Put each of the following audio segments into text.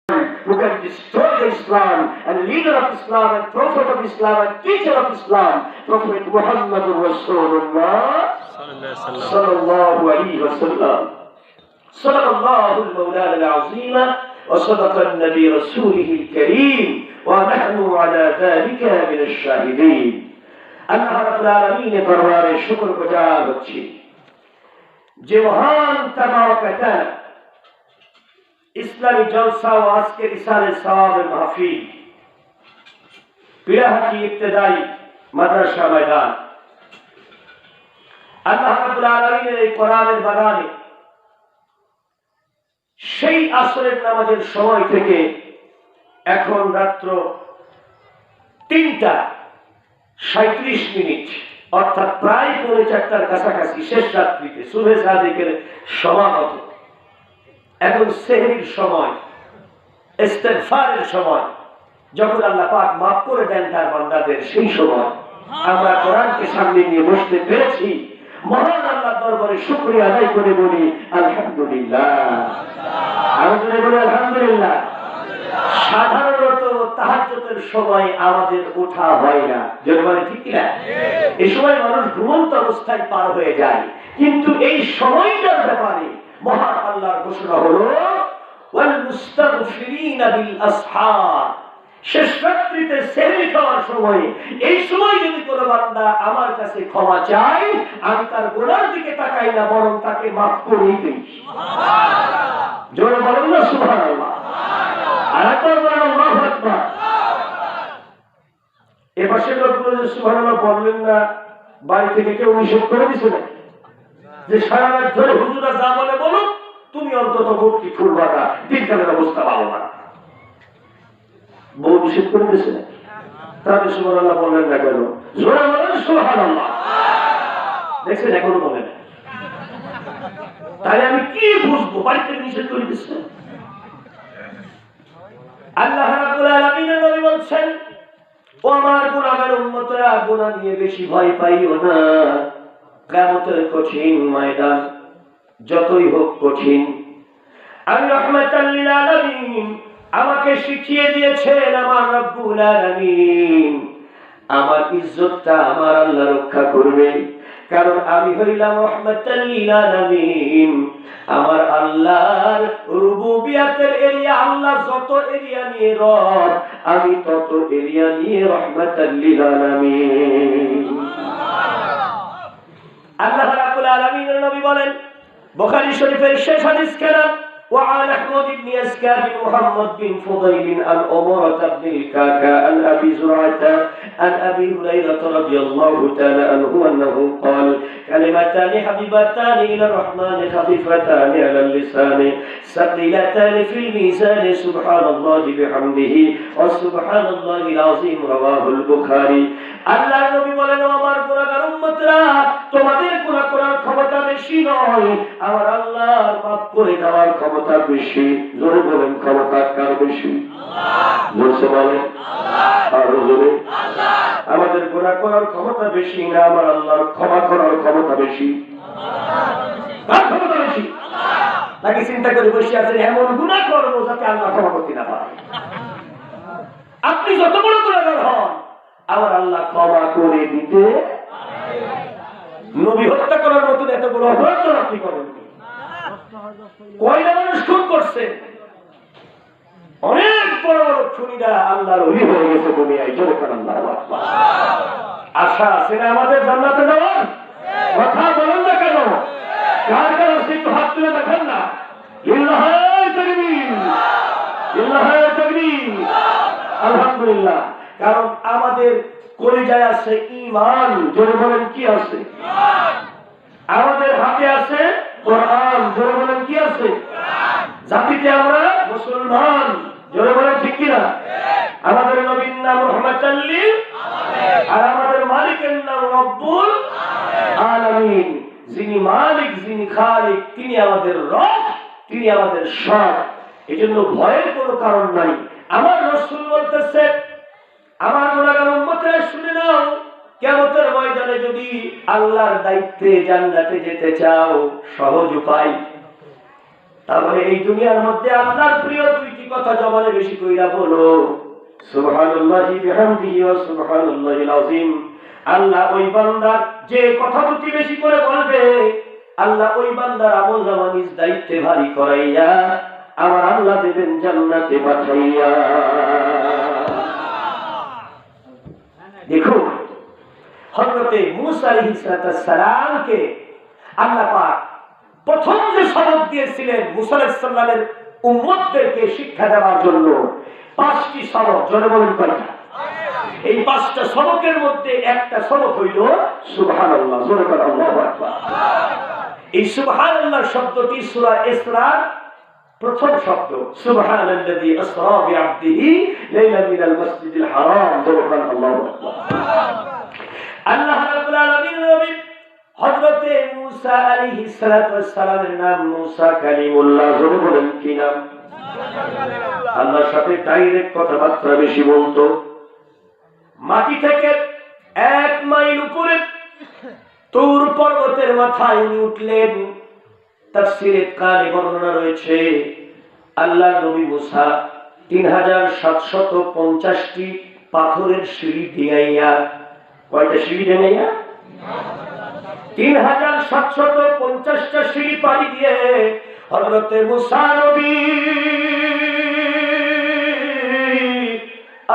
who can destroy Islam and leader of Islam and prophet of Islam and teacher of Islam, Prophet Muhammad Rasulullah sallallahu alayhi wa sallam. صدق الله المولى العظيم وصدق النبي رسوله الكريم ونحن على ذلك من الشاهدين. আল্লাহ রাব্বুল আলামিনের দরবারে শুকরগুজার হচ্ছি যে মহান তাবারক ওয়া তাআলা ইসলামী জলসা ও আজকের ইসারে সওয়াবের মাহফিল পিরাহাটি ইবতেদাই মাদ্রাসা ময়দান আল্লাহ রাব্বুল আলামিনের এই কোরআনের বাগানে সেই আসরের নামাজের সময় থেকে এখন রাত্র 3:37 অর্থাৎ প্রায় 4:30টার কাছাকাছি শেষ রাত্রিতে সুবহে সাদিকের সমাগত। এখন সেহরির সময়, ইস্তেগফারের সময়, যখন আল্লাহ পাক মাফ করে দেন তার বান্দাদের, সেই সময় আমরা কোরআনকে সামনে নিয়ে বসতে পেরেছি। মহান আল্লাহর দরবারে শুকরিয়া আদায় করে বলি আলহামদুলিল্লাহ। আমাদের বলি আলহামদুলিল্লাহ। সাধারণত তাহাজ্জুদের সময় আমাদের ওঠা হয় না, যদি বলে ঠিক না, এই সময় মানুষ ঘুমন্ত অবস্থায় পার হয়ে যায়। কিন্তু এই সময়টার ব্যাপারে মহান আল্লাহর ঘোষণা হলো ওয়াল মুস্তাগফিরিনা বিল আসহার, শেষ রাত্রিতে সেহরি খাওয়ার সময়, এই সময় যদি কোনো বান্দা আমার কাছে ক্ষমা চায়, আমি তার গুনার দিকে তাকাই না, বরং তাকে মাফ করে দিই। সুবহানাল্লাহ, জোরে বলেন না সুবহানাল্লাহ। আর একবার বলেন আল্লাহু আকবার। এপাশে লোকগুলো যে সুবহানাল্লাহ বললেন না, বাড়ি থেকে কেউ নিষেধ করে দিছে না যে সারা রাত ধরে হুজুরা যা বলে বলুক, তুমি অন্তত মুক্তি খুলবা না, দিনকালের অবস্থা ভালো না, বউ নিষেধ করে দিয়েছে না? তাহলে সুবহানাল্লাহ বললেন না কেন? জোরে বলেন সুবহানাল্লাহ। দেখছেন এখনো বলেন। তাহলে আমি কি বুঝবো বাড়িতে নিষেধ করে দিচ্ছে? আল্লাহ রাব্বুল আলামিনের নবী বলছেন, ও আমার গুনাহগার উম্মতরা, গুনাহ নিয়ে বেশি ভয় পাইও না। কিয়ামতের কঠিন ময়দান যতই হোক কঠিন, আমি রাহমাতাল লিল আলামিন, আমাকে শিখিয়ে দিয়েছেন আমার রব্বুল আলামিন, আমার ইজ্জতটা আমার আল্লাহ রক্ষা করবে, কারণ আমি হইলাম রাহমাতাল লিল আলামিন। আমার আল্লাহর রুবুবিয়াতের এরিয়া, আল্লাহ যত এরিয়া নিয়ে রব, আমি তত এরিয়া নিয়ে রাহমাতাল লিল আলামিন। আল্লাহ রাব্বুল আলামিনের নবী বলেন, বুখারী শরীফের শেষ হাদিস কেরাম, وعن أحمد بن يسكار بن محمد بن فضيل عن أمرة بن الكعكع عن أبي زرعة عن أبي هريرة رضي الله تعالى عنه أنه قال كلمتان حبيبتان إلى الرحمن خفيفتان على اللسان ثقيلتان في الميزان سبحان الله بحمده وسبحان الله العظيم رواه البخاري। আল্লাহ নবী বলেন, আমার গুনাহগার উম্মতরা, তোমাদের গুনাহ করার ক্ষমতা বেশি নয়, আমার আল্লাহর মাফ করে দেওয়ার ক্ষমতা বেশি। জোরে বলেন, ক্ষমতা কার বেশি? আল্লাহ। জোরে বলেন আল্লাহ। আর জোরে আল্লাহ। আমাদের গুনাহ করার ক্ষমতা বেশি না, আমার আল্লাহর ক্ষমা করার ক্ষমতা বেশি। কার ক্ষমতা বেশি? আল্লাহ। নাকি চিন্তা করে বসে আছেন এমন গুনাহ করব যাতে আল্লাহ ক্ষমা করতে না পারে? আপনি যত বড় গুনাহগার হন, আমার আল্লাহ ক্ষমা করে দিতে পারে। নবী হত্যা করার মতো এত বড় অপরাধ আপনি করেন? কয়টা মানুষ খুন করছে? অনেক বড় বড় খুনিরা আল্লাহর ওলি হয়ে গেছে দুনিয়ায়। জোরে বলেন আল্লাহু আকবার। আশা আছে না আমাদের জান্নাতে যাওয়ার? কথা বলেন না কেন? কার কার আছে একটু হাত তুলে দেখান না। লিল্লাহি তাকবীর, লিল্লাহি তাকবীর। আলহামদুলিল্লাহ। কারণ আমাদের কলিজায় আছে ঈমান। জোরে বলেন কি আছে? ঈমান। আমাদের হাতে আছে কোরআন। জোরে বলেন কি আছে? কোরআন। জাতিতে আমরা মুসলমান। জোরে বলেন ঠিক কি না? আমাদের নবীর নাম রাহমাতাল লিল আলামিন, আর আমাদের মালিকের নাম রব্বুল আলামিন। যিনি মালিক, যিনি খালিক, তিনি আমাদের রব, তিনি আমাদের সব। এজন্য ভয়ের কোনো কারণ নাই। আমার রাসূল বলতেছে, আমার গুনাহগার উম্মতরা শুনে নাও, কিয়ামতের ময়দানে যদি আল্লাহর দায়িত্বে জান্নাতে যেতে চাও, সহজ উপায় তাহলে এই দুনিয়ার মধ্যে আপনার প্রিয় দুইটি কথা জবানে বেশি কইরা বলো, সুবহানাল্লাহি বিহামদিহি ওয়া সুবহানাল্লাহিল আযীম। আল্লাহ ওই বান্দার যে কথা দুটি বেশি করে বলবে, আল্লাহ ওই বান্দার আমলনামা নিজ দায়িত্বে ভারী করাইয়া আমার আল্লাহ দেবেন জান্নাতে পাঠাইয়া। দেখুন, হযরতে মূসা আলাইহিস সালামকে আল্লাহ পাক প্রথম যে সবক দিয়েছিলেন মূসা আলাইহিস সালামের উম্মতদেরকে শিক্ষা দেওয়ার জন্য, 5টি সবক। জোরে বলেন কয়টা? এই 5টা সবকের মধ্যে একটা সবক হইল সুবহানাল্লাহ। জোরে বলেন আল্লাহু আকবার। এই সুবহানাল্লাহ শব্দটি সূরা ইসরার প্রথম শব্দ। সুবহানাল্লাযী আসরা বিআবদিহি লাইলান মিনাল মাসজিদিল হারাম। জোরে বলেন আল্লাহু আকবার। আল্লাহ রাব্বুল আলামিন নবী হযরতে মূসা আলাইহিস সালামের নাম মূসা কালিমুল্লাহ। জোরে বলেন কি নাম? আল্লাহর সাথে ডাইরেক্ট কথাবার্তা বেশি বলতো। মাটি থেকে 1 মাইল উপরে তুর পর্বতের মাথায় উনি উঠলেন। তাফসীরে কানে বর্ণনা রয়েছে, আল্লাহ নবী মূসা 3750টি পাথরের সিঁড়ি ডিঙাইয়া, কয়টা সিঁড়ি ডিঙাইয়া? 3750টা সিঁড়ি পাড়ি দিয়ে হযরতে মূসা নবী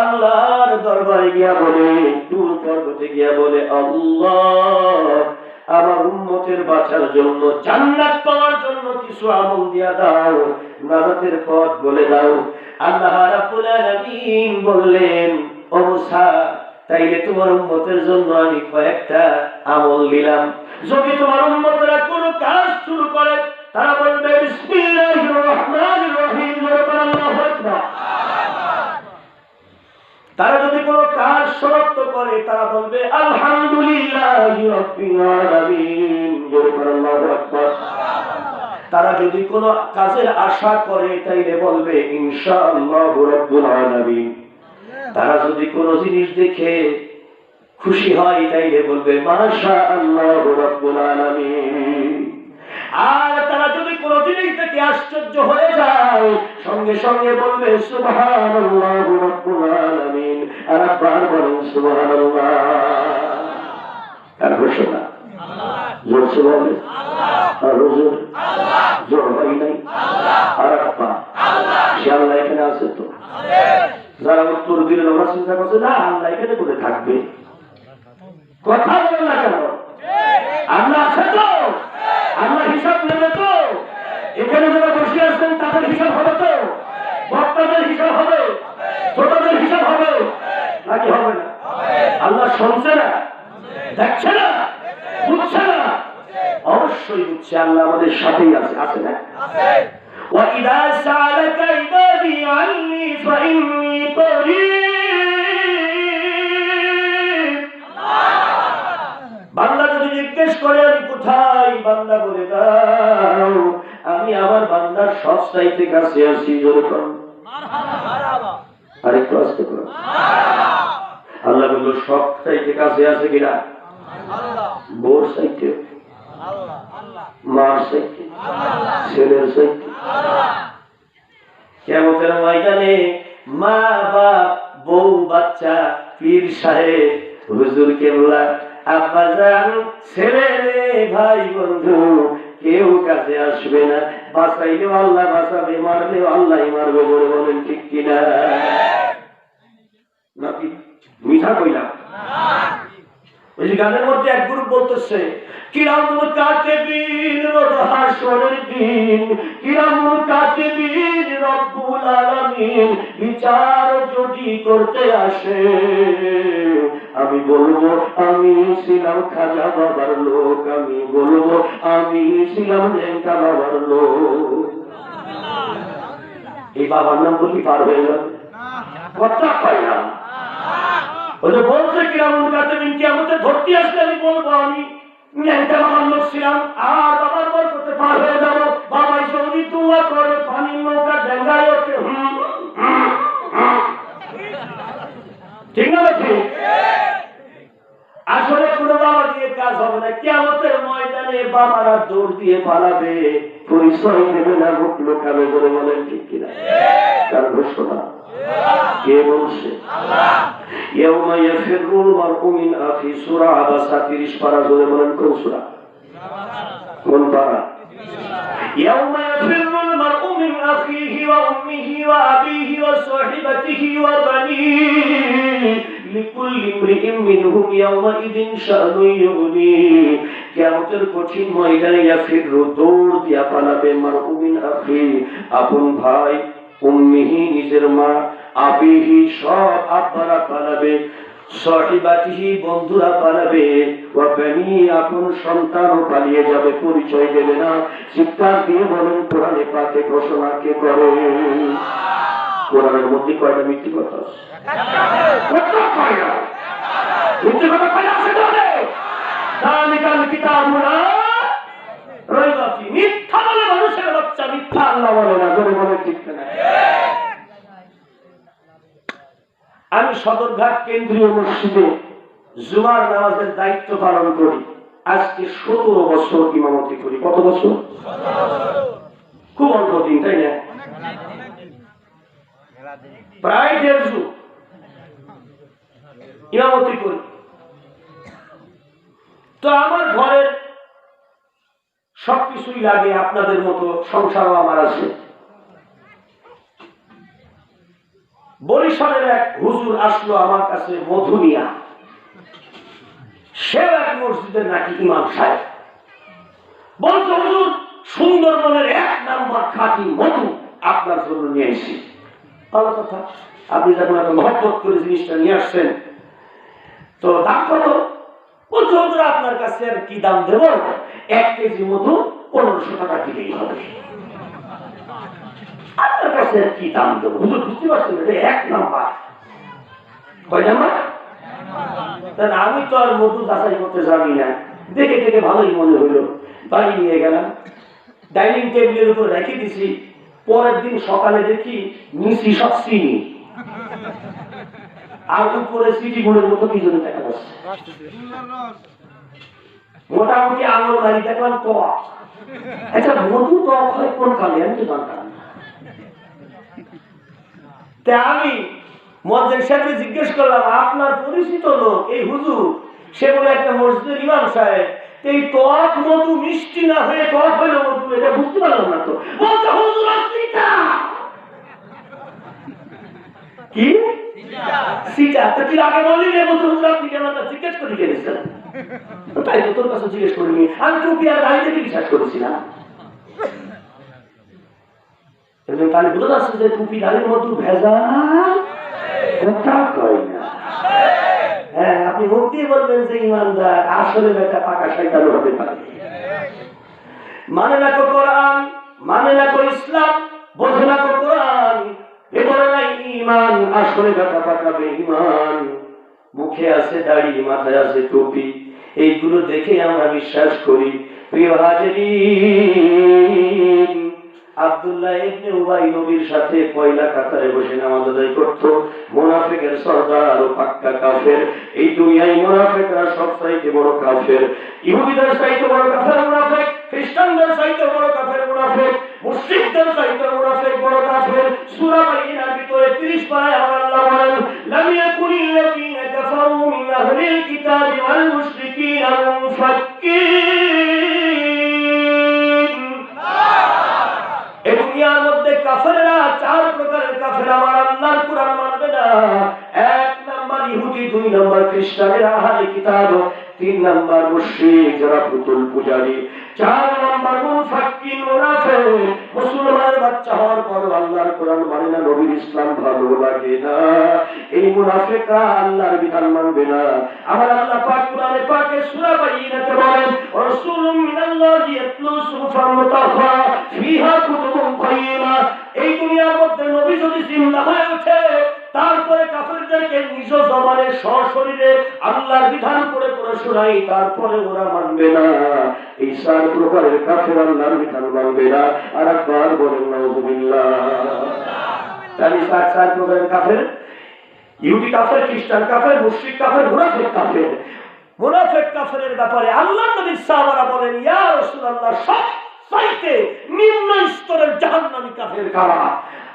আল্লাহর দরবারে গিয়া বলে, তুর পর্বতে গিয়া বলে, আল্লাহ আমার উম্মতের বাঁচার জন্য, জান্নাত পাওয়ার জন্য কিছু আমল দিয়া দাও, নাজাতের পথ বলে দাও। আল্লাহ রাব্বুল আলামিন বললেন, ও মূসা, তাইলে তোমার উম্মতের জন্য আমি কয়েকটা আমল দিলাম। যদি তোমার উম্মতরা কোনো কাজ শুরু করে, তারা বলবে বিসমিল্লাহির রহমানির রহিম। আল্লাহু আকবার। তারা যদি কোনো কাজ সমাপ্ত করে, তারা বলবে আলহামদুলিল্লাহি রাব্বিল আলামিন। আল্লাহু আকবার। তারা যদি কোনো কাজের আশা করে, তাইলে বলবে ইনশাআল্লাহু রাব্বুল আলামিন। তারা যদি কোনো জিনিস দেখে খুশি হয়, তাইলে বলবে মাশাআল্লাহু রাব্বুল আলামিন। আর তারা যদি কোনো জিনিস দেখে আশ্চর্য হয়ে যায়, সঙ্গে সঙ্গে বলবে সুবহানাল্লাহু রাব্বুল আলামিন। আর একবার বলুন সুবহানাল্লাহ। আর বসে না, জোর সে বলে আল্লাহ, জোর আল্লাহ, জোর হয় নাই আল্লাহ, আর একবার আল্লাহ। সে আল্লাহ এখানে আছে তো? যারা উত্তর দিলেন ওরা চিন্তা করছে না আল্লাহ এখানে করে থাকবে, কথা বলেন না কেন? আল্লাহ আছে তো? আল্লাহ হিসাব নেবে তো? এখানে যারা বসে আছেন তাদের হিসাব হবে তো? বক্তাদের হিসাব হবে, ছোটদের হিসাব হবে নাকি হবে না? আল্লাহ শুনছে না, দেখছে না, বুঝছে না? অবশ্যই বুঝছে। আল্লাহ আমাদের সাথেই আছে, আছে না? وَإِذَا سَأَلَكَ عِبَادِي عَنِّي فَإِنِّي قَرِيبٌ। বান্দা যদি জিজ্ঞেস করে আমি কোথায়, বান্দা বলে দাও আমি আমার বান্দার সব চাইতে কাছে আছি। যেরকম আরেকটু আসতে করো। আল্লাহ বলল সব চাইতে কাছে আছে কিনা? বোর চাইতে, মার চাইতে, ছেলের চাইতে। কিয়ামতের ময়দানে মা বাপ, বউ বাচ্চা, পীর সাহেব, হুজুর কেবলা, আব্বা জান, ছেলে ভাই বন্ধু কেউ কাছে আসবে না। বাঁচাইলেও আল্লাহ বাঁচাবে, মারলেও আল্লাহ মারবে। বলে বলেন ঠিক কিনা? নাকি মিঠা কইলাম? ওই যে গানের মধ্যে এক গ্রুপ বলতেছে কিরামুল কাতিবিন রোজ হাসরের দিন, কিরামুল কাতিবিন রব্বুল আলামিন বিচার যদি করতে আসে, আমি বলবো আমি ছিলাম খাজা বাবার লোক, আমি বলবো আমি ছিলাম লেঙ্কা বাবার লোক। এই বাবার নাম বলি পার হয়ে যাবে? কথা পাই না। ওই যে বলছে কিরামুল কাতিবিন কিয়ামতে ধরতে আসলে আমি বলবো আমি লেঙ্কা বাবার লোক ছিলাম, আর বাবার পর করতে পার হয়ে যাবো। বাবাই সৌদি তুয়া করে পানির নৌকা ডেঙ্গায় ওঠে। ঠিক না ঠিক? আসলে কোনো বাবা দিয়ে কাজ হবে না। কিয়ামতের ময়দানে বাবারা দৌড় দিয়ে পালাবে, পরিচয় দেবে না, মুখ লোকাবে বলে বলেন ঠিক কিনা? কার ঘোষণা? কে বলছে? ইয়াউমা ইয়াফিরুল মারউ মিন আখি, সূরা আবাসা 30 পারা, জোরে বলেন কোন সূরা? কোন পারা? ইয়াউমা ইয়াফিরুল মারউ মিন আখিহি ওয়া উম্মিহি ওয়া আবিহি ওয়া সাহিবাতিহি ওয়া বানিহি লিকুল্লি ইমরিইন মিনহুম ইয়াউমাইযিন শাআনুন ইউগনি। কিয়ামতের কঠিন ময়দানে ইয়াফিরু, দৌড় দিয়া পালাবে, মারউ মিন আখি, আপন ভাই, উম্মিহি নিজের মা, আবিহি সব আব্বারা পালাবে, সাহিবাতিহি বন্ধুরা পালাবে, ওয়া বানি আপন সন্তানও পালিয়ে যাবে, পরিচয় দেবে না। চিৎকার দিয়ে বলেন কোরআনে পাকে ঘোষণা কে করে? কোরআনের মধ্যে কয়টা মিথ্যে কথা আছে? কত কয়টা মিথ্যে কথা কয়টা আছে? তাহলে যালিকাল কিতাবু লা রাইবা ফি, মিথ্যা বলে মানুষের বাচ্চা, মিথ্যা আল্লাহ বলে না, জোরে বলে ঠিক না? আমি সদরঘাট কেন্দ্রীয় মসজিদে জুমার নামাজের দায়িত্ব পালন করি। আজকে 17 বছর ইমামতি করি। কত বছর? খুব অল্প দিন, তাই না? প্রায় 1.5 যুগ ইমামতি করি। তো আমার ঘরের সবকিছুই লাগে, আপনাদের মতো সংসারও আমার আছে। বরিশালের এক হুজুর আসলো আমার কাছে, মধুমিয়া, সে এক মসজিদের নাকি ইমাম সাহেব। বলছে হুজুর, সুন্দরবনের 1 নাম্বার খাঁটি মধু আপনার জন্য নিয়ে এসেছি। ভালো কথা, আপনি যখন এত মহব্বত করে জিনিসটা নিয়ে আসছেন, তো দাম কত? বলছে হুজুর, আপনার কাছে আর কি দাম দেব, 1 কেজি মধু 1500 টাকা দিলেই হবে। আপনার কাছে কি দাম দেবো হুজুর? বুঝতে পারছেন, এটা 1 নাম্বার। কয় নাম্বার? তাহলে আমি তো আর মধু যাচাই করতে জানি না, দেখে দেখে ভালোই মনে হইল, বাড়ি নিয়ে গেলাম, ডাইনিং টেবিলের উপর রেখে দিছি। পরের দিন সকালে দেখি নিচি সব চিনি, আর উপরে সিটি গুড়ের মতো কি জন্য দেখা যাচ্ছে। মোটামুটি আঙুল মারি দেখলাম টক। আচ্ছা, মধু টক হয় কোন কালে? আমি তো জানতাম না। তা আমি মসজিদের সাথে জিজ্ঞেস করলাম, আপনার পরিচিত লোক এই হুজুর, সে বলে একটা মসজিদের ইমাম সাহেব, এই টক মধু মিষ্টি না হয়ে টক হইল মধু, এটা বুঝতে পারলাম না। তো বলছে হুজুর সিটা। কি সিটা? তো কি আগে বললি রে মধু? হুজুর আপনি কেন জিজ্ঞেস করে গেছেন? তাই তো তোর কাছে জিজ্ঞেস করিনি, আমি টুপি আর গাড়ি থেকে বিশ্বাস করেছি না। তাহলে বোঝা যাচ্ছে যে টুপি গাড়ির মধু ভেজাল কথা কয় না। হ্যাঁ, আপনি মুখ দিয়ে বলবেন যে ইমানদার, আসলে একটা পাকা শয়তান হতে পারে। মানে না তো কোরআন, মানে না তো ইসলাম, বোঝে না তো কোরআন, ভেতরে নাই ঈমান, আসলে একটা পাকা বেঈমান। মুখে আছে দাড়ি, মাথায় আছে টুপি, এইগুলো দেখে আমরা বিশ্বাস করি। প্রিয় হাজিরিন, আব্দুল্লাহ ইবনে উবাই নবীর সাথে পয়লা কাতারে বসে নামাজ আদায় করত। মুনাফিকের সরদার ও পাক্কা কাফের। এই দুনিয়ায় মুনাফিকরা সবচাইতে বড় কাফের। ইহুদিদের চাইতে বড় কাফের মুনাফিক, খ্রিস্টানদের চাইতে বড় কাফের মুনাফিক, মুশরিকদের চাইতে মুনাফিক বড় কাফের। সূরা বাইনার ভিতরে 30 পারায় আমার আল্লাহ বলেন, লাম ইয়াকুনিল লাযীনা কাফারু মিন আহলিল কিতাবি ওয়াল মুশরিকিনা মুনফাক্কিন। এই দুনিয়ার মধ্যে কাফেররা 4 প্রকারের কাফের, আমার আল্লাহর কোরআন মানবে না। 1 নাম্বার ইহুদি, 2 নাম্বার খ্রিস্টানেরা আহলে কিতাব, 3 নাম্বার মুশরিক যারা পুতুল পূজারী, 4 নাম্বার মুনফাক্কিন মুনাফিক। মুসলমানের বাচ্চা হওয়ার পর আল্লাহর কোরআন মানে না, নবীর ইসলাম ভালো লাগে না, এই মুনাফিকরা আল্লাহর বিধান মানবে না। আমার আল্লাহ পাক কোরআনে পাকে সূরা বাইনাতে বলেন, রাসূলুম মিনাল্লাহি ইয়াতলু সুহুফান মুতাহহারা ফিহা কুতুবুন কাইয়্যিমা। এই দুনিয়ার মধ্যে নবী যদি জিন্দা হয়ে ওঠে, তারপরে কাফেরদেরকে নিজ জবানে সশরীরে আল্লাহর বিধান করে করে শোনাই, তারপরে ওরা মানবে না। এই 4 প্রকারের কাফের আল্লাহর বিধান মানবে না। আর একবার বলেন নাউযুবিল্লাহ। তাহলে 4 প্রকারের কাফের, ইহুদি কাফের, খ্রিস্টান কাফের, মুশরিক কাফের, মুনাফিক কাফের। মুনাফিক কাফেরের ব্যাপারে আল্লাহর নবী সাহাবারা বলেন, ইয়া রাসূলুল্লাহ, সবচাইতে নিম্ন স্তরের জাহান্নামী কাফের কারা?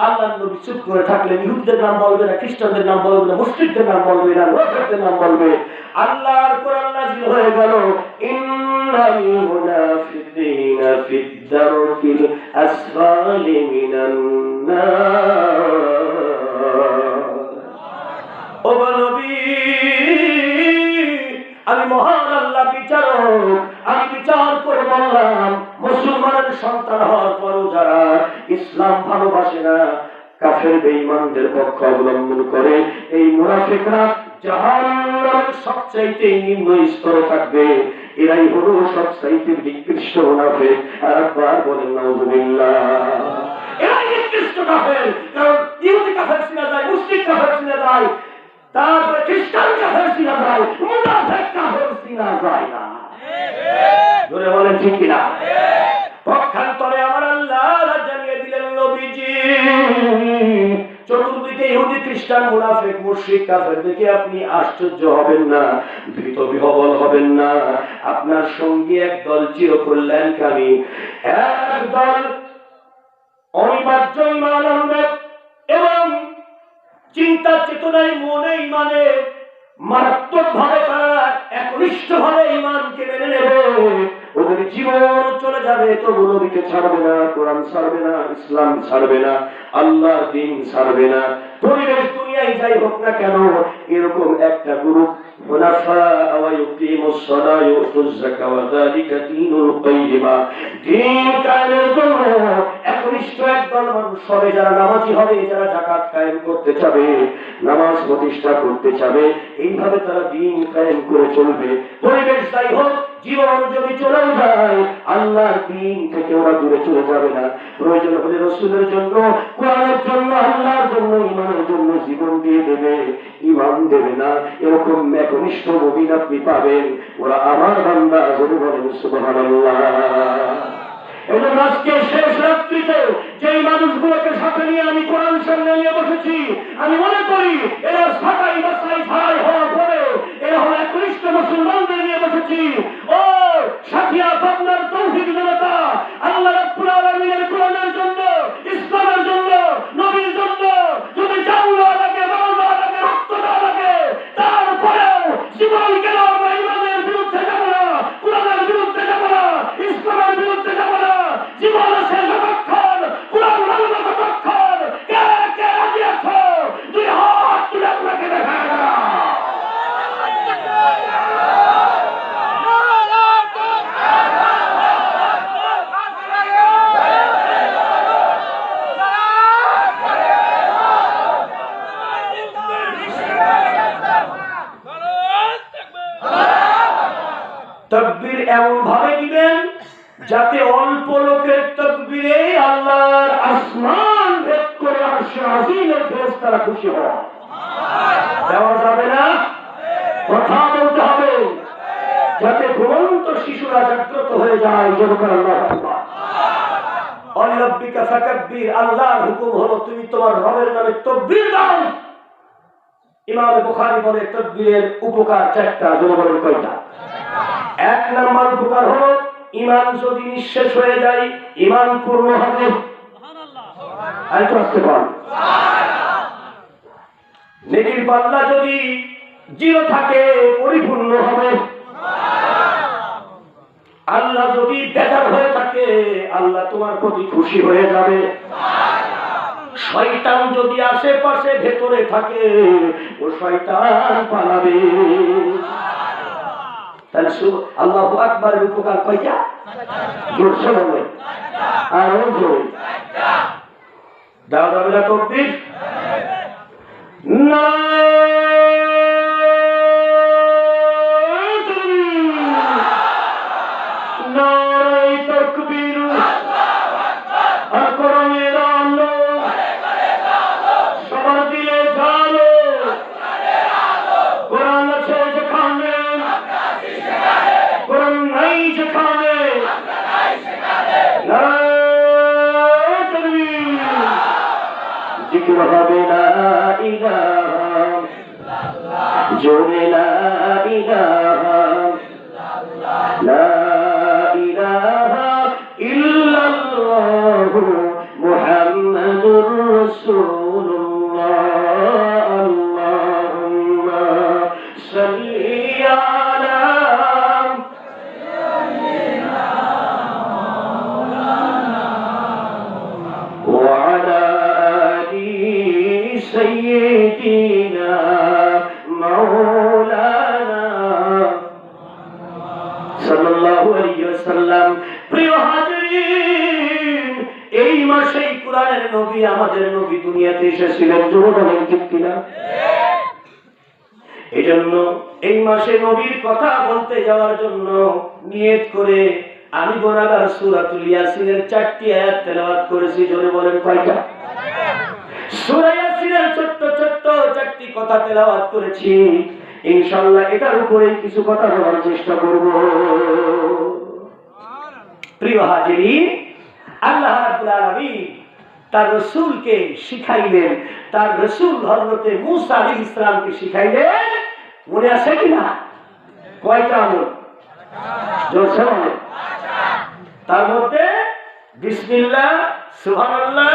আল্লাহর নবী চুপ করে থাকলেন। ইহুদিদের নাম বলবে না, খ্রিস্টানদের নাম বলবে না, মুশরিকদের নাম বলবে না, মুনাফিকদের নাম বলবে। আল্লাহর কোরআন নাযিল হয়ে গেল, ইন্নাল মুনাফিকিনা ফিদ দারকিল আসফালি মিনান নার। ও নবী, আমি মহান আল্লাহ বিচারক, আমি বিচার করে বললাম, মুসলমানের সন্তান হওয়ার পরও যারা ইসলাম ভালোবাসে না, কাফের বেঈমানদের পক্ষ অবলম্বন করে, এই মুনাফিকরা জাহান্নামের সবচাইতে নিম্ন স্তরে থাকবে। এরাই হলো সবচাইতে নিকৃষ্ট মুনাফিক। আর একবার বলেন নাউযুবিল্লাহ। এরাই নিকৃষ্ট কাফের। কারণ ইহুদি কাফের চিনা যায়, মুশরিক কাফের চিনা যায়, তারপরে খ্রিস্টান কাফের চিনা যায়, মুনাফিক কাফের চিনা যায় না। জোরে বলেন ঠিক কিনা? পক্ষান্তরে আমার আল্লাহ জানিয়ে দিলেন, নবীজি চতুর্দিকে ইহুদি খ্রিস্টান মুনাফিক মুশরিক কাফের দেখে আপনি আশ্চর্য হবেন না, ভীত বিহ্বল হবেন না। আপনার সঙ্গী একদল চিরকল্যাণকামী, একদল অনিবার্য ঈমান আনবে এবং চিন্তা চেতনায় মনেই মানে মারাত্মক ভাবে তারা একনিষ্ঠ ভাবে ঈমানকে মেনে নেবে। ওদের জীবন চলে যাবে, তবু নবীকে ছাড়বে না, কোরআন ছাড়বে না, ইসলাম ছাড়বে না, আল্লাহর দ্বীন ছাড়বে না। পরিবেশ দুনিয়ায় যাই হোক না কেন, এরকম একটা গ্রুপ হুনাফা ওয়া ইউকিমুস সালাহ ওয়া ইউতুজ যাকাত ওয়া যালিকা দীনুল কাইয়্যিমা, দ্বীন কায়েমের জন্য একনিষ্ঠ একদল মানুষ হবে, যারা নামাজি হবে, যারা যাকাত কায়েম করতে চাবে, নামাজ প্রতিষ্ঠা করতে চাবে, এইভাবে তারা দ্বীন কায়েম করে চলবে। পরিবেশ যাই হোক, জীবন যদি চলেও যায়, আল্লাহর দ্বীন থেকে ওরা দূরে চলে যাবে না। প্রয়োজন হলে রাসূলের জন্য, কোরআনের জন্য, আল্লাহর জন্য, ঈমানের জন্য জীবন দিয়ে দেবে, ঈমান দেবে না। এরকম একনিষ্ঠ মুমিন আপনি পাবেন, ওরা আমার বান্দা। জোরে বলেন সুবহানাল্লাহ। এজন্য আজকে শেষ রাত্রিতে যেই মানুষগুলোকে সাথে নিয়ে আমি কোরআন সামনে নিয়ে বসেছি, আমি মনে করি এরা ছাটাই বাছাই ছাড়াই হওয়ার পরে এরা হলো একনিষ্ঠ মুসলমানদের নিয়ে বসেছি। ও সাথিয়া পাবনার তৌহিদ জনতা, আল্লাহ রাব্বুল আলামিনের কোরআনের জন্য, ইসলামের জন্য, নবীর জন্য যদি জান লাগে, মাল লাগে, রক্ত লাগে, তারপরেও জীবন গেল আমরা ঈমানের বিরুদ্ধে যাব না, কোরআনের বিরুদ্ধে যাব না, ইসলামের বিরুদ্ধে যাব না। জীবন আছে যতক্ষণ, কোরআন মানব ততক্ষণ। কে কে রাজি আছো? দুই হাত তুলে আপনাকে দেখা না। তাকবীর এমন ভাবে দিবেন যাতে অল্প লোকের তাকবীরে আল্লাহর আসমান ভেদ করে আরশে আজিমের ফেরেশতারা খুশি হয়। দেওয়া যাবে না, কথা বলতে হবে যাতে ঘুমন্ত শিশুরা জাগ্রত হয়ে যায়। যেরকম আল্লাহু আকবার, আল্লাহ্বিকা ফাকাব্বির, আল্লাহর হুকুম হলো তুমি তোমার রবের নামে তাকবীর দাও। ইমাম বুখারী বলে তাকবীরের উপকার চারটা। জোরে বলেন কয়টা? এক নাম্বার উপকার হলো ঈমান যদি নিঃশেষ হয়ে যায়, ঈমান পূর্ণ হবে। সুবহানাল্লাহ। আর আসতে পার। সুবহানাল্লাহ। নেকির পাল্লা যদি জিরো থাকে, পরিপূর্ণ হবে। সুবহানাল্লাহ। আল্লাহ যদি বেজার হয়ে থাকে, আল্লাহ তোমার প্রতি খুশি হয়ে যাবে। সুবহানাল্লাহ। শয়তান যদি আশেপাশে ভেতরে থাকে, ও শয়তান পালাবে। তাহলে আল্লাহু আকবারের উপকার কয়টা? জোরসে বলে আরো জোরে। দাও দাও তাকবীর। নারায়ে তাকবীর, আল্লাহু আকবার। আর কোরআনের আলো সবার দিলে জ্বালো, কোরআন আছে যেখানে, কোরআন নাই যেখানে, নারায়ে তাকবীর। জিকির হবে লা ইলাহা ইল্লাল্লাহ, জোরে লা ইলাহা ইল্লাল্লাহ, লা ইলাহা ইল্লাল্লাহ। سيدنا مولانا সাল্লাল্লাহু আলাইহি ওয়াসাল্লাম। প্রিয় হাজিরিন, এই মাসেই কোরআনের নবী আমাদের নবী দুনিয়াতে এসেছিলেন। জোরে বলেন ঠিক কিনা? এজন্য এই মাসে নবীর কথা বলতে যাওয়ার জন্য নিয়ত করে আমি গোনাগার সূরাতুল ইয়াসিনের 4টি আয়াত তেলাওয়াত করেছি। জোরে বলেন কয়টা? সূরা ইয়াসিনের ছোট্ট ছোট্ট 4টি কথা তেলাওয়াত করেছি। ইনশাআল্লাহ এটার উপরে কিছু কথা বলার চেষ্টা করব। প্রিয় হাজিরিন, আল্লাহ রাব্বুল আলামিন তার রাসূলকে শিখাইলেন, তার রাসূল হযরত মূসা আলাইহিস সালামকে শিখাইলেন। মনে আছে কিনা? কয়টা আমল? জোরসে বলেন। তার মধ্যে বিসমিল্লাহ, সুবহানাল্লাহ,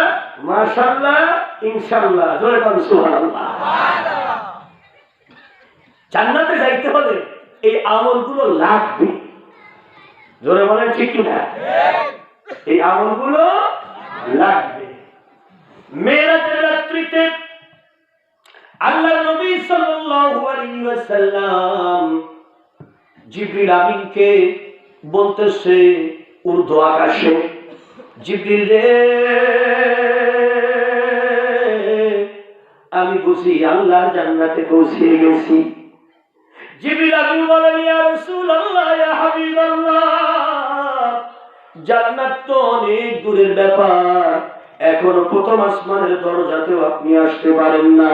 মাশাআল্লাহ, ইনশাআল্লাহ। জোরে বলেন সুবহানাল্লাহ। জান্নাতে যাইতে হলে এই আমলগুলো লাগবে। জোরে বলেন ঠিক কিনা? এই আমলগুলো লাগবে। মেরাজের রাত্রিতে আল্লাহর নবী সাল্লাল্লাহু আলাইহি ওয়াসাল্লাম জিবরিল আমিনকে বলতেছে ঊর্ধ্ব আকাশে, জিবরিল রে, আমি বুঝি আল্লাহর জান্নাতে পৌঁছে গেছি। জিবরিল আমিন বলেন, ইয়া রাসূলুল্লাহ, ইয়া হাবিবাল্লাহ, জান্নাত তো অনেক দূরের ব্যাপার, এখনো প্রথম আসমানের দরজাতেও আপনি আসতে পারেন না।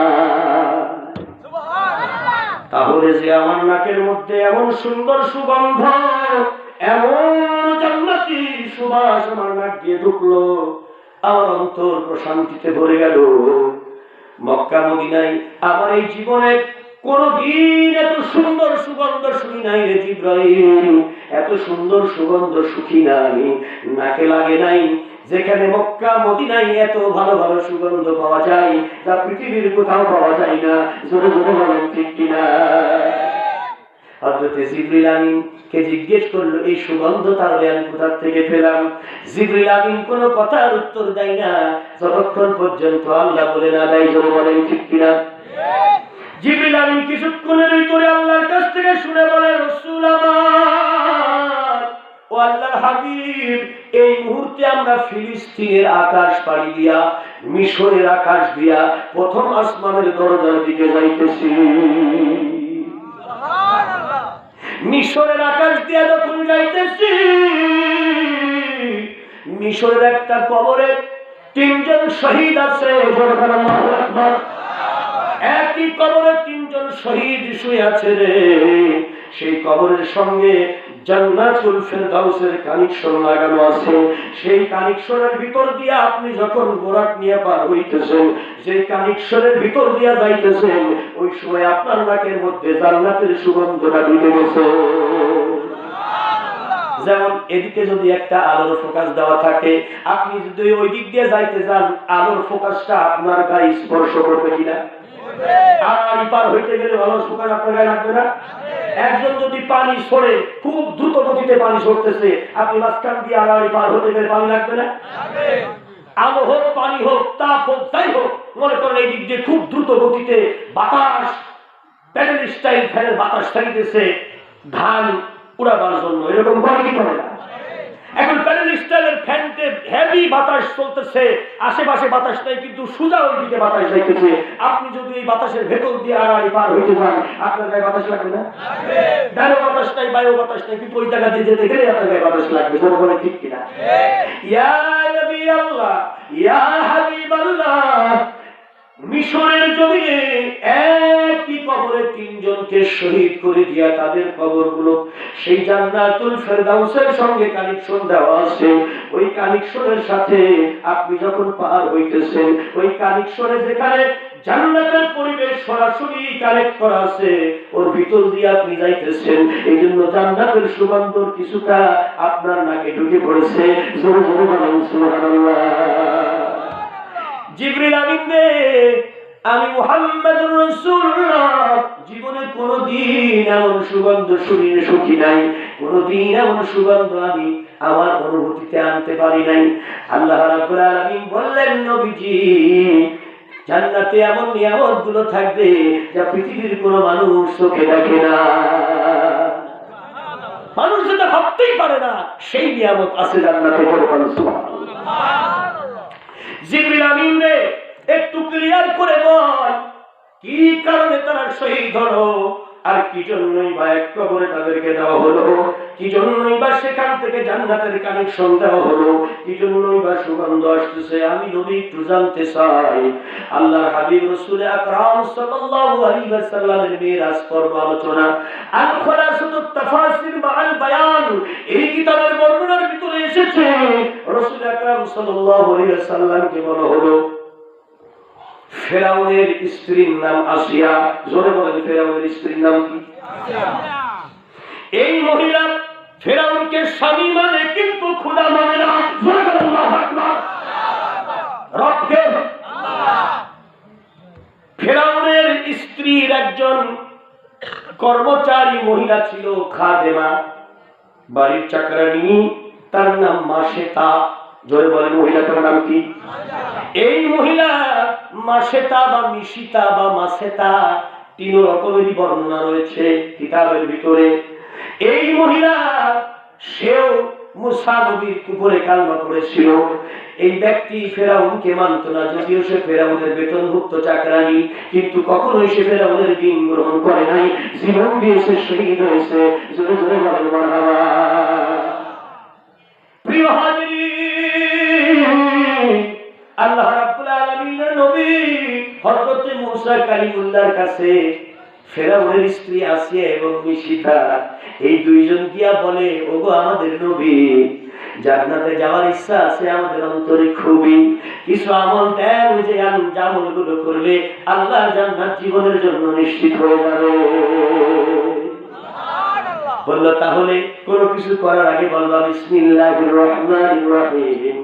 তাহলে যে আমার নাকের মধ্যে এমন সুন্দর সুগন্ধ, এমন জান্নাতি সুবাস আমার নাক দিয়ে ঢুকলো, আমার অন্তর প্রশান্তিতে ভরে গেল। মক্কা মদিনায় আমার এই জীবনে কোনদিন এত সুন্দর সুগন্ধ শুনি নাই রে জিবরাইল, এত সুন্দর সুগন্ধ শুকি নাই, নাকে লাগে নাই। যেখানে মক্কা মদিনায় এত ভালো ভালো সুগন্ধ পাওয়া যায়, তা পৃথিবীর কোথাও পাওয়া যায় না। জোরে জোরে বলেন ঠিক কিনা? হযরত জিবরিল আমিন কে জিজ্ঞেস করলো, এই সুগন্ধ তাহলে আমি কোথা থেকে পেলাম? জিবরিল আমিন কোনো কথার উত্তর দেয় না যতক্ষণ পর্যন্ত আল্লাহ বলে না দেয়। জোরে বলেন ঠিক কিনা? জিবরিল আমিন কিছুক্ষণের ভিতরে আল্লাহর কাছ থেকে শুনে বলে, রাসূল আমার, ও আল্লাহর হাবিব, এই মুহূর্তে আমরা ফিলিস্তিনের আকাশ পাড়ি দিয়া, মিশরের আকাশ দিয়া প্রথম আসমানের দরজার দিকে যাইতেছি। মিশরের আকাশ দিয়া যখন যাইতেছি, মিশরের একটা কবরে 3 জন শহীদ আছে। একই কবরে 3 জন শহীদ শুয়ে আছে রে। সেই কবরের সঙ্গে জান্নাতুল ফেরদাউসের কানেকশন লাগানো আছে। সেই কানেকশনের ভিতর দিয়ে আপনি যখন বোরাক নিয়ে পার হইতেছেন, সেই কানেকশনের ভিতর দিয়ে যাইতেছেন, ওই সময় আপনার নাকের মধ্যে জান্নাতের সুগন্ধটা ঢুকে গেছে। যেমন এদিকে যদি একটা আলোর ফোকাস দেওয়া থাকে, আপনি যদি ওই দিক দিয়ে যাইতে চান, আলোর ফোকাসটা আপনার গায়ে স্পর্শ করবে কিনা? আর পার হইতে গেলে আলোর ফোকাস আপনার গায়ে লাগবে না? একজন যদি পানি ছড়ে, খুব দ্রুত গতিতে পানি ছড়তেছে, আপনি মাঝখান দিয়ে আড়াআড়ি পার হতে গেলে পানি লাগবে না? আলো হোক, পানি হোক, তাপ হোক, যাই হোক, মনে করেন এই দিক দিয়ে খুব দ্রুত গতিতে বাতাস, প্যাডেল স্টাইল ফ্যানের বাতাস ছাড়িতেছে ধান উড়াবার জন্য, এরকম করে কি করে না? এখন প্যাডেল স্টাইলের ফ্যানতে হেভি বাতাস চলতেছে, আশেপাশে বাতাস নাই, কিন্তু সোজা ওই দিকে বাতাস যাইতেছে। আপনি যদি এই বাতাসের ভেতর দিয়ে আড়াআড়ি পার হইতে যান, আপনার গায়ে বাতাস লাগবে না? ডানে বাতাস নাই, বায়ু বাতাস নাই, কিন্তু ওই জায়গা দিয়ে যেতে গেলে আপনার গায়ে বাতাস লাগবে। জোরে বলে ঠিক কিনা? ইয়া নবী আল্লাহ, ইয়া হাবিব আল্লাহ, মিশরের জমিনে একই কবরে 3 জনকে শহীদ করে দিয়া তাদের কবরগুলো সেই জান্নাতুল ফেরদাউসের সঙ্গে কানেকশন দেওয়া আছে। ওই কানেকশনের সাথে আপনি যখন পার হইতেছেন, ওই কানেকশনে যেখানে জান্নাতের পরিবেশ সরাসরি কানেক্ট করা আছে, ওর ভিতর দিয়ে আপনি যাইতেছেন। এই জন্য জান্নাতের সুগন্ধ কিছুটা আপনার নাকে ঢুকে পড়েছে। জোরে জোরে বলেন সুবহানাল্লাহ। জিবরিল আমিন রে, আমি মুহাম্মদুর রাসূলুল্লাহ জীবনে কোনদিন এমন সুগন্ধ শরীরে সুখী নাই, কোনদিন এমন সুগন্ধ আমি আমার অনুভূতিতে আনতে পারি নাই। আল্লাহ রাব্বুল আলামিন বললেন, নবীজি জান্নাতে এমন নিয়ামতগুলো থাকবে যা পৃথিবীর কোনো মানুষ চোখে দেখে না, মানুষ যেটা ভাবতেই পারে না, সেই নিয়ামত আছে জান্নাতে। জিবরিল আমিন রে একটু ক্লিয়ার করে বল, কি কারণে তারা শহীদ হলো, আর কি জন্যই বা এক কবরে তাদেরকে দেওয়া হলো, কি জন্যই বা সেখান থেকে জান্নাতের কানেকশন দেওয়া হলো, কি জন্যই বা সুগন্ধ আসতেছে, আমি নবী একটু জানতে চাই। আল্লাহর হাবিব রাসূল আকরাম সাল্লাল্লাহু আলাইহি ওয়াসাল্লামের মিরাজ পর্ব আলোচনা আল খুলাসাতুত তাফাসির মাআল বায়ান, এই কিতাবের বর্ণনার ভিতরে এসেছে রাসূল আকরাম সাল্লাল্লাহু আলাইহি ওয়াসাল্লামকে বলা হলো ফেরাউনের স্ত্রীর নাম আসিয়া। জোরে বলেন, ফেরাউনের স্ত্রীর নাম কি? এই মহিলা ফেরাউনকে স্বামী মানে কিন্তু খোদা মানে না। জোরে বলেন আল্লাহু আকবার। রবকে ফেরাউনের স্ত্রীর একজন কর্মচারী মহিলা ছিল, খাদেমা, বাড়ির চাকরানী, তার নাম মাসেতা। জোরে বলেন, মহিলাটার নাম কি? এই মহিলা মাসেতা বা মিশিতা বা মাসেতা, তিন রকমেরই বর্ণনা রয়েছে কিতাবের ভিতরে। এই মহিলা সেও মুসা নবীর উপরে কালমা পড়েছিল। এই ব্যক্তি ফেরাউনকে মানত না, যদিও সে ফেরাউনের বেতনভুক্ত চাকরানী, কিন্তু কখনোই সে ফেরাউনের দিন গ্রহণ করে নাই, জীবন দিয়েছে, শহীদ হয়েছে। জোরে জোরে বলেন মারহাবা। প্রিয় হাজিরিন, আল্লাহ রাব্বুল আলামিনের নবী হযরত মুসা কালিমুল্লাহর কাছে ফেরাউনের স্ত্রী আসিয়া এবং মিশিতা এই দুইজন গিয়া বলে, ওগো আমাদের নবী, জান্নাতে যাওয়ার ইচ্ছা আছে আমাদের অন্তরে খুবই, কিছু আমল দেন যে আমলগুলো করলে আল্লাহ জান্নাত জীবনের জন্য নিশ্চিত হয়ে যাবে। বললো তাহলে কোনো কিছু করার আগে বলবা বিসমিল্লাহির রহমানির রহিম,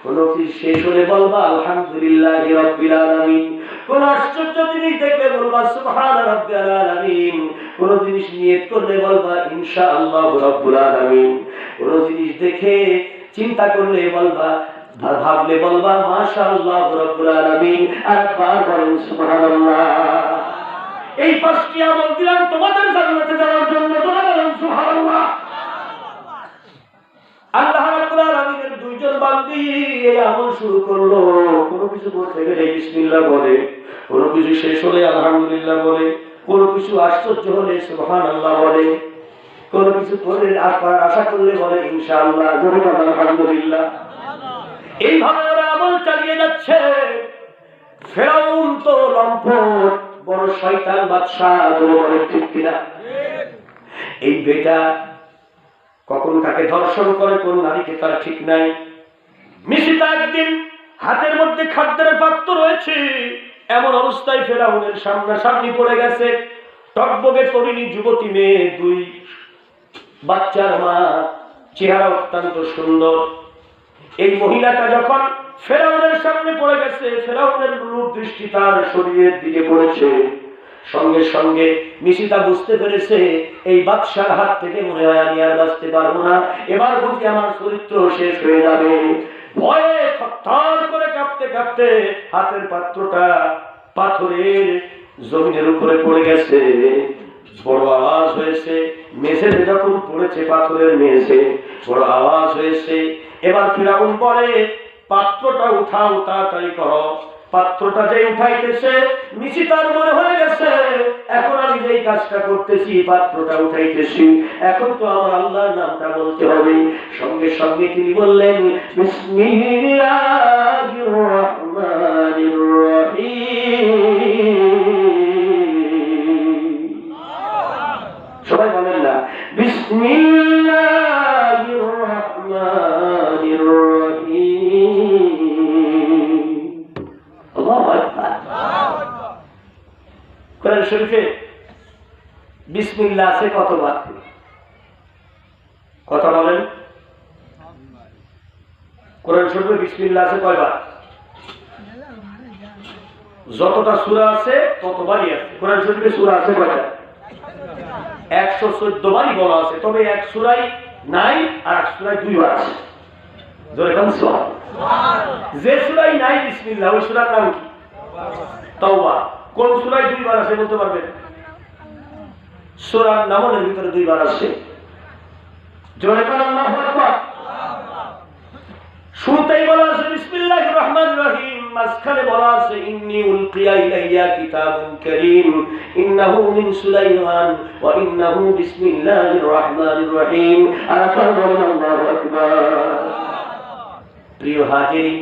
কোনো কিছু শেষ হলে বলবা আলহামদুলিল্লাহি রাব্বিল আলামিন, কোন আশ্চর্য জিনিস দেখলে বলবা সুবহানা রাব্বিল আলামিন, কোন জিনিস নিয়ত করলে বলবা ইনশাআল্লাহু রাব্বুল আলামিন, কোন জিনিস দেখে চিন্তা করলে বলবা, ভাবলে বলবা মাশাআল্লাহু রাব্বুল আলামিন, আর বার বলেন সুবহানাল্লাহ। এই পাঁচটি আমল দিলাম তোমাদের জান্নাতে যাওয়ার জন্য, বলেন সুবহানাল্লাহ। আল্লাহ রাব্বুল আলামিনের দুইজন বান্দী এই আমল শুরু করলো। কোনো কিছু বলতে গেলে বিসমিল্লাহ বলে, কোনো কিছু শেষ হলে আলহামদুলিল্লাহ বলে, কোনো কিছু আশ্চর্য হলে সুবহানাল্লাহ বলে, কোনো কিছু করে আশা করলে বলে ইনশাআল্লাহ, আলহামদুলিল্লাহ। এইভাবে ওরা আমল চালিয়ে যাচ্ছে। ফেরাউন তো লম্পট, বড় শয়তান বাদশা, বলে ঠিক কিনা? এই বেটা কখন কাকে ধর্ষণ করে, কোন নারীকে তার ঠিক নাই। মিশিতা একদিন হাতের মধ্যে খাদ্যের পাত্র রয়েছে, এমন অবস্থায় ফেরাউনের সামনাসামনি পড়ে গেছে। টকবগে তরুণী যুবতী মেয়ে, দুই বাচ্চার মা, চেহারা অত্যন্ত সুন্দর। এই মহিলাটা যখন ফেরাউনের সামনে পড়ে গেছে, ফেরাউনের রূপ দৃষ্টি তার শরীরের দিকে পড়েছে। সঙ্গে সঙ্গে মিশিতা বুঝতে পেরেছে এই বাদশার হাত থেকে মনে হয় আমি আর বাঁচতে পারবো না, এবার বুঝি আমার চরিত্র শেষ হয়ে যাবে। ভয়ে থরথর করে কাঁপতে কাঁপতে হাতের পাত্রটা পাথরের জমিনের উপরে পড়ে গেছে। বড় আওয়াজ হয়েছে, মেঝেতে যখন পড়েছে পাথরের মেঝে, বড় আওয়াজ হয়েছে। এবার ফিরাউন বলে, পাত্রটা উঠাও, তাড়াতাড়ি করো। পাত্রটা যে উঠাইতেছে, মিশিতার মনে হয়ে গেছে এখন আমি যেই কাজটা করতেছি, পাত্রটা উঠাইতেছি, এখন তো আমার আল্লাহর নামটা বলতে হবে। সঙ্গে সঙ্গে তিনি বললেন বিসমিল্লাহির রহমানির রহিম। সবাই বলেন না বিসমিল্লাহির রহমানির রহিম। কোরআন শরীফে বিসমিল্লাহ আছে কতবার? কথা বলেন। কোরআন শরীফে বিসমিল্লাহ আছে কয়বার? যতটা সূরা আছে ততবারই আছে। কোরআন শরীফে সূরা আছে কয়টা? 114 বারই বলা আছে, তবে এক সূরায় নাই আর এক সূরায় দুইবার আছে। জোরে বলুন সুবহানাল্লাহ। যে সূরায় নাই বিসমিল্লাহ, ওই সূরার নাম কি? তাওবা কোন সূরায় দুইবার আছে বলতে পারবেন? সূরা নামলের ভিতরে দুইবার আছে। জোরে বলেন আল্লাহু আকবার। শুরুতেই বলা আছে বিসমিল্লাহির রহমানির রহিম, মাঝখানে বলা আছে ইন্নী উলকিয়া ইলাইয়া কিতাবুন কারীম ইন্নাহু মিন সুলাইমান ওয়া ইন্নাহু বিসমিল্লাহির রহমানির রহিম। আর আপনারা বলেন আল্লাহু আকবার। প্রিয় হাজিরিন,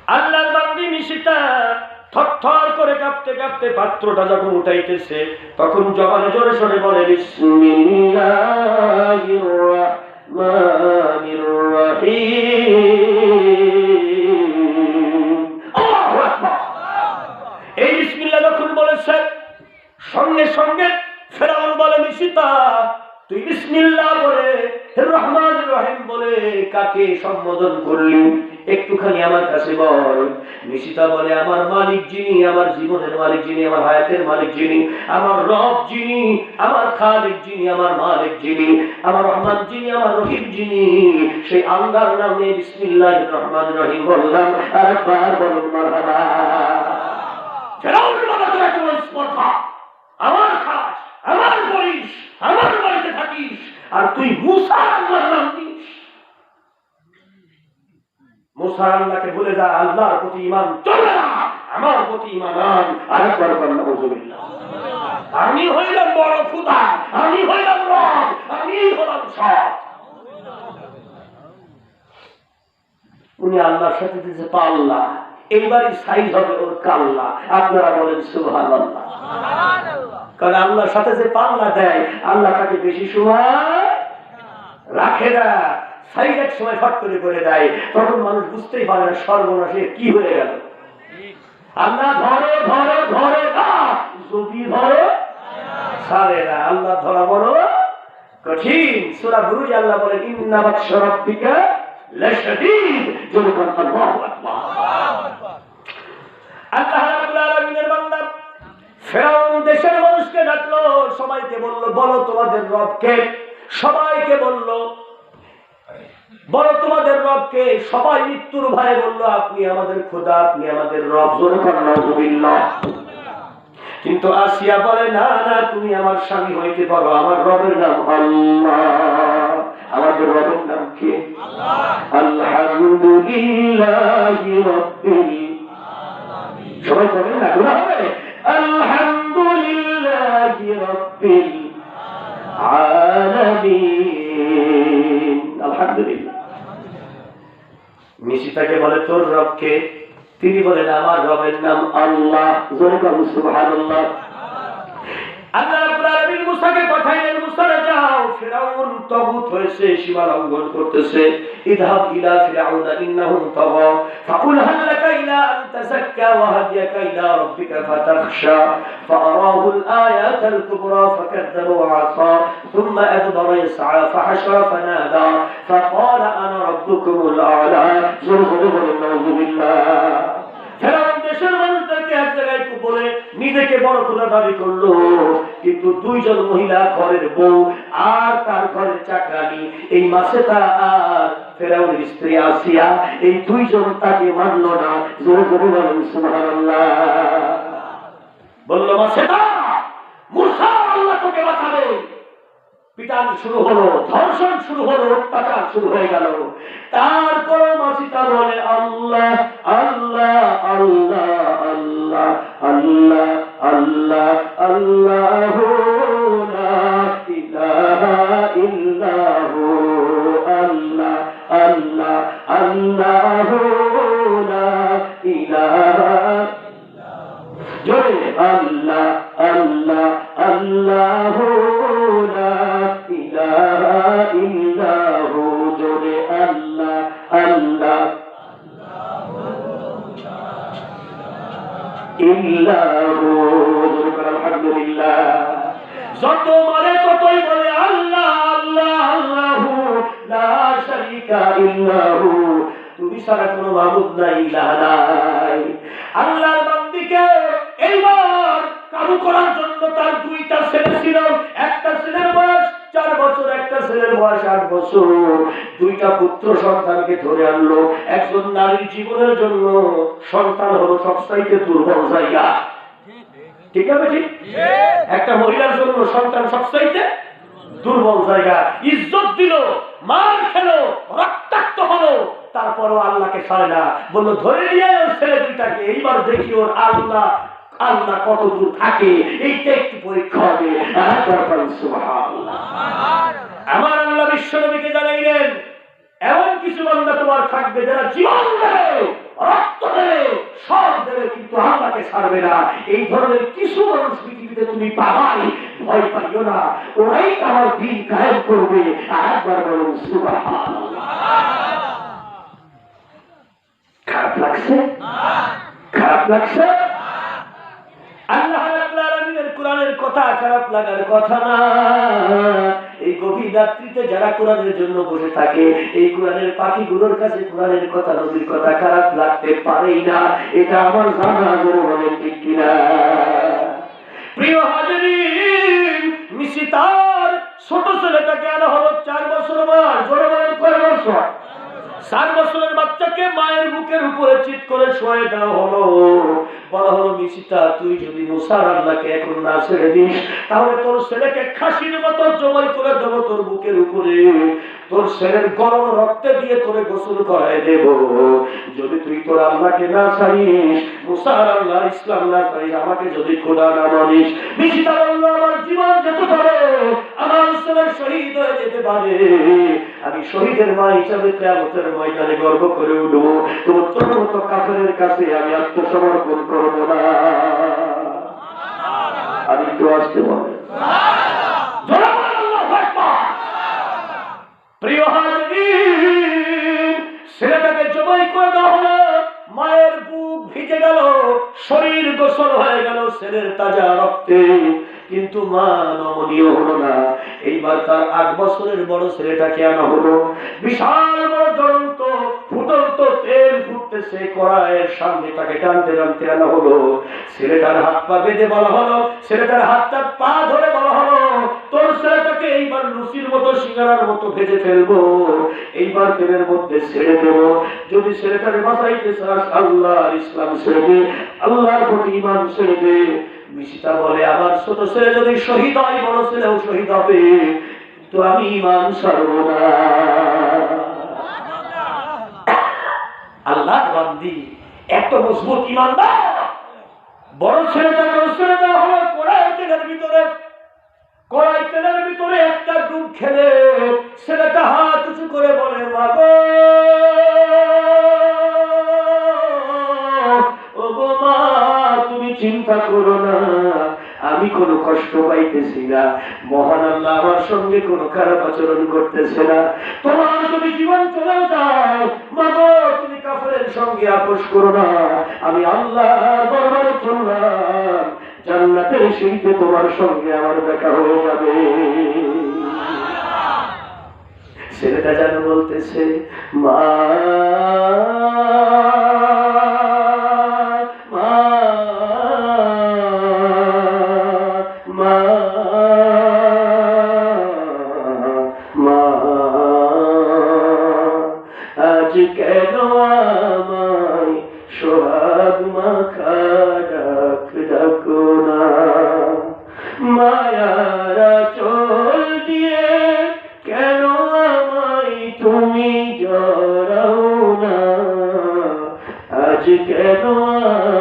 আল্লাহর বান্দী নিশিতা থরথর করে কাঁপতে কাঁপতে পাত্রটা যখন উঠাইতেছে তখন জবানে জোরে সরে বলে বিসমিল্লাহির রহমানির রহিম। আল্লাহু আকবার। এই বিসমিল্লাহ যখন বলেছে সঙ্গে সঙ্গে ফেরাউন বলে নিশিতা তুই বিসমিল্লাহ বলে রহমান রহিম বলে কাকে সম্বোধন করলি একটুখানি আমার কাছে বল। নিশিতা বলে আমার মালিক যিনি, আমার জীবনের মালিক যিনি, আমার হায়াতের মালিক যিনি, আমার রব যিনি, আমার খালিক যিনি, আমার মালিক যিনি, আমার রহমান যিনি, আমার রহিম যিনি, সেই আল্লাহর নামে বিসমিল্লাহির রহমানির রহিম বললাম। আর একবার বলুন মারহাবা। ফেরাউন বলে তোরা কোন স্পর্ধা, আমার খাস, আমার বলিস, আমার বাড়িতে থাকিস, আর তুই মুসা আল্লাহর নাম দিস। মুসা আল্লাহকে বলে যা আল্লাহর প্রতি ঈমান চলে না, আমার প্রতি ঈমান আন। আরেকবার বলেন নাউযুবিল্লাহ। আমি হইলাম বড় খোদা, আমি হইলাম রব, আমি হলাম সব। উনি আল্লাহর সাথে দিয়েছে পাল্লা, এইবারই সাইজ হবে ওর কাল্লা। আপনারা বলেন সুবহানাল্লাহ। কারণ আল্লাহর সাথে যে পাল্লা দেয় আল্লাহ তাকে বেশি সময় রাখে না, সাইজ এক সময় ফট করে দেয়, তখন মানুষ বুঝতেই পারে না সর্বনাশে কি হয়ে গেল। আল্লাহ ধরে ধরে ধরে না, যদি ধরে ছাড়ে না। আল্লাহ ধরা বড় কঠিন। সূরা বুরুজ আল্লাহ বলেন ইন্না বাতশা রাব্বিকা লাশাদীদ। জোরে বলেন আল্লাহু আকবার। আল্লাহ রাব্বুল আলামিনের বান্দা ফেরাউন দেশের মানুষকে ডাকলো, সবাইকে বলল বলো তোমাদের রবকে। সবাইকে বলল বলো তোমাদের রবকে। সবাই মৃত্যুর ভয়ে বলল আপনি আমাদের খোদা, আপনি আমাদের রব। জোরে বলেন নাউযুবিল্লাহ। কিন্তু আসিয়া বলে না না, তুমি আমার স্বামী হইতে পারো, আমার রবের নাম আল্লাহ। আমাদের রবের নাম কি? আল্লাহ। আলহামদুলিল্লাহি রাব্বিল আলামিন। সবাই বলেন না, গুনাহ হবে। আলহামদুলিল্লাহি রাব্বিল আলামিন। আলহামদুলিল্লাহ। নিশিতাকে বলে তোর রবকে। তিনি বলেন আমার রবের নাম আল্লাহ। জোরে বলুন সুবহানাল্লাহ। আল্লাহ রাব্বুল আলামিন মুসাকে পাঠাইলেন, মুসা যাও, ফিরাউন তাগুত হয়েছে, সীমা লঙ্ঘন করতেছে। ইযহাব ইলা ফিরাউনা ইন্নাহু তাগা ফাকুল হাল লাকা ইলা আন তাযাক্কা ওয়া হাদিয়াকা ইলা রাব্বিকা ফাতাখশা ফাআরাহু আল-আয়াত আল-কুবরা ফাকাযযাবা ওয়া আসা থুম্মা আদবারা ইয়াসআ ফাহাশরা ফানাদা ফাকালা আনা রাব্বুকুমুল আ'লা। জোরে বলুন নাউযুবিল্লাহ। ফেরাউন দেশের মানুষদেরকে এক জায়গায় বলে নিজেকে বড় খোদা দাবি করলো, কিন্তু দুইজন মহিলা ঘরের বউ আর তার ঘরের চাকরানি, এই মাসেতা আর ফেরাউনের স্ত্রী আসিয়া, এই দুইজন তাকে মানল না। জোরে জোরে বলেন সুবহানাল্লাহ। বলল মাসেতা মুসা আল্লাহ তোকে বাঁচাবে। পিটান শুরু হলো, ধর্ষণ শুরু হলো, অত্যাচার শুরু হয়ে গেল। তারপর মাসিতা বলে আল্লাহ আল্লাহ আল্লাহ আল্লাহ আল্লাহ আল্লাহ আল্লাহু লা ইলাহা ইল্লাহু আল্লাহ আল্লাহ আল্লাহু লা ইলাহা জোরে আল্লাহ আল্লাহ আল্লাহু লা ইলাহা ইল্লাহু। জোরে আল্লাহ আল্লাহ ইল্লাহু। জোরে আলহামদুলিল্লাহ। যত মারে ততই বলে আল্লাহ আল্লাহ আল্লাহু লা শারীকা ইল্লাহু। তুমি ছাড়া কোনো মাবুদ নাই, ইলাহ নাই। আল্লাহর বান্দীকে এইবার কাবু করার জন্য তার দুইটা ছেলে ছিল। একটা ছেলের বয়স 4 বছর, একটা ছেলের বয়স 8 বছর, দুইটা পুত্র সন্তানকে ধরে আনলো। একজন নারীর জীবনের জন্য সন্তান হলো সবচাইতে দুর্বল জায়গা, ঠিক আছে? ঠিক, একটা মহিলার জন্য সন্তান সবচাইতে দুর্বল জায়গা। ইজ্জত দিল, মার খেলো, রক্তাক্ত হলো, তারপরও আল্লাহকে ছাড়ে না। বললো ধরে নিয়ে ওর ছেলে দুইটাকে, এইবার দেখি ওর আল্লাহ আল্লাহ কত দূর থাকে, এইটা একটু পরীক্ষা হবে। আমার আল্লাহ বিশ্বনবীকে জানাইলেন, এমন কিছু বান্দা তোমার থাকবে যারা জীবন দেবে, রক্ত দেবে, সব দেবে, কিন্তু আল্লাহকে ছাড়বে না। এই ধরনের কিছু মানুষ পৃথিবীতে তুমি পাবাই, ভয় পাইও না, ওরাই আমার দিন কায়েম করবে। একবার বলুন সুবহানাল্লাহ। খারাপ লাগছে? খারাপ লাগছে? আল্লাহ রাব্বুল আলামিনের কোরআনের কথা খারাপ লাগার কথা না। এই গভীর রাত্রিতে যারা কোরআনের জন্য বসে থাকে, এই কোরআনের পাখিগুলোর কাছে কোরআনের কথা, নবীর কথা খারাপ লাগতে পারেই না। এটা আমার জানা, বলে ঠিক কিনা? প্রিয় হাজিরিন, মিশিতার ছোট ছেলেটাকে আনা হলো 4 বছর বয়স। জোরে বলেন কয় বছর? 4 বছরের বাচ্চাকে মায়ের বুকের উপরে চিৎ করে শোয়ে দেওয়া হলো। বলা হলো, মিশিতা তুই যদি মুসার আল্লাহকে এখন না ছেড়ে দিস, তাহলে তোর ছেলেকে খাসির মতো জবাই করে দেবো তোর বুকের উপরে, তোর ছেলের গরম রক্তে দিয়ে তোরে গোসল করায় দেব। যদি তুই তোর আল্লাহকে না ছাড়িস, মুসার আল্লাহর ইসলাম না ছাড়িস, আমাকে যদি খোদা না মানিস, মিশিতা বলল আমার জীবন যেতে পারে, আমার ছেলে শহীদ হয়ে যেতে পারে, আমি শহীদের মা হিসাবে কিয়ামতের ময়দানে গর্ব করে উঠবো, তোমার তোর মতো কাফেরের কাছে আমি আত্মসমর্পণ করবো না। আমি একটু আসতে বলে প্রিয় হাজিরিন, ছেলেটাকে জবাই করে দেওয়া হলো। মায়ের বুক ভিজে গেল, শরীর গোসল হয়ে গেল ছেলের তাজা রক্তে, কিন্তু মা নমনীয় হলো না। এইবার তার 8 বছরের বড় ছেলেটাকে আনা হলো। বিশাল বড় জ্বলন্ত ফুটন্ত তেল ফুটতেছে কড়াইয়ের সামনে, তাকে টানতে টানতে আনা হলো। ছেলেটার হাত পা বেঁধে বলা হলো, ছেলেটার হাতটা পা ধরে বলা হলো, তোর ছেলেটাকে এইবার লুচির মতো সিঙ্গারার মতো ভেজে ফেলবো, এইবার তেলের মধ্যে ছেড়ে দেবো। যদি ছেলেটাকে বাঁচাইতে চাস, আল্লাহর ইসলাম ছেড়ে দে, আল্লাহর প্রতি ঈমান ছেড়ে দে। মিশিতা বলে, আমার ছোট ছেলে যদি শহীদ হয়, বড় ছেলেও শহীদ হবে, তো আমি ঈমান ছাড়বো না। আল্লাহর বান্দি, এত মজবুত ঈমানদার। বড় ছেলেটাকে ছেড়ে দেওয়া হলো কড়াই তেলের ভিতরে। কড়াই তেলের ভিতরে একটা ডুব খেলে ছেলেটা হাত উঁচু করে বলে, মা গো, ও গো মা, তুমি চিন্তা করো না, আমি কোনো কষ্ট পাইতেছি না, মহান আল্লাহ আমার সঙ্গে কোনো খারাপ আচরণ করতেছে না। তোমার যদি জীবন চলে যায়, মা গো, তুমি কাফেরের সঙ্গে আপোষ করো না, আমি আল্লাহর দরবারে চললাম, জান্নাতের সিঁড়িতে তোমার সঙ্গে আমার দেখা হয়ে যাবে। ছেলেটা যেন বলতেছে, মা আজ কেন আমায় সোহাগ মাখা ডাক ডাকো না, মায়ারা চল দিয়ে কেন আমায় তুমি জড়াও না, আজ কেন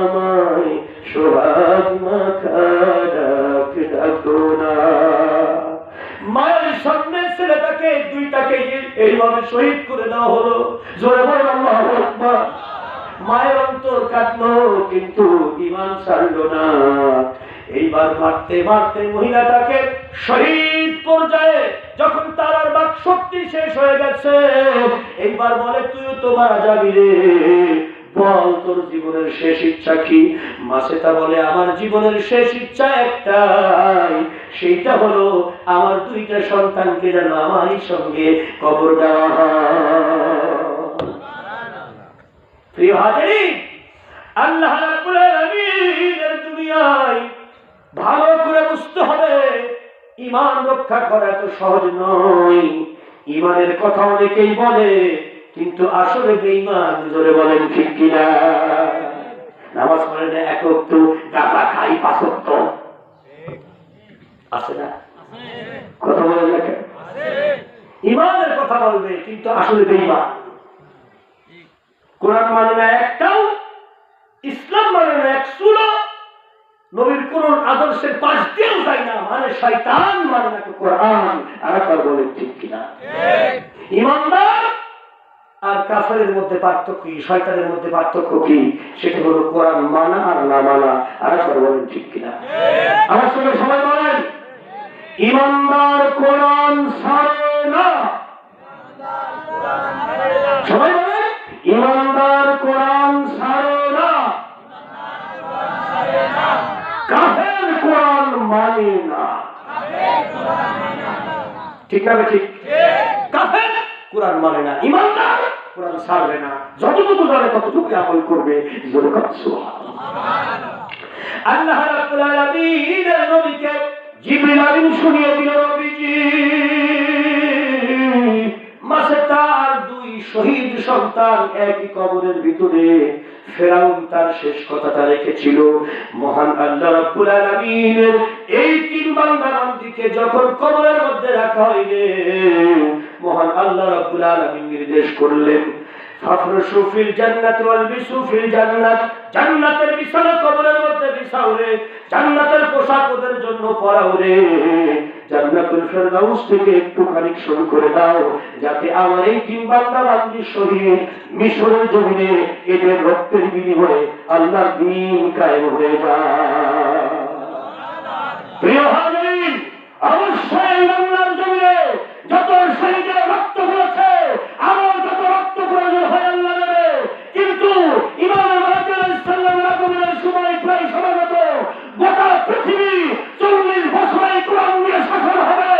আমায় সোহাগ মাখা ডাক ডাকো না। মায়ের সামনে ছেলেটাকে দুইটাকে এইভাবে শহীদ করে দেওয়া হলো। জোরে বল আল্লাহু আকবার। মায়ের অন্তর কাঁদলো, কিন্তু ঈমান ছাড়লো না। এইবার মারতে মারতে মহিলাটাকে শহীদ পর্যায়ে যখন তার আর বাক শক্তি শেষ হয়ে গেছে, এইবার বলে, তুইও তো মারা যাবি রে, বল তোর জীবনের শেষ ইচ্ছা কি? মাসেতা বলে, আমার জীবনের শেষ ইচ্ছা একটাই, সেইটা হলো আমার 2টা সন্তানকে যেন আমারই সঙ্গে কবর দেওয়া হয়। প্রিয় হাজিরিন, আল্লাহ রাব্বুল আলামিনের দুনিয়ায় ভালো করে বুঝতে হবে, ঈমান রক্ষা করা এত সহজ নয়। ঈমানের কথা অনেকেই বলে, কিন্তু আসলে বেঈমান। জোরে বলেন ঠিক কিনা? নামাজ পড়ে না, এক ওয়াক্ত, গাঁজা খাই 5 ওয়াক্ত, আছে না? কথা বলে না কেন? ঈমানের কথা বলবে, কিন্তু আসলে বেঈমান। কোরআন মানে না একটাও, ইসলাম মানে না এক সূরা, নবীর কোন আদর্শের পাশ দিয়েও যায় না, মানে শয়তান, মানে না কোরআন। আর একবার বলেন ঠিক কিনা? ঈমানদার আর কাফেরের মধ্যে পার্থক্য কি, শয়তানের মধ্যে পার্থক্য কি? সেটা হলো কোরআন মানা আর না মানা। আর একবার বলেন ঠিক কিনা? আমার সঙ্গে সবাই বলেন, ঈমানদার কোরআন ছাড়ে না। সবাই বলেন, ঈমানদার কোরআন ছাড়ে না, কাফের কোরআন মানে না। ঠিক না? ঠিক। কাফের কোরআন মানে না, ঈমানদার কোরআন ছাড়বে না। যতটুকু জানে ততটুকু আমল করবে। জোরে বলো সুবহানাল্লাহ। আল্লাহ রাব্বুল আলামিন নবীকে জিবরিল আমিন শুনিয়ে দিল, নবীজি মাসে তার 2 শহীদ সন্তান একই কবরের ভিতরে। ফেরাউন তার শেষ কথাটা রেখেছিল। মহান আল্লাহ রাব্বুল আলামিনের এই 3 বান্দাকে যখন কবরের মধ্যে রাখা হইবে, মহান আল্লাহ রাব্বুল আলামিন নির্দেশ করলেন, ফাফরশু ফিল জান্নাত ওয়ালবিসু ফিল জান্নাত, জান্নাতের বিছানা কবরের মধ্যে বিছাও রে, জান্নাতের পোশাক ওদের জন্য পরাও রে, জান্নাতুল ফেরদাউস থেকে একটুখানি শুরু করে দাও, যাতে আমার এই 3 বান্দা বান্দি শহীদ মিশরের জমিনে এদের রক্তের বিনিময়ে আল্লাহর দ্বীন কায়েম হয়ে যায়। প্রিয় হাজিরিন, অবশ্যই বাংলার জমিনে যত শহীদের রক্ত পড়েছে, আমার যত রক্ত প্রয়োজন হয় আল্লাহ নেবে। কিন্তু ইমাম মাহদী আলাইহিস সালামের আগমনের সময় প্রায় সমাগত গোটা পৃথিবী 40 বছরে কোরআন দিয়ে শাসন হবে।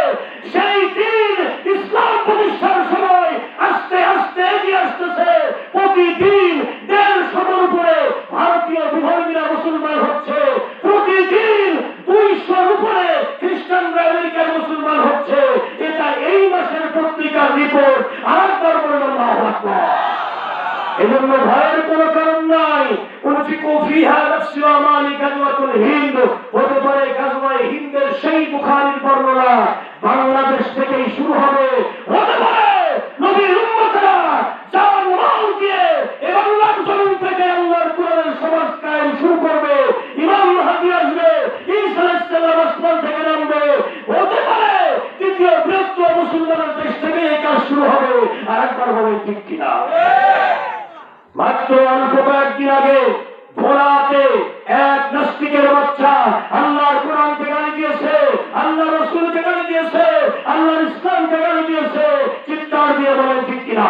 সেই দিন ইসলাম প্রতিষ্ঠার সময় আস্তে আস্তে এগিয়ে আসতেছে। প্রতিদিন 150 উপরে ভারতীয় বিধর্মীরা মুসলমান হচ্ছে, প্রতিদিন 200 উপরে খ্রিস্টানরা আমেরিকার মুসলমান হচ্ছে। এটা এই মাসের পত্রিকার রিপোর্ট। আর তারপরে আল্লাহু আকবার। এজন্য ভয়ের কোনো কারণ নাই। উনফিকু ফিহা নাফসি ওয়া মালি গাজওয়াতুল হিন্দ, হতে পারে গাজওয়ায়ে হিন্দের সেই বুখারীর বর্ণনা বাংলাদেশ থেকেই শুরু হবে। হতে পারে নবীর উম্মতরা জান মাল দিয়ে এই বাংলার জমিন থেকে আল্লাহর কোরআনের সমাজ কায়েম শুরু করবে। ইমাম মাহদী আসবে, ঈসা আলাইহিস সালাম আসমান থেকে নামবে। হতে পারে দ্বিতীয় বৃহত্তর মুসলমানের দেশ থেকে এই কাজ শুরু হবে। আর একবার বলেন ঠিক কিনা? মাত্র অল্প কয়েকদিন আগে ভোলাতে এক নাস্তিকের বাচ্চা আল্লাহর কোরআনকে গালি দিয়েছে, আল্লাহ রাসূলকে গালি দিয়েছে, আল্লাহর ইসলামকে গালি দিয়েছে। চিৎকার দিয়ে বলেন ঠিক কিনা?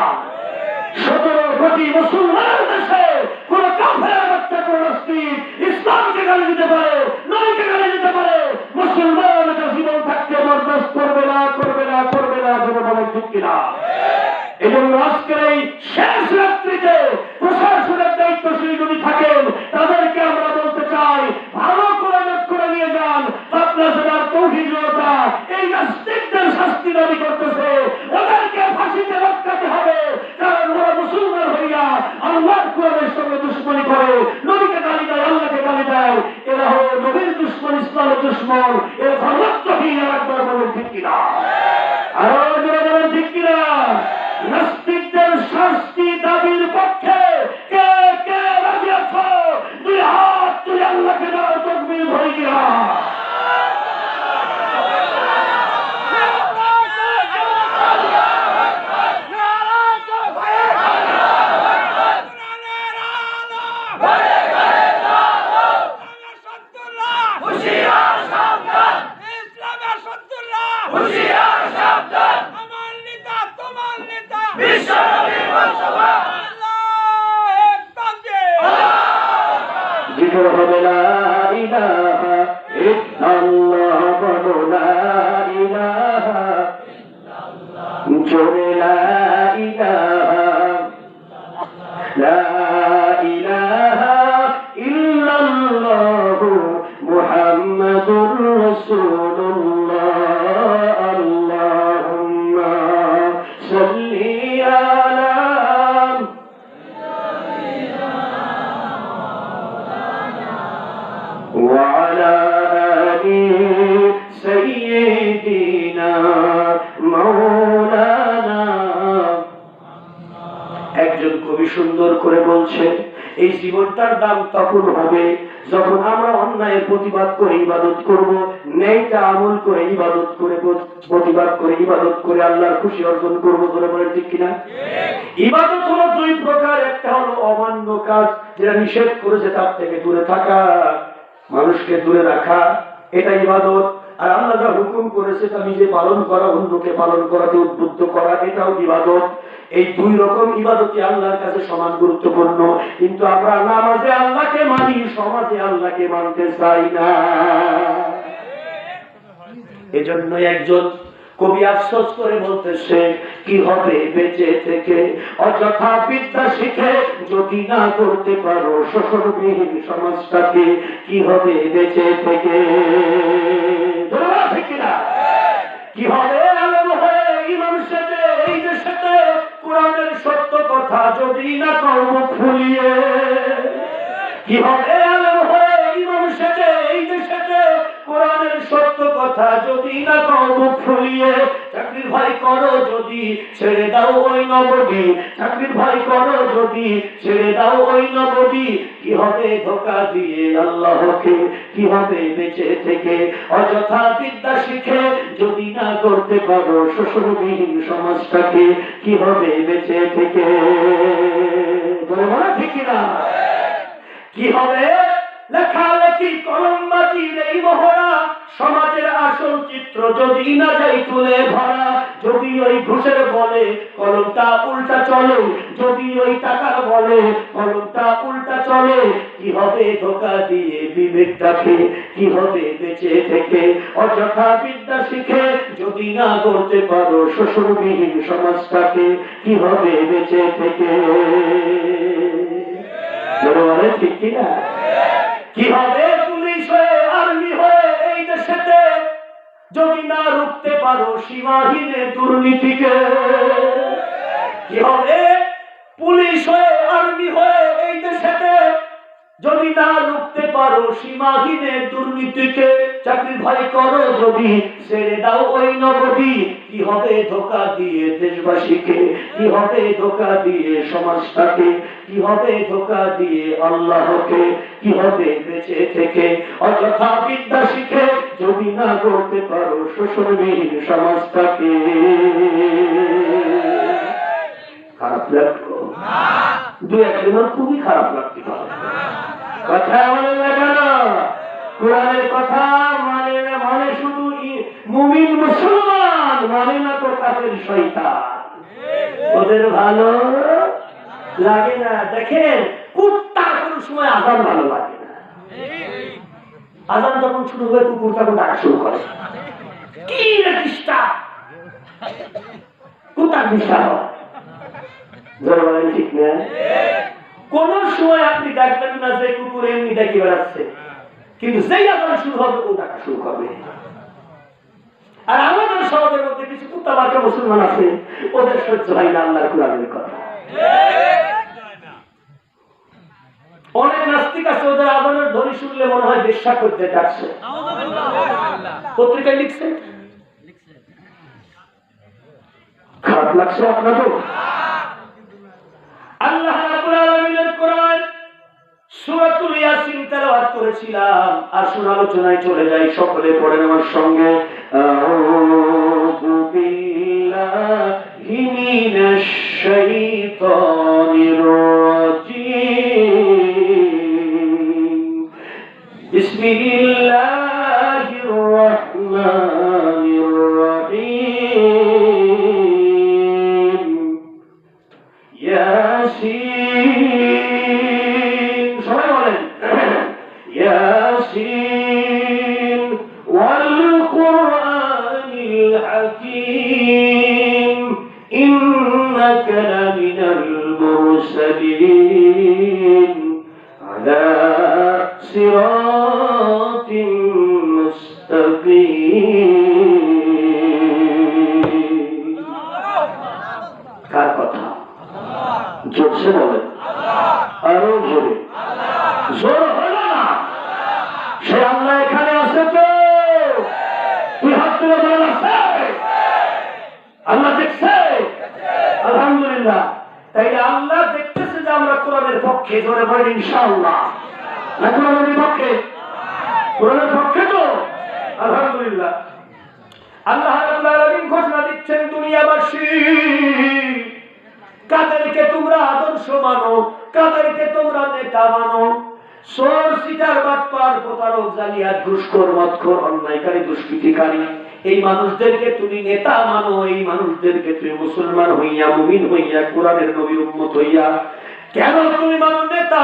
17 কোটি মুসলমানের দেশে কোন কাফের বাচ্চা, কোন নাস্তিক ইসলামকে গালি দিতে পারে, নবীকে গালি দিতে পারে, মুসলমান এটা জীবন থাকতে বরদাস্ত করবে না, করবে না, করবে না। বলেন ঠিক কিনা? এজন্য আজকের এই শেষ রাত্রিতে প্রশাসনের দায়িত্বশীল যদি থাকেন, তাদেরকে আমরা বলতে চাই, ভালো করে নোট করে নিয়ে যান। আপনার তৌহিদটা এই নাস্তিকদের শাস্তি দাবি করতেছে, ওদেরকে ফাঁসিতে লটকাতে হবে। কারণ ওরা মুসলমান হইয়া আল্লাহর কোরআনের সঙ্গে দুশমনি করে, নবীকে গালি দেয়, আল্লাহকে গালি দেয়। এরা হলো নবীর দুশমন, ইসলামের দুশমন। এর ধর্মত্বহীন। একবার বলেন ঠিক কিনা? আরো জোরে বলেন ঠিক কিনা? নাস্তিকদের শাস্তি দাবির পক্ষে কে কে রাজি আছো? 2 হাত তুলে আল্লাহকে দাও, তাকবীর ধরে গিয়া। জিকির হবে লা ইলাহা ইল্লাল্লাহ, বলো লা ইলাহা ইল্লাল্লাহ, জোরে লা ইলাহা, লা ইলাহা ইল্লাল্লাহ মুহাম্মাদুর রাসূলুল্লাহ। আল্লাহুম্মা সাল্লি আলা ওয়া আলা আলি সাইয়্যিদিনা মাওলানা। একজন কবি সুন্দর করে বলছে, এই জীবনটার দাম তখন হবে যখন আমরা অন্যায়ের প্রতিবাদ করে ইবাদত করব, ন্যায়টা আমল করে ইবাদত করে প্রতিবাদ করে ইবাদত করে আল্লাহর খুশি অর্জন করবো। বলে বলে ঠিক কিনা? ইবাদত হলো দুই প্রকার, একটা হলো অমান্য কাজ, যেটা নিষেধ করেছে তার থেকে দূরে থাকা, মানুষকে দূরে রাখা, এটা ইবাদত। আর আল্লাহ যা হুকুম করেছে তা নিজে পালন করা, অন্যকে পালন করাতে উদ্বুদ্ধ করা, এটাও ইবাদত। এই দুই রকম ইবাদতই আল্লাহর কাছে সমান গুরুত্বপূর্ণ। কিন্তু আমরা নামাজে আল্লাহকে মানি, সমাজে আল্লাহকে মানতে চাই না। এজন্য একজন কবি আফসোস করে বলতেছে, কি হবে বেঁচে থেকে অযথা বিদ্যা শিখে যদি না করতে পারো শোষণবিহীন সমাজটাকে, কি হবে বেঁচে থেকে? কি হবে আলেম হয়ে ইমাম সেজে এই দেশেতে কোরআনের সত্য কথা যদি না কর্ম ফুলিয়ে? কি হবে আলেম হয়ে ইমাম সেজে এই দেশেতে কোরআনের সত্য কথা যদি না কর্ম ফুলিয়ে? চাকরির ভাই করো যদি ছেড়ে দাও ওই নবদি, চাকরির ভাই করো যদি ছেড়ে দাও ওই নবদি, কি হবে ধোঁকা দিয়ে আল্লাহকে? কি হবে বেঁচে থেকে অযথা বিদ্যা শিখে যদি না করতে পারো শোষণবিহীন সমাজটাকে, কি হবে বেঁচে থেকে? বলে বলা ঠিক না? কি হবে লেখালেখি কলমবাজির এই মহড়া, সমাজের আসল চিত্র যদি না যাই তুলে ধরা? যদি ওই ঘুষের বলে কলমটা উল্টা চলে, যদি ওই টাকার বলে কলমটা উল্টা চলে, কি হবে ধোঁকা দিয়ে বিবেকটাকে? কি হবে বেঁচে থেকে অযথা বিদ্যা শিখে যদি না করতে পারো শোষণবিহীন সমাজটাকে, কি হবে বেঁচে থেকে? ঠিক কিনা? কি হবে পুলিশ হয়ে আর্মি হয়ে এই দেশেতে যদি না রুখতে পারো সীমাহীন দুর্নীতিকে? কি হবে পুলিশ হয়ে আর্মি হয়ে এই দেশেতে যদি না রুখতে পারো সীমাহীন দুর্নীতিকে? চাকরির ভাই করো যদি ছেড়ে দাও ওই নবদি, কি হবে ধোঁকা দিয়ে দেশবাসীকে? কি হবে ধোঁকা দিয়ে সমাজটাকে? কি হবে ধোঁকা দিয়ে আল্লাহকে? কি হবে বেঁচে থেকে অযথা বিদ্যা শিখে যদি না করতে পারো শোষণবিহীন সমাজটাকে? খারাপ লাগলো? দু একজনের খুবই খারাপ লাগতে পারে। কথা বলে না কেন? কোরআনের কথা মানে না, মানে শুধু মুমিন মুসলমান, মানে না তো কাফের শয়তান। ওদের ভালো লাগে না। দেখেন কুত্তার কোন সময় আজান ভালো লাগে না। আজান যখন শুরু হবে কুকুর তখন ডাকা শুরু করে, কি রে ডিস্টার্ব, কুত্তার ডিস্টার্ব হয়। ঠিক না? কোন সময় আপনি দেখবেন না যে কুকুর এমনি ডাকি বেড়াচ্ছে, কিন্তু যেই আজান শুরু হবে ও ডাকা শুরু করবে। আর আমাদের সমাজের মধ্যে কিছু কুত্তা বাচ্চা মুসলমান আছে, ওদের সহ্য হয় না আল্লাহর কোরআনের কথা। অনেক নাস্তিক আছে, ওদের আজানের ধ্বনি শুনলে মনে হয় বেশ্যা করতে ডাকছে। পত্রিকায় লিখছে, খারাপ লাগছে আপনাদের? আল্লাহ রাব্বুল আলামিনের কোরআন সূরাতুল ইয়াসিন তেলাওয়াত করেছিলাম। আসুন আলোচনায় চলে যাই, সকলে পড়েন আমার সঙ্গে। আউযু বিল্লাহি মিনাশ শাইতানির রাজীম। বিসমিল্লাহির রাহমানির রাহিম। ইয়াসিন, সবাই বলেন ইয়াসিন ওয়াল কুরআনিল হাকীম ইন্নাকা লামিনাল মুরসালিন আলা সিরাতিন মুস্তাকিম। করছে বলেন? আরো জোরে, জোর হলো না? সে আল্লাহ এখানে আছে তো? তুই হাত তুলে বলেন আছে? আল্লাহ দেখছে? আলহামদুলিল্লাহ। তাই আল্লাহ দেখতেছে যে আমরা কোরআনের পক্ষে, জোরে বলেন ইনশাআল্লাহ। না কোরআনের বিপক্ষে? কোরআনের পক্ষে তো আলহামদুলিল্লাহ। আল্লাহ রাব্বুল আলামিন ঘোষণা দিচ্ছেন, দুনিয়াবাসী কাদেরকে তোমরা আদর্শ মানো, কাদেরকে তোমরা নেতা মানো? চোর, সিটার, বাটপার, প্রতারক, জালিয়াত, ঘুষখোর, মদখোর, অন্যায়কারী, দুষ্কৃতিকারী, এই মানুষদেরকে তুমি নেতা মানো, এই মানুষদেরকে তুমি মুসলমান হইয়া, মুমিন হইয়া, কোরআনের নবীর উম্মত হইয়া কেন তুমি মানো নেতা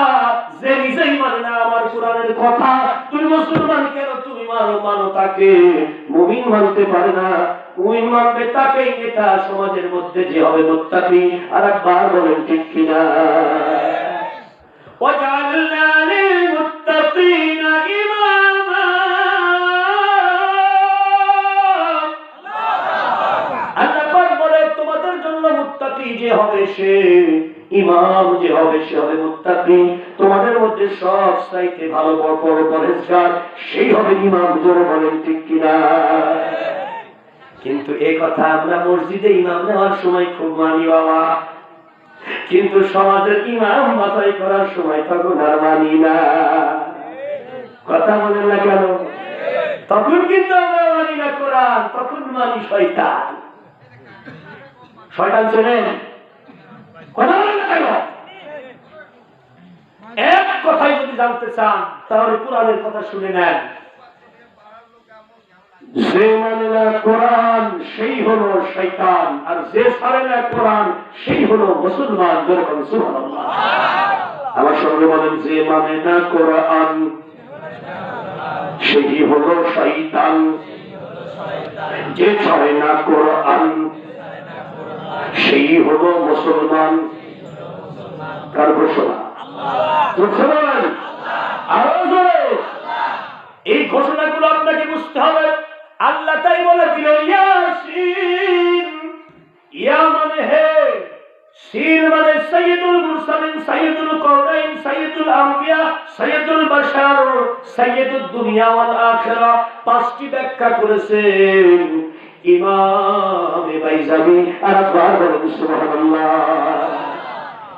যে নিজেই মানে না আমার কোরআনের কথা? তুমি মুসলমান কেন তুমি মানো তাকে? মুমিন মানতে পারে না, মুমিন মানবে তাকেই নেতা, সমাজের মধ্যে যে হবে মুত্তাকি। আর একবার বলেন ঠিক কিনা? ওয়াজআলনা লিল মুত্তাকিনা ইমামা। আল্লাহ পাক বলে তোমাদের জন্য মুত্তাকি যে হবে সে ইমাম, যে হবে সে হবে মুত্তাকি। তোমাদের মধ্যে সব চাইতে ভালো পরহেজগার সেই হবে ইমাম। জোরে বলেন ঠিক কিনা? কিন্তু এই কথা আমরা মসজিদে ইমাম নেওয়ার সময় খুব মানি বাবা, কিন্তু সমাজের ইমাম বাছাই করার সময় তখন আর মানি না। কথা বলেন না কেন? তখন কিন্তু আমরা মানি না কোরআন, তখন মানি শয়তান। শয়তান চেনেন? কথা বলেন না কেন? এক কথাই যদি জানতে চান তাহলে কোরআনের কথা শুনে নেন। যে মানে না কোরআন সেই হলো শয়তান, আর যে ছাড়ে না কোরআন সেই হলো মুসলমান। যেরকম সুবহানাল্লাহ। আমার সঙ্গে বলেন, যে মানে না কোরআন সেই হলো শয়তান, যে ছাড়ে না কোরআন সেই হলো মুসলমান। কার ঘোষণা? মুসলমান। আরো জোরে। এই ঘোষণাগুলো আপনাকে বুঝতে হবে। আল্লাহ তাই বলে দিল ইয়াসিন। ইয়া মানে হে, সিন মানে সাইয়্যিদুল মুরসালিন, সাইয়্যিদুল কাওনাইন, সাইয়্যিদুল আম্বিয়া, সাইয়্যিদুল বাশার, সাইয়্যিদুদ দুনিয়া ওয়াল আখিরা। পাঁচটি ব্যাখ্যা করেছেন ইমাম বাইজাবি। আর একবার বলুন সুবহানাল্লাহ।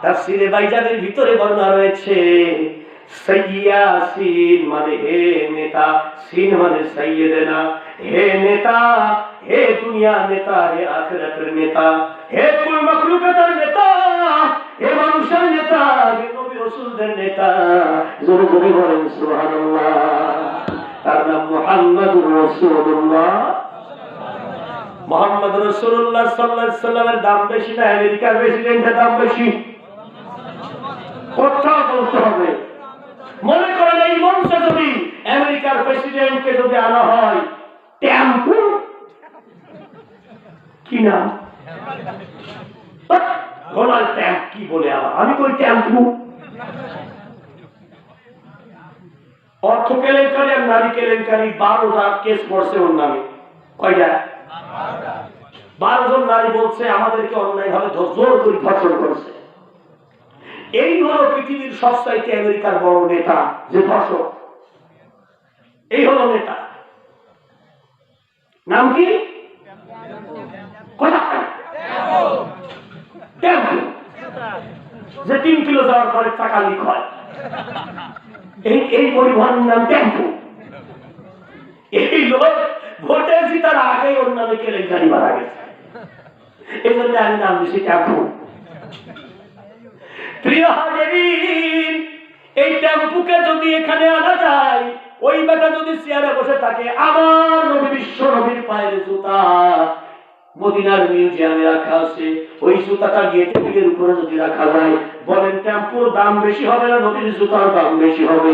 তাফসীরে বাইজাবির ভিতরে বর্ণনা রয়েছে সাইয়াসিন মানে হে নেতা, সিন মানে সাইয়েদেনা, হে নেতা, হে দুনিয়া নেতা, হে আখিরাতের নেতা, হে কুল মাখলুকাতের নেতা, হে মানুষের নেতা, হে নবী রাসূলদের নেতা। জোরে জোরে বলেন সুবহানাল্লাহ। তার নাম মুহাম্মদুর রাসূলুল্লাহ। মুহাম্মদ রাসূলুল্লাহ সাল্লাল্লাহু আলাইহি সাল্লামের দাম বেশি না আমেরিকার প্রেসিডেন্টের দাম বেশি? কথা বলতে হবে। মনে করেন এই মঞ্চে যদি আমেরিকার প্রেসিডেন্টকে যদি আনা হয় টেম্পু, কি নাম? Donald Trump. কি বলে আবার আমি কই টেম্পু? অর্থ কেলেঙ্কারি আর নারী কেলেঙ্কারি 12টা কেস পড়ছে ওর নামে। কয়টা? 12 জন নারী বলছে আমাদেরকে অন্যায় ভাবে জোর করে ধর্ষণ করছে। এই হলো পৃথিবীর সবচাইতে আমেরিকার বড় নেতা যে ধর্ষক। এই হলো নেতা। নাম কি? যে 3 কিলো যাওয়ার পরে টাকা লিক হয়, এই পরিবহন নাম টেম্পু। এই লোক ভোটে জিতার আগে ওর নামে কেলেঙ্কারি মারা গেছে, এই জন্য আমি নাম দিচ্ছি টেম্পু। প্রিয় হাজিরিন, এই টেম্পুকে যদি এখানে আনা যায়, ওই বেটা যদি চেয়ারে বসে থাকে, আমার নবী বিশ্ব নবীর পায়ের জুতা মদিনার মিউজিয়ামে রাখা আছে, ওই জুতাটা গিয়ে টেবিলের উপরে যদি রাখা যায়, বলেন টেম্পুর দাম বেশি হবে না নবীর জুতার দাম বেশি হবে?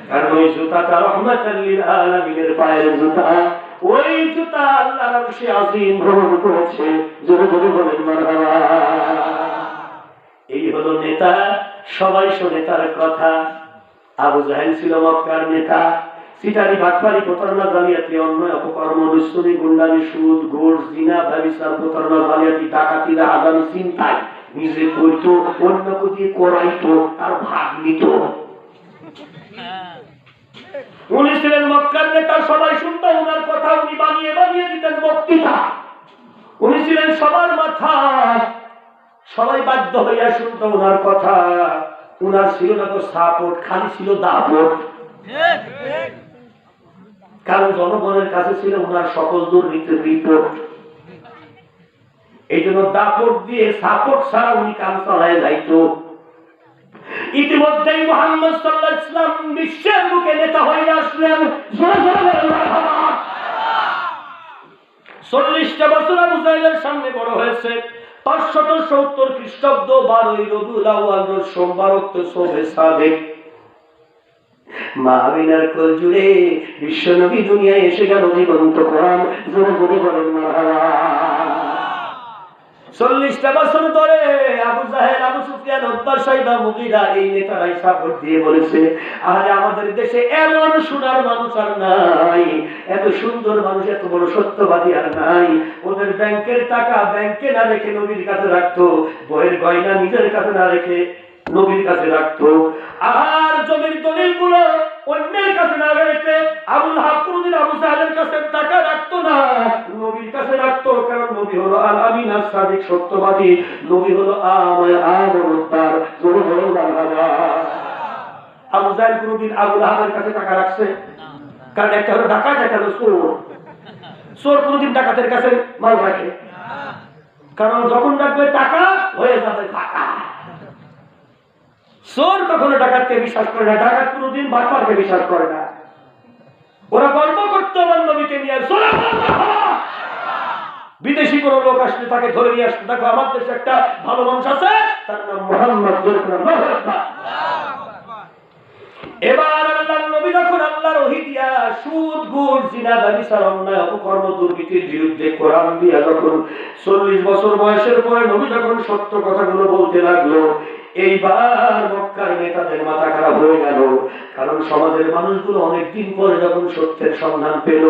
কারণ ওই জুতাটা রহমাতাল লিল আলামিনের পায়ের জুতা। ওই জুতা আল্লাহর আরশে আজিম গ্রহণ করেছে। জোরে জোরে বলেন মারহাবা। এই হলো নেতা। সবাই শোনে তার কথা। আবু জাহেল ছিল মক্কার নেতা। সিটারি, বাটপারি, প্রতারণা, জালিয়াতি, অন্যায়, অপকর্ম, দুষ্কর্মী, গুন্ডামি, সুদ, ঘুষ, জিনা, ব্যভিচার, প্রতারণা, জালিয়াতি, ডাকাতি, রাহাজানি, চিন্তায় নিজে করতো, অন্যকে দিয়ে করাইতো, তার ভাগ নিত। উনি ছিলেন মক্কার নেতা, সবাই শুনতো উনার কথা, উনি বানিয়ে বানিয়ে দিতেন বক্তৃতা। উনি ছিলেন সবার মাথা, সবাই বাধ্য হইয়া শুনতো উনার কথা। উনার ছিল না তো সাপোর্ট, খালি ছিল দাপট। কারণ জনগণের কাছে ছিল উনার সকল দুর্নীতির রিপোর্ট। এই জন্য দাপট দিয়ে সাপোর্ট ছাড়া উনি কাম চালায় যাইতো। ইতিমধ্যেই মুহাম্মদ সাল্লাল্লাহু আলাইহি ওয়াসাল্লাম বিশ্বের বুকে নেতা হয়ে আসলেন। 40টা বছর আবু জাহেলের সামনে বড় হয়েছে। 570 খ্রিস্টাব্দ 12 রবিউল আউয়াল রোজ সোমবার উক্ত শোবে সাদেক মা আমিনার কোল জুড়ে বিশ্বনবী দুনিয়ায় এসে গেল জীবন্ত কোরআন। জোরে জোরে বলেন মারহাবা। 40টা বছর ধরে আবু জাহেল, আবু সুফিয়ান, উতবা, শাইবা, মুগীরা এই নেতারাই সাপোর্ট দিয়ে বলেছে, আরে আমাদের দেশে এমন সোনার মানুষ আর নাই, এত সুন্দর মানুষ, এত বড় সত্যবাদী আর নাই। ওদের ব্যাংকের টাকা ব্যাংকে না রেখে নবীর কাছে রাখতো, বইয়ের গয়না নিজের কাছে না রেখে নবীর কাছে রাখতো, আর জমির দলিলগুলো অন্যের কাছে না রেখে আবুল হাব কোনদিন আবু জাহেলের কাছে টাকা রাখতো না, নবীর কাছে রাখতো। কারণ নবী হলো আল আমিন আস সাদিক, সত্যবাদী। নবী হলো আমানতদার। জোরে বলেন মারহাবা। আবু জাহেল কোনদিন আবুল হাবের কাছে টাকা রাখছে? কারণ একটা হলো ডাকাত, একটা হলো চোর। চোর কোনদিন ডাকাতের কাছে মাল রাখে? কারণ যখন রাখবে টাকা হয়ে যাবে ফাঁকা। চোর কখনো ডাকাতকে বিশ্বাস করে না, ডাকাত কোনদিন বাটপারকে বিশ্বাস করে না। ওরা গর্ব করতে আমার নবীকে নিয়ে। বিদেশি কোন লোক আসলে তাকে ধরে নিয়ে আসতে, দেখো আমার দেশে একটা ভালো মানুষ আছে, তার নাম মুহাম্মদ। এবার আল্লাহর নবী যখন আল্লাহর ওহী দিয়া সুদ, ঘুষ, জিনা, ব্যভিচার, অন্যায়, অপকর্ম, দুর্নীতির বিরুদ্ধে কোরআন দিয়া যখন 40 বছর বয়সের পরে নবী যখন সত্য কথাগুলো বলতে লাগলো, এইবার মক্কার নেতাদের মাথা খারাপ হয়ে গেল। কারণ সমাজের মানুষগুলো অনেকদিন পরে যখন সত্যের সন্ধান পেল,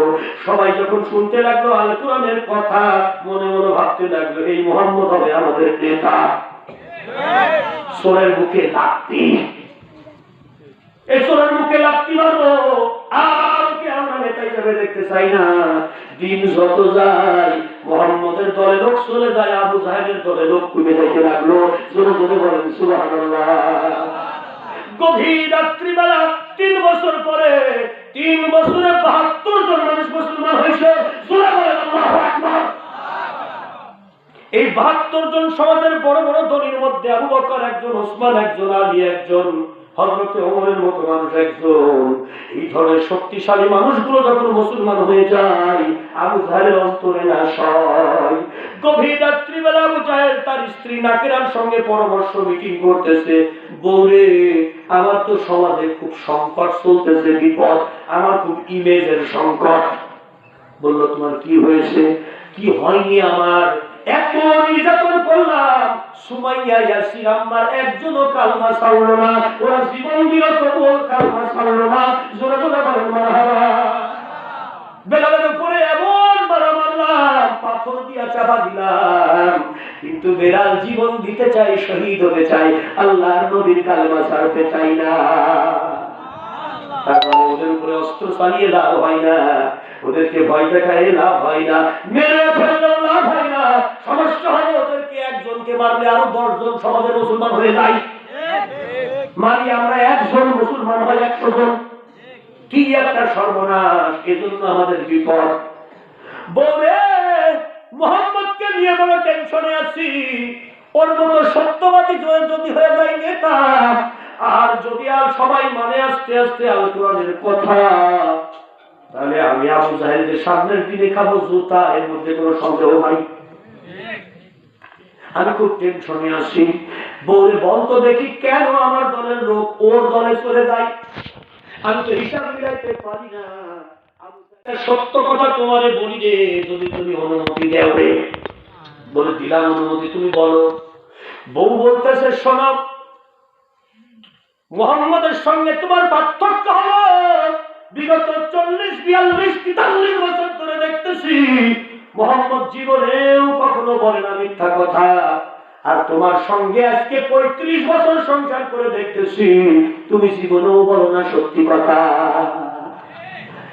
সবাই যখন শুনতে লাগলো আল কোরআনের কথা, মনে মনে ভাবতে লাগলো এই মুহাম্মদ হবে আমাদের নেতা। সোরের বুকে লাথি, এই সোরের বুকে লাথি মারবো, আর ওকে আমরা নেতা হিসেবে দেখতে চাই না। দিন যত যায় মুহাম্মদের দলে লোক চলে যায়, আবু জাহেলের দলে লোক কমে যাইতে লাগলো। জোরে জোরে বলেন সুবহানাল্লাহ। গভীর রাত্রিবেলা 3 বছর পরে, 3 বছরে 72 জন মানুষ মুসলমান হয়েছে। জোরে বলেন আল্লাহু আকবার। এই 72 জন সমাজের বড় বড় ধনীর মধ্যে আবু বকর একজন, ওসমান একজন, আলী একজন, হযরত ওমরের মতো মানুষ একজন। এই ধরনের শক্তিশালী মানুষগুলো যখন মুসলমান হয়ে যায়, আবু জাহেলের অন্তরে নাশ হয়। গভীর রাত্রিবেলা আবু জাহেল তার স্ত্রী নাকেরার সঙ্গে পরামর্শ মিটিং করতেছে, বউরে আমার তো সমাজে খুব সংকট চলতেছে, বিপদ, আমার খুব ইমেজের সংকট। বলল তোমার কি হয়েছে? কি হয়নি আমার, এত নির্যাতন করলাম, সুমাইয়া, ইয়াসির, আম্মার একজনও কালমা ছাড়লো না, ওরা জীবন দিল তবুও কালমা ছাড়লো না। জোরে জোরে বলেন মারহাবা। বেলালের উপরে এমন মারা মারলাম, পাথর দিয়া চাপা দিলাম, কিন্তু বেলাল জীবন দিতে চাই, শহীদ হতে চাই, আল্লাহর নবীর কালমা ছাড়তে চাই না। তারপরে ওদের উপরে অস্ত্র চালিয়ে লাভ হয় না, ওদেরকে ভয় দেখায় লাভ হয় না, মেরে ফেললেও লাভ হয় না। সমস্যা হয় ওদেরকে একজনকে মারলে আরো 10 জন সমাজের মুসলমান হয়ে যায়। মারি আমরা একজন, মুসলমান হয় 100 জন। কি একটা সর্বনাশ! এজন্য আমাদের বিপদ। বলে মুহাম্মদকে নিয়ে বড় টেনশনে আছি। ওর মতো সত্যবাদী যদি হয়ে যায় নেতা, আর যদি আর সবাই মানে আস্তে আস্তে আল কোরআনের কথা, তাহলে আমি আবু জাহেলকে সামনের দিনে খাবো জুতা, এর মধ্যে কোনো সন্দেহ নাই। আমি খুব টেনশনে আছি। বউরে বলতো দেখি কেন আমার দলের লোক ওর দলে চলে যায়, আমি তো হিসাব মিলাইতে পারি না। সত্য কথা তোমারে বলি রে, যদি তুমি অনুমতি দেও রে। বলে দিলাম অনুমতি, তুমি বলো। বউ বলতেছে শোনো, মুহাম্মদের সঙ্গে তোমার পার্থক্য হলো বিগত 40, 42, 43 বছর ধরে দেখতেছি মুহাম্মদ জীবনেও কখনো বলে না মিথ্যা কথা, আর তোমার সঙ্গে আজকে 35 বছর সংসার করে দেখতেছি, তুমি জীবনেও বলো না সত্যি কথা।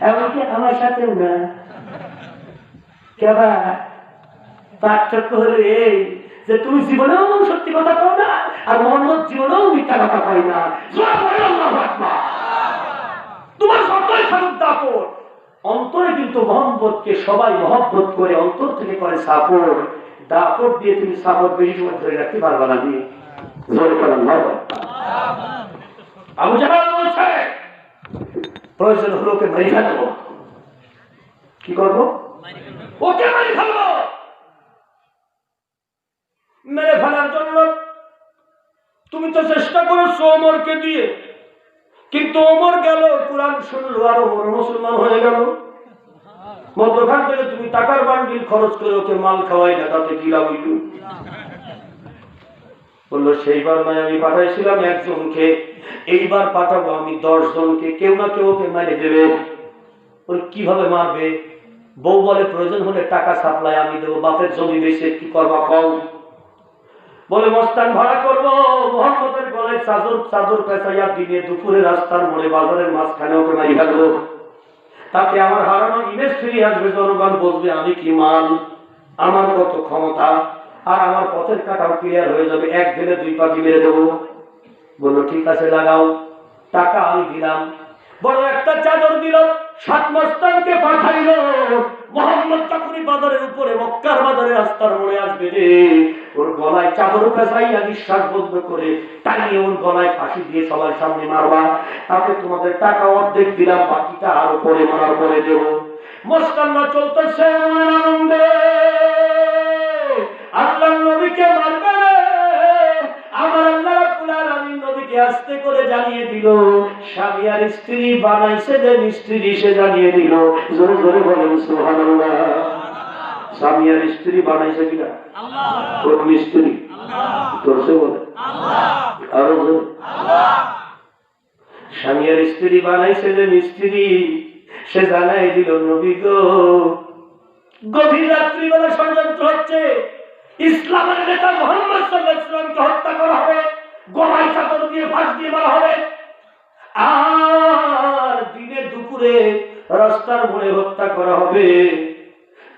এমনকি আমার সাথেও না। কেবা পার্থক্য হলো এই যে তুমি জীবনেও সত্যি কথা কও না, আর মোহাম্মদ জীবনেও মিথ্যা কথা কয় না। তোমার যতই থাকুক দাপট, অন্তরে কিন্তু মোহাম্মদকে সবাই মহব্বত করে, অন্তর থেকে করে সাপোর্ট। দাপট দিয়ে তুমি সাপোর্ট বেশি সময় ধরে রাখতে পারবা না। আবু জাহাল বলছে প্রয়োজন হলো ওকে মেরে ফেলবো। কি করবো? ওকে মেরে ফেলবো। মেরে ফেলার জন্য তুমি তো চেষ্টা করেছো ওমরকে দিয়ে, কিন্তু ওমর গেল, কোরআন শুনলো, আর ওমর মুসলমান হয়ে গেল। মধ্যখান থেকে তুমি টাকার বান্ডিল খরচ করে ওকে মাল খাওয়াই না, তাতে কি লাভ হইল? বললো সেইবার নয় আমি পাঠাইছিলাম একজনকে, এইবার পাঠাবো আমি 10 জনকে, কেউ না কেউ ওকে মেরে দেবে। কিভাবে মারবে? বউ বলে প্রয়োজন হলে টাকা সাপ্লাই আমি দেবো, বাপের জমি বেশি কি করবা কম? বলে মস্তান ভাড়া করবো, মোহাম্মদের গলায় চাদর পেঁচাইয়া দিনে দুপুরে রাস্তার মোড়ে বাজারের মাঝখানে ওকে মারি ফেলবো। তাতে আমার হারানো ইমেজ ফিরে আসবে, জনগণ বলবে আমি কি মান, আমার কত ক্ষমতা, আর আমার পথের কাটাও ক্লিয়ার হয়ে যাবে, এক দিনে 2 পাখি মেরে দেবো। বললো ঠিক আছে লাগাও। টাকা আমি দিলাম, বড় একটা চাদর দিল, 7 মস্তানকে পাঠাইল। মোহাম্মদ তখনই বাজারের উপরে, মক্কার বাজারে রাস্তার মোড়ে আসবে রে, ওর গলায় চাদর পেঁচাইয়া নিঃশ্বাস বন্ধ করে টানিয়ে ওর গলায় ফাঁসি দিয়ে সবার সামনে মারবা। তাতে তোমাদের টাকা অর্ধেক দিলাম, বাকিটা আরো পরে মারার পরে দেব। মস্তানরা চলতেছে আনন্দে, আল্লাহর নবীকে মারবে। আমার আল্লাহ রাব্বুল আলামিন নবীকে আস্তে করে জানিয়ে দিল, স্বামী আর স্ত্রী বানাইছে যে মিস্ত্রি সে জানিয়ে দিল। জোরে জোরে বলেন সুবহানাল্লাহ। স্বামী আর স্ত্রী বানাইছে কিনা? আল্লাহ। কোন মিস্ত্রি? আল্লাহ। তোরছে বলে আল্লাহ। আরো জোরে আল্লাহ। স্বামী আর স্ত্রী বানাইছে যে মিস্ত্রি সে জানাই দিল নবী গো, গভীর রাত্রিবেলা ষড়যন্ত্র হচ্ছে, ইসলামের নেতা মুহাম্মদ সাল্লাল্লাহু আলাইহি ওয়াসাল্লামকে হত্যা করা হবে, গলায় চাদর দিয়ে ফাঁস দিয়ে মারা হবে, আর দিনে দুপুরে রাস্তার মোড়ে হত্যা করা হবে।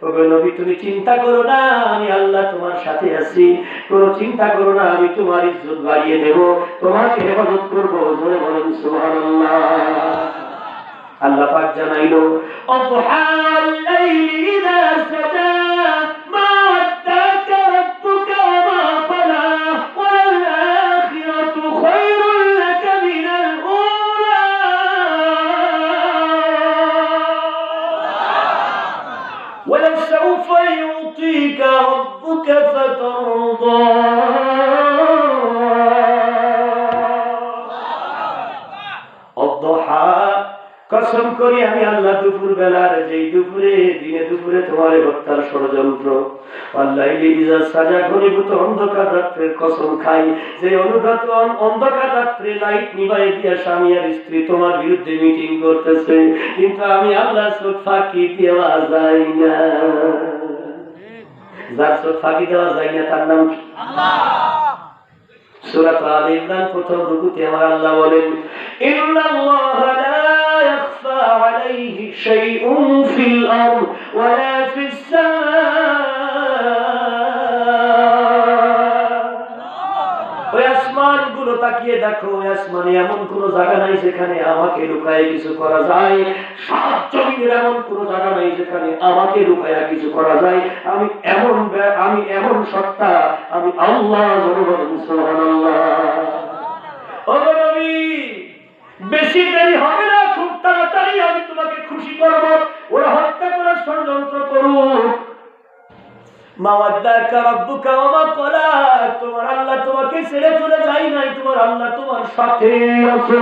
ওগো নবী তুমি চিন্তা করো না, আমি আল্লাহ তোমার সাথে আছি, কোনো চিন্তা করো না, আমি তোমার ইজ্জত বাড়িয়ে দেব, তোমাকে হেফাজত করবো। জোরে বলেন সুবহানাল্লাহ। আল্লাহ পাক জানাইলো আযহাল লাইলি ইযা সাজা মা আদ্দাকা রাব্বুকা মা ক্বালা ওয়াল আখিরাতু খায়রুল লাকা মিনাল উলা ওয়ালা সাওফা ইউতিকা রাব্বুকা ফাতারদা। কসম করি আমি আল্লাহ দুপুর বেলার, যেই দুপুরে দিনে দুপুরে তোমার হত্যার ষড়যন্ত্র, আল্লাইলি ইজা সাজা ঘনীভূত অন্ধকার রাত্রের কসম খাই, যে অনুগত অন্ধকার রাত্রে লাইট নিভাই দিয়া স্বামী আর স্ত্রী তোমার বিরুদ্ধে মিটিং করতেছে, কিন্তু আমি আল্লাহ চোখ ফাঁকি দেওয়া যায় না। যার চোখ ফাঁকি দেওয়া যায় না তার নাম কি? আল্লাহ। সূরা আলে ইমরান প্রথম রুকুতে আমার আল্লাহ বলেন ইন্নাল্লাহা লা ইয়াখফা আলাইহি শাইউন ফিল আরদ ওয়ালা ফিস সামা। ওই আসমানগুলো তাকিয়ে দেখো, ওই আসমানে এমন কোন জায়গা নাই যেখানে আমাকে লুকায় কিছু করা যায়, সাত জমিনের এমন কোন জায়গা নাই যেখানে আমাকে লুকায় কিছু করা যায়। আমি এমন সত্তা, আমি আল্লাহ। সুবহানাল্লাহ। ও নবী বেশি দেরি হবে না, খুব তাড়াতাড়ি আমি তোমাকে খুশি করব। ওরা হত্যা করার ষড়যন্ত্র করুক, মা ওয়াদ্দাকা রাব্বুকা ওয়া মা ক্বালা, তোমার আল্লাহ তোমাকে ছেড়ে চলে যায় নাই, তোমার আল্লাহ তোমার সাথে আছে।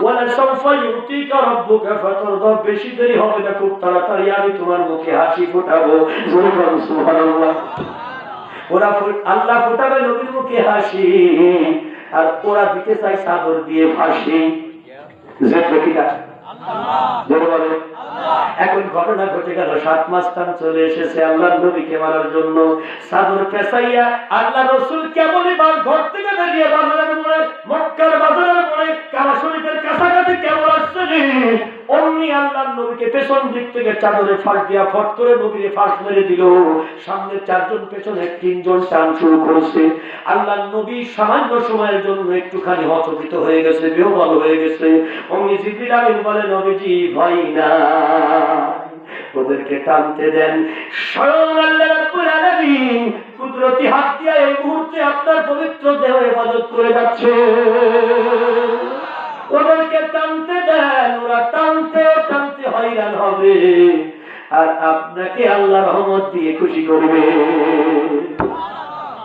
ওয়ালা সাওফা ইউতিকা রাব্বুকা ফাতারদা, বেশি দেরি হবে না, খুব তাড়াতাড়ি আমি তোমার মুখে হাসি ফোটাবো। জোরে বলুন সুবহানাল্লাহ। ওরা আল্লাহ ফোটাবে নবীর মুখে হাসি, আর ওরা দিতে চাই চাদর দিয়ে ফাঁসি। যে কিনা আল্লাহ। জোরে বলেন আল্লাহ। এখন ঘটনা ঘটে গেল, 7 মাস টান চলে এসেছে আল্লাহর নবীকে মারার জন্য। চাদর পেঁচাইয়া আল্লাহ রাসূল কেবলই ঘর থেকে বেরিয়ে বাজারের মোড়ে, মক্কার বাজারের মোড়ে কাবা শরীফের কাছাকাছি কেবল আসছে, অমনি আল্লাহর নবীকে পেছন দিক থেকে চাদরে ফাঁস দিয়া ফট করে নবীকে ফাঁস মেরে দিল। সামনে 4 জন, পেছনে 3 জন টান শুরু করেছে। আল্লাহর নবী সামান্য সময়ের জন্য একটুখানি হতভীত হয়ে গেছে, বেহুশ হয়ে গেছে। অমনি জিবরিল আমিন বলে, নবীজি ভয় না, ওদেরকে টানতে দেন। স্বয়ং আল্লাহ রাব্বুল আলামিন কুদরতি হাত দিয়ে এই মুহূর্তে আপনার পবিত্র দেহ হেফাজত করে যাচ্ছে। ওদেরকে টানতে দেন, ওরা টানতে টানতে হয়রান হবে, আর আপনাকে আল্লাহ রহমত দিয়ে খুশি করবে।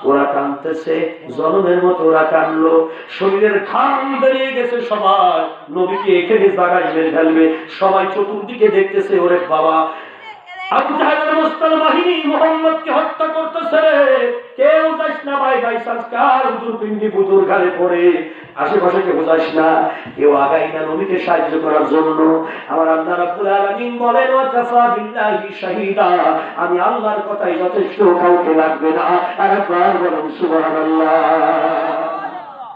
ওরা টানতেছে, জনমের মতো ওরা টানলো, শরীরের ঘাম বেরিয়ে গেছে সবার। নবীকে এখানে জায়গায় মেরে ফেলবে, সবাই চতুর্দিকে দেখতেছে। ওরে বাবা, আবু জাহেলের মুসলিম বাহিনী মুহাম্মদকে হত্যা করতেছে। কেউ যাস না ভাই, ভাই সংস্কার হুজুর পিন্ডি বুদুর ঘরে পড়ে, আশেপাশে কেউ যাস না, কেউ আগাই না নবীকে সাহায্য করার জন্য। আমার আল্লাহ রাব্বুল আলামিন বলেন, ওয়া কাফা বিল্লাহি শাহিদা, আমি আল্লাহর কথাই যথেষ্ট, কাউকে লাগবে না। আর একবার বলেন সুবহানাল্লাহ।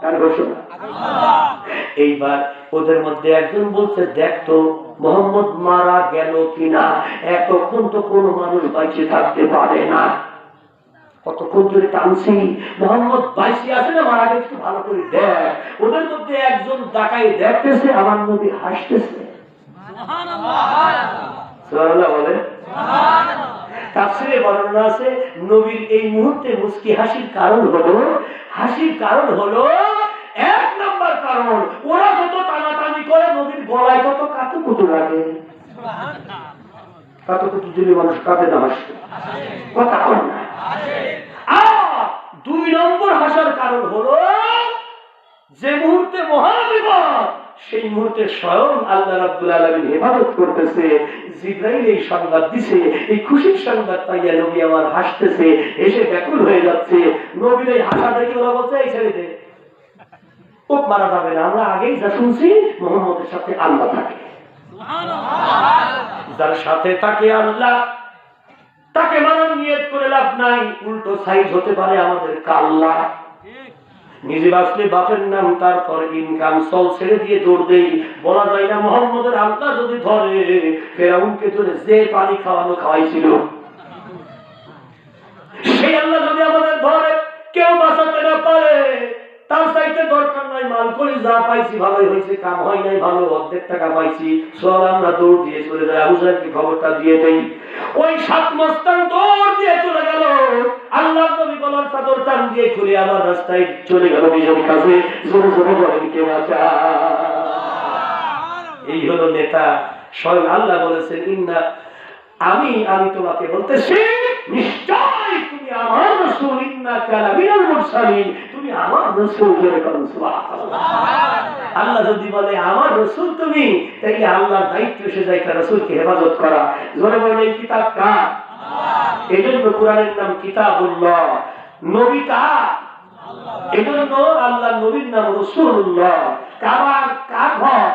আর ঘোষণা এইবার ওদের মধ্যে একজন বলছে, দেখতো মোহাম্মদ মারা গেল কিনা, এতক্ষণ তো কোনো মানুষ বাইচে থাকতে পারে না, কতক্ষণ ধরে টানছি, মোহাম্মদ বাইচে আছে না মারা গেছে, একটু ভালো করে দেখ। ওদের মধ্যে একজন তাকাই দেখতেছে, আমার নবী হাসতেছে। সুবহানাল্লাহ বলে। তাফসীরে বর্ণনা আছে, নবীর এই মুহূর্তে মুস্কি হাসির কারণ হলো 1 নম্বর কারণ, ওরা যত টানাটানি করে নবীর গলায় তত কাতুকুতু লাগে। কাতুকুতু দিলে মানুষ কাঁদে না, হাসে, কথা কয় না। আর 2 নম্বর হাসার কারণ হলো, যে মুহূর্তে মহাবিপদ, সেই মুহূর্তে স্বয়ং আল্লাহ রাব্বুল আলামিন হেফাজত করতেছে। জিবরাইল এই সংবাদ দিছে, এই খুশির সংবাদ পাইয়া নবী আমার হাসতেছে, এসে ব্যাকুল হয়ে যাচ্ছে। নবীর এই হাসা দেখে ওরা বলছে, এই ছেড়ে দে, খুব মারা যাবে না। আমরা আগেই যা শুনছি, মুহাম্মদের সাথে আল্লাহ থাকে, যার সাথে থাকে আল্লাহ, তাকে মারার নিয়ত করে লাভ নাই, উল্টো সাইজ হতে পারে আমাদের কাল্লা। নিজে বাঁচলে বাপের নাম, তারপর ইনকাম, সল ছেড়ে দিয়ে দৌড় দেই। বলা যায় না মুহাম্মদের আল্লাহ যদি ধরে, ফেরাউনকে ধরে যে পানি খাওয়ানো খাওয়াইছিল, সেই আল্লাহ যদি আমাদের ধরে, কেউ বাঁচাতে না পারে। তার চাইতে দরকার নাই, মাল করে যা পাইছি ভালোই হয়েছে, কাম হয় নাই ভালো, অর্ধেক টাকা পাইছি, চল আমরা দৌড় দিয়ে চলে যাই, আবু জাহেলকে খবরটা দিয়ে দেই। ওই 7 মস্তান দৌড় দিয়ে চলে গেল, আল্লাহ নবী গলার চাদর টান দিয়ে খুলে আবার রাস্তায় চলে গেল নিজের কাছে। জোরে জোরে বলেন কে বাঁচা। এই হলো নেতা। স্বয়ং আল্লাহ বলেছেন, ইন্না, আমি তোমাকে বলতেছি, নিশ্চয় তুমি আমার রাসূল, ইন্নাকা লামিনাল মুরসালিন, তুমি আমার রাসূল। সুবহানাল্লাহ। আল্লাহ যদি বলে আমার রাসূল তুমি, তাইলে আল্লাহর দায়িত্ব এসে যায় তার রাসূলকে হেফাজত করা। জোরে বলেন, এই কিতাব কার? এজন্য কোরআনের নাম কিতাবুল্লাহ, নবী কার? এজন্য আল্লাহর নবীর নাম রাসূলুল্লাহ। কাবার কার ঘর?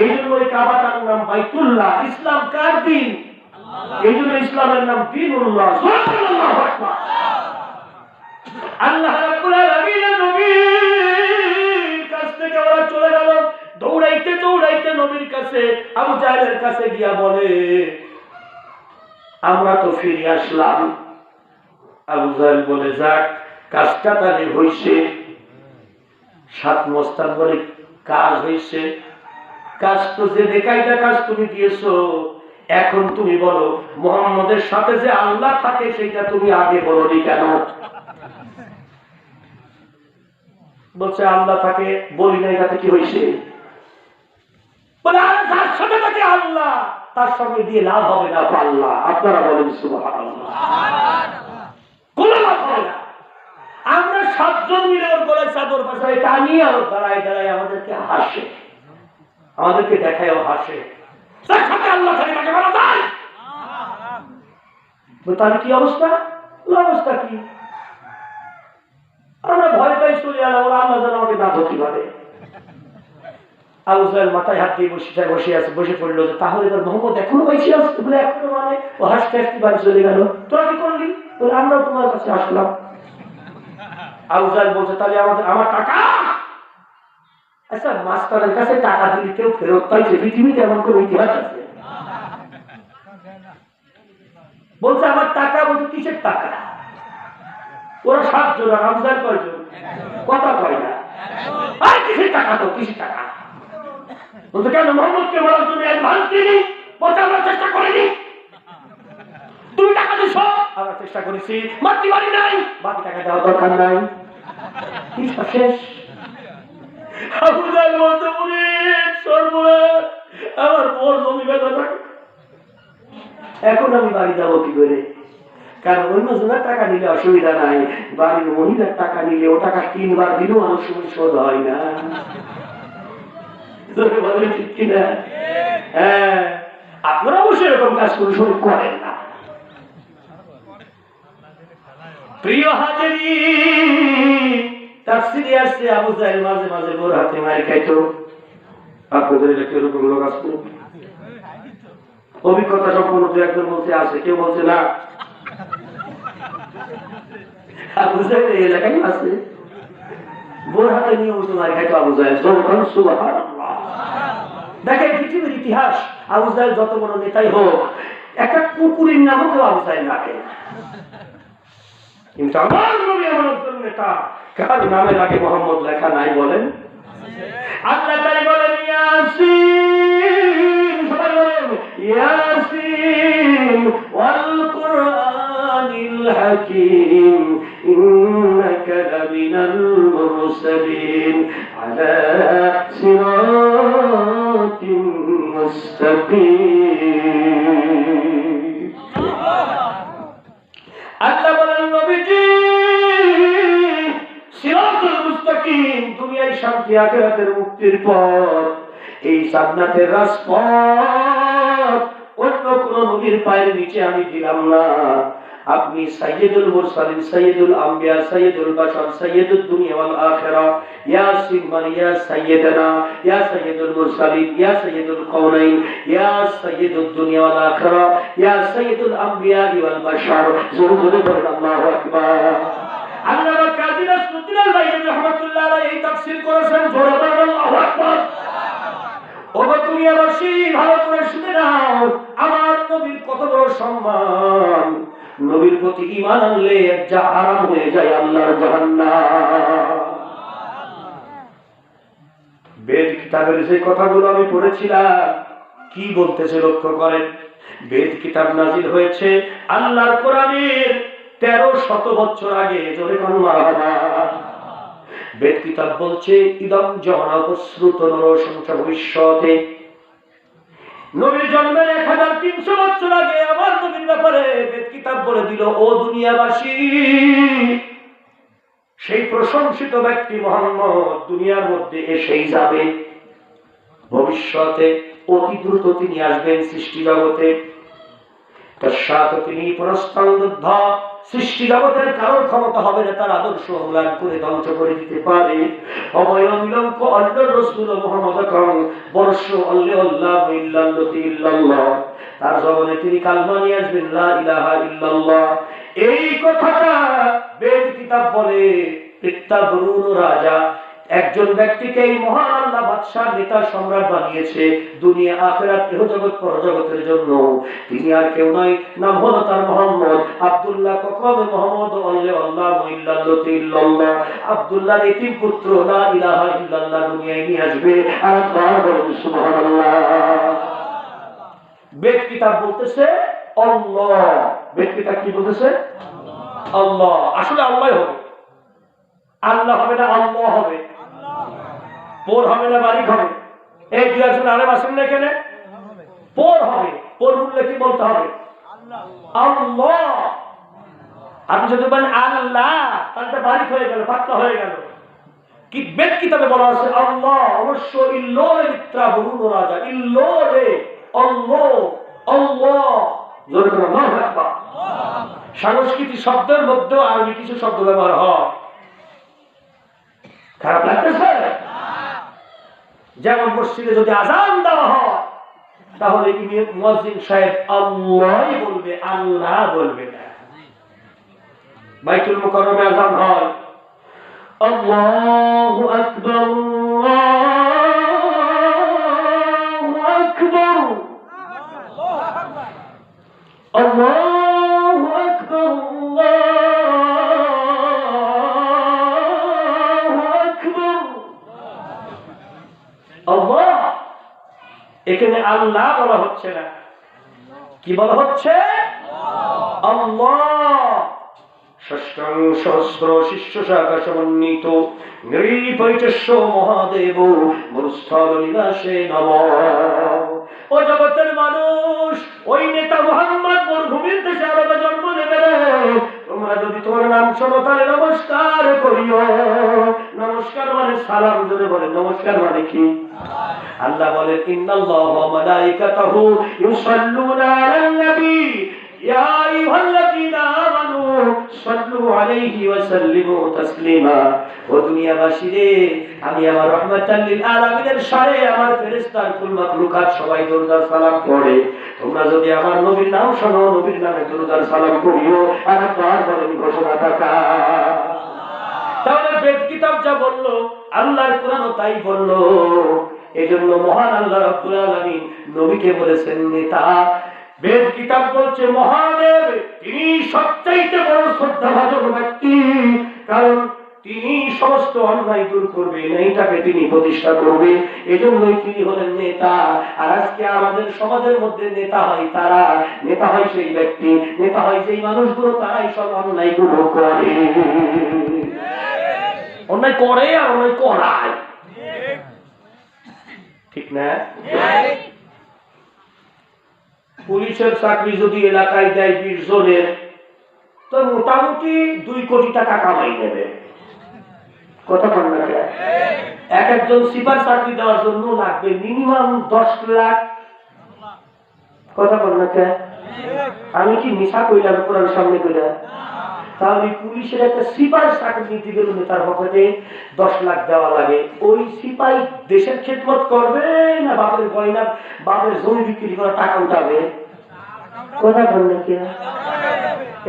এজন্য ওই কাবাটার নাম বাইতুল্লাহ। ইসলাম কার দিন? এজন্য ইসলামের নাম দ্বীনুল্লাহ। সুবহানাল্লাহু আকবার। আল্লাহ রাব্বুল আলামিনের নবীর কাছ থেকে ওরা চলে গেল, দৌড়াইতে দৌড়াইতে নবীর কাছে, আবু জাহেলের কাছে গিয়া বলে, আমরা তো ফিরে আসলাম। আবু জাহেল বলে, যাক, কাজটা তাহলে হইছে। 7 মস্তান বলে, কাজ হইছে, কাজ তো যে দেখাইটা কাজ তুমি দিয়েছো, এখন তুমি বলো মুহাম্মদের সাথে যে আল্লাহ থাকে সেটা তুমি আগে বলনি কেন? বলছে আল্লাহ থাকে, বলি না, এটাতে কি হয়েছে? বলে যার সাথে থাকে আল্লাহ, তার সঙ্গে দিয়ে লাভ হবে না আল্লাহ। আপনারা বলেন সুবহানাল্লাহ। কোনো লাভ হবে না। আমরা 7 জন মিলে ওর গলায় চাদর পাশায় টানিয়ে আর দাঁড়ায় দাঁড়ায় আমাদেরকে হাসে, আমাদেরকে দেখায় ও হাসে। তার সাথে আল্লাহ থাকে, তাকে বলা যায়। তার কি অবস্থা? অবস্থা কি? আমরা ভয় পাই চলে এলাম, ওরা আল্লাহ যেন আমাকে না ধরতে পারে। আবু জাহেল মাথায় হাত দিয়ে বসে পড়লো যে তাহলে এবার মোহাম্মদ এখনো বেঁচে আছে বলে এখনো মানে ও হাসতে হাসতে বাড়ি চলে গেল। তোরা কি করলি? বলে আমরাও তোমার কাছে আসলাম। আবু জাহেল বলছে তাহলে আমার টাকা। আচ্ছা, মাস্টারের কাছে টাকা দিলে কেউ ফেরত পাইছে পৃথিবীতে এমন কোন ইতিহাস আছে? বলছে আমার টাকা। বলছে কিসের টাকা? ওরা 7 জন আর আবু জাহেল কয়জন? কথা কয় না। আর কিসের টাকা? তো কিসের টাকা? বলতে কেন মোহাম্মদকে বলার জন্য অ্যাডভান্স দিনি? বলতে আমরা চেষ্টা করিনি। তুমি টাকা দিছ? আমরা চেষ্টা করেছি, মারতে পারি নাই, বাকি টাকা দেওয়ার দরকার নাই। শেষ। আবু জাহেল বলতে বলি সর্বনাশ, আমার বড় জমি বেচা থাকে, এখন আমি বাড়ি যাবো কি করে? কারণ অন্য জনের টাকা নিলে অসুবিধা নাই, বাড়ির মহিলার টাকা নিলে ও টাকা 3 বার দিলেও অনেক সময় শোধ হয় না। ঠিক কিনা? হ্যাঁ, আপনারা অবশ্যই এরকম কাজ করে শুরু করেন না। প্রিয় হাজিরিন, তাফসীরে আসছে আবু জাহেল মাঝে মাঝে বোর হাতে মার খাইতো। আপনাদের এলাকায় এরকম লোক আছে? অভিজ্ঞতা সম্পন্ন দু একজন বলছে আছে, কেউ বলছে না। আবু জাহেল এই এলাকায় আছে, বোর হাতে নিয়মিত মার খাইতো আবু জাহেল। সুবহানাল্লাহ। দেখেন পৃথিবীর ইতিহাস, আবু জাহেল যত বড় নেতাই হোক, একটা কুকুরের নামও কেউ আবু জাহেল রাখে না। কিন্তু আমার নবী এমন একজন নেতা, কার নামের আগে মোহাম্মদ লেখা নাই বলেন? আল্লাহ তাআলা বলেন ইয়াসিন, সবাই বলেন ইয়াসিন ওয়াল কুরআনিল হাকীম ইন্নাকা লামিনাল মুরসালিন আলা সিরাতিন মুস্তাকিম। আল্লাহ বলেন নবীজি সিরাতুল মুস্তাকিম, দুনিয়ায় শান্তি আখিরাতের মুক্তির পথ, এই জান্নাতের রাজপথ অন্য কোন নবীর পায়ের নিচে আমি দিলাম না। আপনি সাইয়্যিদুল মুরসালিন, সাইয়্যিদুল আম্বিয়া, সাইয়্যিদুল বাশার, সাইয়্যিদুদ দুনিয়া ওয়াল আখিরা, ইয়াসিন মানে ইয়া সাইয়্যিদানা, ইয়া সাইয়্যিদুল মুরসালিন, ইয়া সাইয়্যিদুল কাউনাইন, ইয়া সাইয়্যিদুদ দুনিয়া ওয়াল আখিরা, ইয়া সাইয়্যিদুল আম্বিয়া ওয়াল বাশার। জোরে জোরে বলেন আল্লাহু আকবার। আল্লামা কাজী নাসরুদ্দিন আল-বাইনী রাহমাতুল্লাহ আলাইহি এই তাফসীর করেছেন, জোরে বলেন আল্লাহু আকবার। ওগো দুনিয়াবাসী, ভালো করে শুনে নাও, আমার নবীর কত বড় সম্মান। নবীর প্রতি ঈমান আনলে যা হারাম হয়ে যায় আল্লাহর জাহান্নাম। বেদ কিতাবের যে কথাগুলো আমি পড়েছিলাম কি বলতেছে লক্ষ্য করেন। বেদ কিতাব নাজিল হয়েছে আল্লাহর কোরআনের 1300 বছর আগে। জোরে কোন মারহাবা। বেদ কিতাব বলছে ইদম জহনা প্রশ্রুত নরসংখ্য ভবিষ্যতে, নবীর জন্মের 1300 বছর আগে আমার নবীর ব্যাপারে বেদ কিতাব বলে দিল, ও দুনিয়াবাসী, সেই প্রশংসিত ব্যক্তি মুহাম্মদ দুনিয়ার মধ্যে এসেই যাবে ভবিষ্যতে, অতি দ্রুত তিনি আসবেন সৃষ্টি জগতে। তার সাথে তিনি পুনস্তান্ডুদ্ধ, সৃষ্টি জগতের কারোর ক্ষমতা হবে না তার আদর্শ অম্লান করে ধ্বংস করে দিতে পারে। অবয়মিলঙ্ক আল্লাহর রাসূল মুহাম্মদ আকরাম বর্ষ আল্লাহু ইল্লাল্লাহ, তার জবানে তিনি কালমা নিয়ে আসবেন লা ইলাহা ইল্লাল্লাহ। এই কথাটা বেদ কিতাব বলে পিত্তাবরুন রাজা একজন ব্যক্তিকে এই মহান আল্লাহ বাদশাহ নেতা সম্রাট বানিয়েছে দুনিয়া আখিরাত ইহজগৎ পরজগতের জন্য। তিনি আর কেউ নয়, নাম হলো তার মোহাম্মদ আব্দুল্লাহ। কখন মোহাম্মদ আল্লাহু ইল্লাল্লাহ, আব্দুল্লাহর এতিম পুত্র লা ইলাহা ইল্লাল্লাহ দুনিয়ায় নিয়ে আসবে। আর আল্লাহ বলেন সুবহানাল্লাহ। বেদ কিতাব বলতেছে আল্লাহ, বেদ কিতাব কি বলতেছে? আল্লাহ। আসলে আল্লাহই হবে, আল্লাহ হবে না আল্লাহ হবে। পোর হবে না বারিক হবে? এই দুই একজন আলেম আসেন না এখানে? পোর হবে। পোর বললে কি বলতে হবে? আল্লাহ। আপনি যদি বলেন আল্লাহ, তাহলে বারিক হয়ে গেল, পাতলা হয়ে গেল। কি বেদ কিতাবে বলা আছে আল্লাহ। অবশ্য ইল্লোরে মিত্রা বরুণ রাজা, ইল্লোরে আল্লাহ আল্লাহ। সংস্কৃতি শব্দের মধ্যে আরবি কিছু শব্দ ব্যবহার হয়। খারাপ লাগতেছে? যেমন মসজিদে যদি আযান দেওয়া হয় তাহলে মুয়াজ্জিন সাহেব আল্লাহ বলবে, আল্লাহ বলবে না। বাইতুল মুকাররমে আযান হয় আল্লাহু আকবার আল্লাহু আকবার আল্লাহু আকবার আল্লাহু আকবার। আল্লাহ, এখানে আল্লাহ বলা হচ্ছে না, কি বলা হচ্ছে? আল্লাহ। ষষ্ঠং সহস্র শিষ্য শাখা সমন্বিত নৃপৈচস্য মহাদেব মরুস্থল নিবাসে নমঃ। ও জগতের মানুষ, ওই নেতা মুহাম্মদ মরুভূমির দেশে আরবে জন্ম নেবে। তোমরা যদি তোমার নাম শোনো তাহলে নমস্কার করিও। নমস্কার মানে সালাম। জোরে বলেন নমস্কার মানে কি? আল্লাহ বলেন ইন্নাল্লাহা ওয়া মালাইকাতাহু ইউসাল্লুনা আলান নবী ইয়া আইয়ুহাল্লাযীনা আমানু সাল্লু আলাইহি ওয়া সাল্লিমু তাসলিমা। ও দুনিয়াবাসী রে, আমি আমার রহমাতাল লিল আলামিনের শানে আমার ফেরেশতার কুল মাখলুকাত সবাই দরুদ আর সালাম পড়ে। তোমরা যদি আমার নবীর নাম শোনো, নবীর নামে দরুদ আর সালাম পড়িও। আর তার বলেন ঘোষণাটা কার? তাহলে বেদ কিতাব যা বললো, আল্লাহর কোরআনও তাই বললো। এজন্য মহান আল্লাহ রাব্বুল আলামিন নবীকে বলেছেন নেতা। বেদ কিতাব বলছে মহাদেব তিনি সবচাইতে বড় শ্রদ্ধাভাজন ব্যক্তি, কারণ তিনি সমস্ত অন্যায় দূর করবেন, এইটাকে তিনি প্রতিষ্ঠা করবে। এজন্যই তিনি হলেন নেতা। আর আজকে আমাদের সমাজের মধ্যে নেতা হয় তারা, নেতা হয় সেই ব্যক্তি, নেতা হয় সেই মানুষগুলো, তারাই সব অন্যায়গুলো করে। অন্যায় করে আর অন্যায় করায়, ঠিক না? পুলিশের চাকরি যদি এলাকায় দেয় 20 জনের, তো মোটামুটি 2 কোটি টাকা কামাই নেবে। কথা বল না? এক একজন সিপার চাকরি দেওয়ার জন্য লাগবে মিনিমাম 10 লাখ। কথা বল না? আমি কি মিছা কইলাম কোরআন সামনে কইলা? তাহলে পুলিশের একটা সিপাই চাকরি নিতে গেলে নেতার পকেটে 10 লাখ দেওয়া লাগে। ওই সিপাই দেশের খেদমত করবে না বাপের গয়না, বাপের জমি বিক্রি করে টাকা উঠাবে? কথা বল না?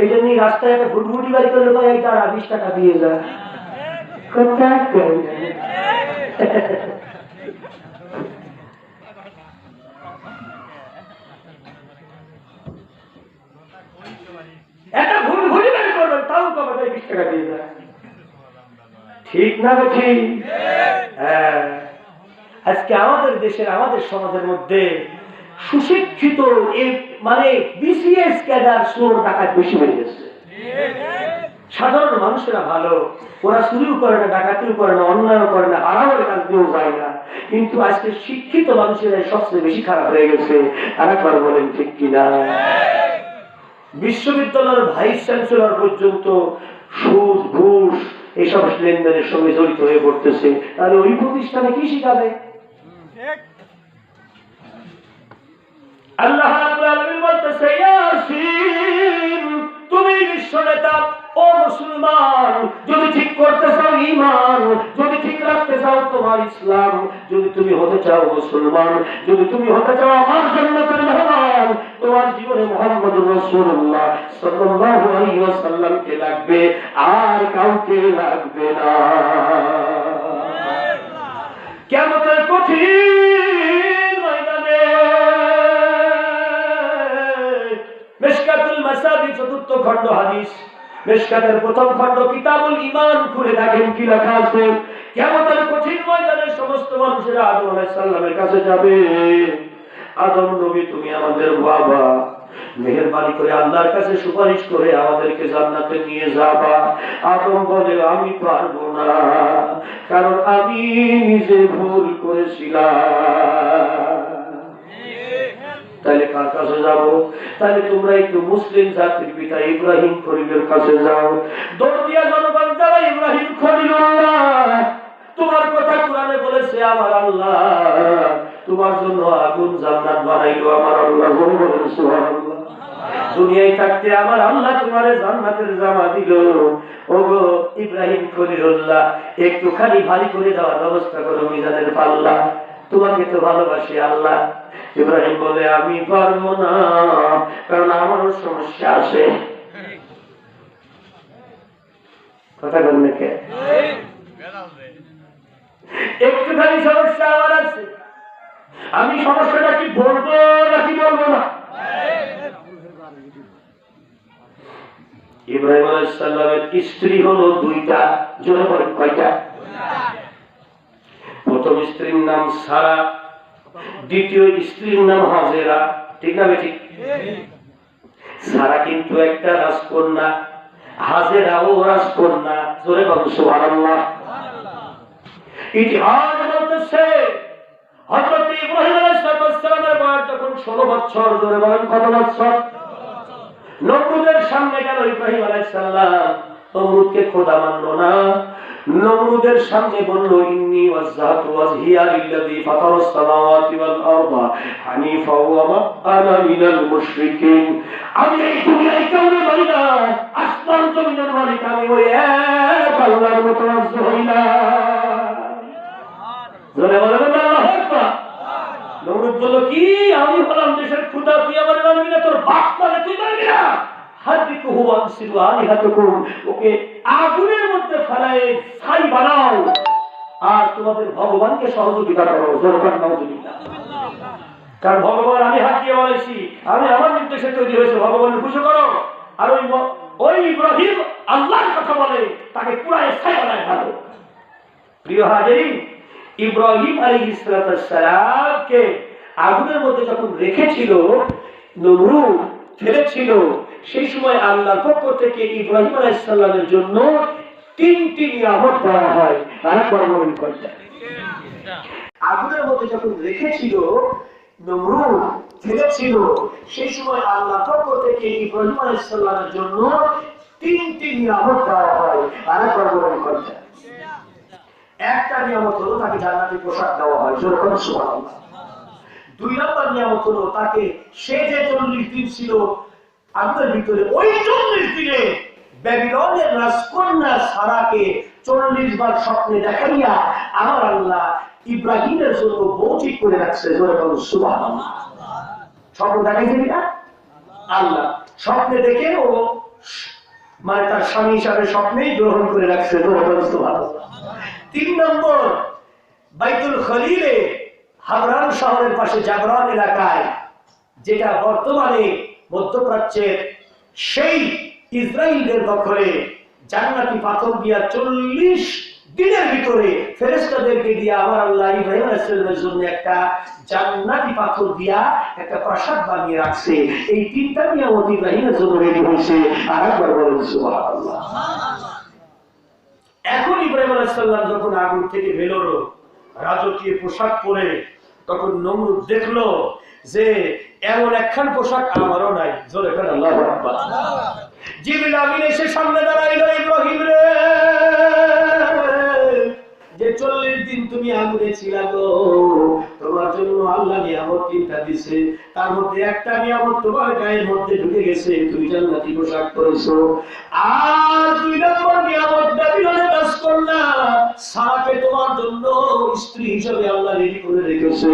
এই জন্য রাস্তায় একটা ভুটভুটি গাড়ি করলে এই তারা 20 টাকা দিয়ে যায়। কথা কই একটা ভুটভুটি গাড়ি করবেন তাও কবে 20 টাকা দিয়ে যায়। ঠিক না ঠিক? হ্যাঁ। আজকে আমাদের দেশের, আমাদের সমাজের মধ্যে সুশিক্ষিত মানে বিসিএস ক্যাডার চোর ডাকাত বেশি হয়ে গেছে। সাধারণ মানুষেরা ভালো, ওরা চুরিও করে না, ডাকাতিও করে না, অন্যায় করে না, আরামের কাজ দিয়েও যায় না। কিন্তু আজকে শিক্ষিত মানুষেরা সবচেয়ে বেশি খারাপ হয়ে গেছে। আরেকবার বলেন ঠিক কিনা? বিশ্ববিদ্যালয়ের ভাইস চ্যান্সেলর পর্যন্ত সুদ ঘুষ এইসব লেনদেনের সঙ্গে জড়িত হয়ে পড়তেছে। তাহলে ওই প্রতিষ্ঠানে কি শিখাবে? আল্লাহ রাব্বুল আলামিন বলতেছে ইয়াসিন, তুমি বিশ্ব নেতা। ও মুসলমান, যদি ঠিক করতে চাও ঈমান, যদি ঠিক রাখতে চাও তোমার ইসলাম, যদি তুমি হতে চাও মুসলমান, যদি তুমি হতে চাও আমার জান্নাতের মেহমান, তোমার জীবনে মুহাম্মদুর রাসূলুল্লাহ সাল্লাল্লাহু আলাইহি ওয়াসাল্লামকে লাগবে, আর কাউকে লাগবে না। কিয়ামতের কঠিন ময়দানে মিশকাতুল মাসাবি 4th খণ্ড হাদিস, মিশকাতের 1ম খণ্ড কিতাবুল ঈমান খুলে দেখেন কি লেখা আছে। কিয়ামতের কঠিন ময়দানে সমস্ত মানুষেরা আদম আলাইহিস সালামের কাছে যাবে। আদম নবী, তুমি আমাদের বাবা, মেহেরবানি করে আল্লাহর কাছে সুপারিশ করে আমাদেরকে জান্নাতে নিয়ে যাবা। আদম বলে আমি পারবো না, কারণ আমি নিজে ভুল করেছিলাম। তাহলে কার কাছে যাবো? তাহলে তোমরা একটু মুসলিম জাতির পিতা ইব্রাহিম খলিলের কাছে যাও। দৌড় দিয়া জনগণ যারা ইব্রাহিম খলিলুল্লাহ, তোমার কথা কোরআনে বলেছে আমার আল্লাহ তোমার জন্য আগুন জান্নাত বানাইলো। আমার আল্লাহ বলেন সুবহানাল্লাহ। দুনিয়ায় থাকতে আমার আল্লাহ তোমারে জান্নাতের জামা দিল। ওগো ইব্রাহিম খলিলুল্লাহ, একটুখানি ভারী করে দেওয়ার ব্যবস্থা করো মিজানের পাল্লা। তোমাকে তো ভালোবাসি আল্লাহ। ইব্রাহিম বলে আমি পারবো না, কারণ আমারও সমস্যা আছে। কথা বললে কে? একটুখানি সমস্যা আমার আছে, আমি সমস্যাটা কি বলবো নাকি বলবো না? ইব্রাহিম আলাইহিস সালামের স্ত্রী হলো দুইটা। জোরে বলেন কয়টা? প্রথম স্ত্রীর নাম সারা, দ্বিতীয় স্ত্রীর নাম হাজেরা। ঠিক না বেঠিক? সারা কিন্তু একটা রাজকন্যা, হাজেরাও রাজকন্যা। জোরে বলেন সুবহানাল্লাহ। ইতিহাস বলতেছে হযরত ইব্রাহিম আলাইহিস সালামের বয়স যখন 16 বছর। জোরে বলেন কত বছর? নমরুদের সামনে গেল ইব্রাহিম আলাইহিস সালাম, নমরুদকে খোদা মানলো না। নমরুদের সামনে বলল ইন্নী ওয়াজহাতু ওয়াজহিয়া লিল্লাযী ফাতারাস সামাওয়াতি ওয়াল আরদা হানিফা ওয়া মা আনা মিনাল মুশরিকিন। আমি এই দুনিয়ায় কাউকে মানি না, আসমান জমিনের মালিক আমি ওই এক আল্লাহর মুতাওয়াজ্জিহ হইলাম। জোরে বলেন আল্লাহু আকবার। নমরুদ বলল কি আমি হলাম দেশের খোদা, তুই আমার মানবি না? তোর বাপ মানে তুই মানবি না? হাদিকুহু ওয়ানসিরু আলিহাতুকুম, ওকে আগুনের মধ্যে ফেলায় ছাই বানাও আর তোমাদের ভগবানকে সহযোগিতা করো। জোরকার নাউজুবিল্লাহ। কারণ ভগবান আমি হাত দিয়ে বলেছি, আমি আমার নির্দেশে তৈরি হয়েছে, ভগবানের খুশি করো। আর ওই ইব্রাহিম আল্লাহর কথা বলে, তাকে পুরাই ছাই বানায় ফেলো। প্রিয় হাজিরিন, ইব্রাহিম আলাইহিস সালামকে আগুনের মধ্যে যখন রেখেছিল, নমরুদ ফেলেছিল, সেই সময় আল্লাহর পক্ষ থেকে ইব্রাহিম আলাইহিস সালামের জন্য 3টি নিয়ামত দেওয়া হয়। আরেকবার বলুন কয়টা? আগুনের মধ্যে যখন রেখেছিল, নমরুদ ফেলেছিল, সেই সময় আল্লাহর পক্ষ থেকে ইব্রাহিম আলাইহিস সালামের জন্য 3টি নিয়ামত দেওয়া হয়। আরেকবার বলুন কয়টা? একটা নিয়ামত হলো তাকে জান্নাতি পোশাক দেওয়া হয়। জোরে সুবহানাল্লাহ। 2 নম্বর নিয়ামত হলো তাকে, সে যে 40 দিন ছিল আগুনের ভিতরে, ওই 40 দিনে ব্যাবিলনের রাজকন্যা সারাকে 40 বার স্বপ্নে দেখাইয়া আমার আল্লাহ ইব্রাহিমের জন্য বউ ঠিক করে রাখছে। জোরে বলুন সুবহানাল্লাহ। স্বপ্ন দেখাইছে কিনা? আল্লাহ স্বপ্নে দেখে ও মানে তার স্বামী হিসাবে স্বপ্নেই গ্রহণ করে রাখছে। জোরে বলুন সুবহানাল্লাহ। 3 নম্বর, বাইতুল খলিলে হাবরান শহরের পাশে জাবরান এলাকায়, যেটা বর্তমানে মধ্যপ্রাচ্যের, সেই ইসরায়েলের দখলে জান্নাতি পাথর দিয়া 40 দিনের ভিতরে ফেরেশতাদেরকে দিয়ে আমার আল্লাহ ইব্রাহিম আলাইহিস সালামের জন্য একটা জান্নাতি পাথর দিয়া একটা প্রাসাদ বানিয়ে রাখছে। এই 3টা নিয়ামত ইব্রাহিমের জন্য রেডি হয়েছে। আরেকবার বলুন সুবহানাল্লাহ। এখন ইব্রাহিম আলাইহিস সালাম যখন আগুন থেকে বেরোলো রাজকীয় পোশাক পরে, তখন নমরুদ দেখলো যে এমন একখান পোশাক আমারও নাই। জোরে করে আল্লাহু আকবার। জিবরিল আমিন এসে সামনে দাঁড়াইলো, ইব্রাহিম রে, যে 40 দিন তুমি আগুনে ছিলে গো, তোমার জন্য আল্লাহ নিয়ামত 3টা দিয়েছে, তার মধ্যে একটা নিয়ামত তোমার গায়ের মধ্যে ঢুকে গেছে, তুমি জান্নাতি পোশাক পরেছো। আর 2 নম্বর নিয়ামত ব্যাবিলনের রাজকন্যা সারাকে তোমার জন্য স্ত্রী হিসেবে আল্লাহ রেডি করে রেখেছে।